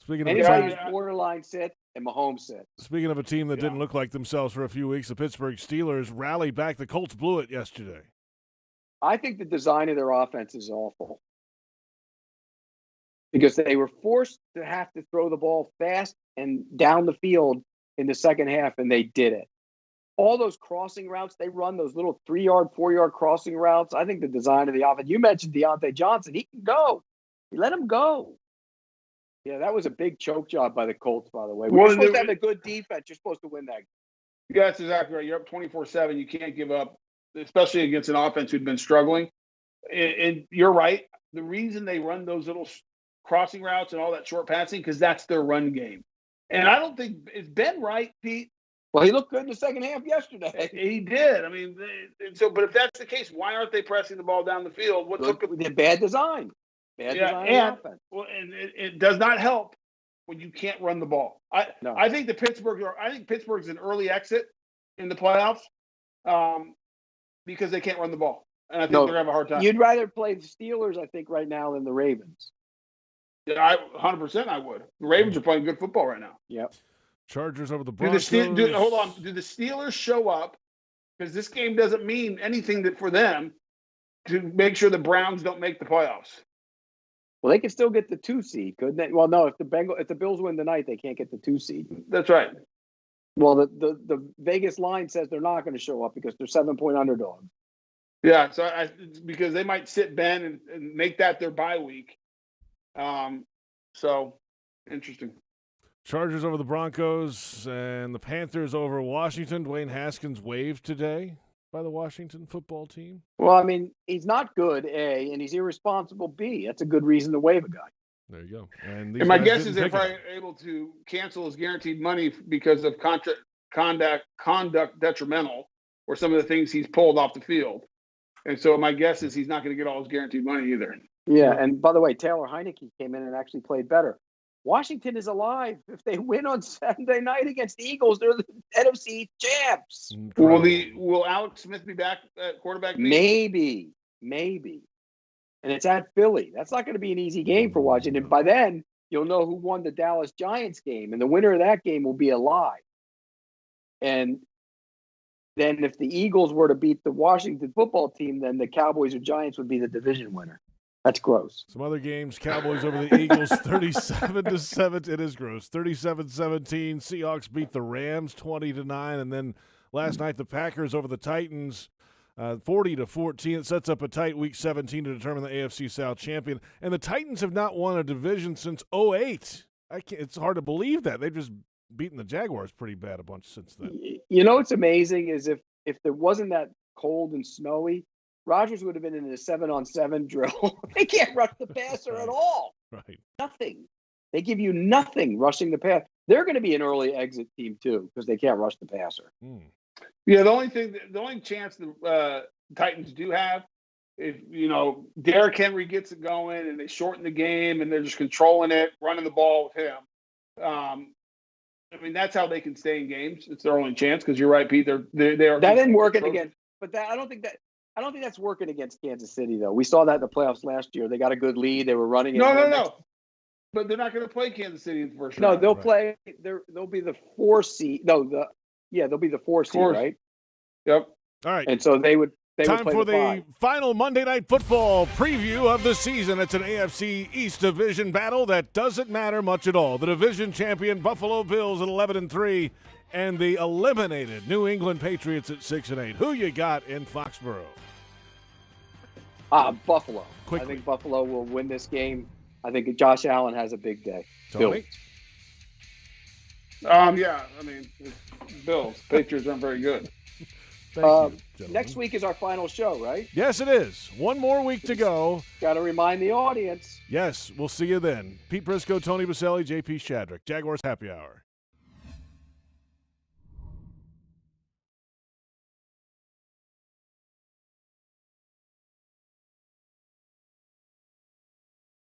Speaking of anybody who's borderline sit and Mahomes sit. Speaking of a team that didn't look like themselves for a few weeks, the Pittsburgh Steelers rallied back. The Colts blew it yesterday. I think the design of their offense is awful because they were forced to have to throw the ball fast and down the field in the second half, and they did it. All those crossing routes they run, those little 3-yard, 4-yard crossing routes, I think the design of the offense. You mentioned Deontay Johnson. He can go. You let him go. Yeah, that was a big choke job by the Colts, by the way. We're supposed to have a good defense. You're supposed to win that game. Yeah, that's exactly right. You're up 24-7. You can't give up, especially against an offense who'd been struggling. And you're right. The reason they run those little crossing routes and all that short passing, because that's their run game. And I don't think – is Ben right, Pete? Well, he looked good in the second half yesterday. He did. I mean, but if that's the case, why aren't they pressing the ball down the field? Bad design. And it does not help when you can't run the ball. I think Pittsburgh's an early exit in the playoffs because they can't run the ball, and I think they're gonna have a hard time. You'd rather play the Steelers, I think, right now than the Ravens. Yeah, 100% I would. The Ravens are playing good football right now. Yep. Chargers over the Broncos. Hold on. Do the Steelers show up? Because this game doesn't mean anything for them to make sure the Browns don't make the playoffs. Well, they can still get the 2 seed, couldn't they? Well, no. If the Bills win tonight, they can't get the 2 seed. That's right. Well, the Vegas line says they're not going to show up because they're 7-point underdog. Yeah, so because they might sit Ben and make that their bye week. So interesting. Chargers over the Broncos and the Panthers over Washington. Dwayne Haskins waived today by the Washington football team. Well, I mean, he's not good, A, and he's irresponsible, B. That's a good reason to waive a guy. There you go. And my guess is they're probably able to cancel his guaranteed money because of conduct detrimental or some of the things he's pulled off the field. And so my guess is he's not going to get all his guaranteed money either. Yeah, and by the way, Taylor Heineke came in and actually played better. Washington is alive. If they win on Saturday night against the Eagles, they're the NFC champs. Will Alex Smith be back at quarterback? Maybe. And it's at Philly. That's not going to be an easy game for Washington. By then, you'll know who won the Dallas Giants game, and the winner of that game will be alive. And then if the Eagles were to beat the Washington football team, then the Cowboys or Giants would be the division winner. That's gross. Some other games, Cowboys over the Eagles, 37-7. It is gross. 37-17. Seahawks beat the Rams 20-9. And then last night, the Packers over the Titans, 40-14. It sets up a tight Week 17 to determine the AFC South champion. And the Titans have not won a division since 2008. It's hard to believe that. They've just beaten the Jaguars pretty bad a bunch since then. You know what's amazing is if there wasn't that cold and snowy, Rodgers would have been in a 7-on-7 drill. They can't rush the passer at all. Right. Nothing. They give you nothing rushing the pass. They're going to be an early exit team too because they can't rush the passer. Yeah, the only chance the Titans do have, if Derrick Henry gets it going and they shorten the game and they're just controlling it, running the ball with him. That's how they can stay in games. It's their only chance because you're right, Pete. They are. That isn't working against, but I don't think that's working against Kansas City though. We saw that in the playoffs last year. They got a good lead. They were running it. No. But they're not going to play Kansas City in the first round. No, they'll play. They'll be the 4 seed. No, they'll be the 4 seed, right? Yep. All right. And so they would. Time for the final Monday Night Football preview of the season. It's an AFC East division battle that doesn't matter much at all. The division champion Buffalo Bills at 11-3, and the eliminated New England Patriots at 6-8. Who you got in Foxborough? Buffalo. Quickly. I think Buffalo will win this game. I think Josh Allen has a big day. Tony? Bills. Patriots aren't very good. Thank you, next week is our final show, right? Yes, it is. One more week to go. Got to remind the audience. Yes, we'll see you then. Pete Prisco, Tony Boselli, JP Shadrick. Jaguars Happy Hour.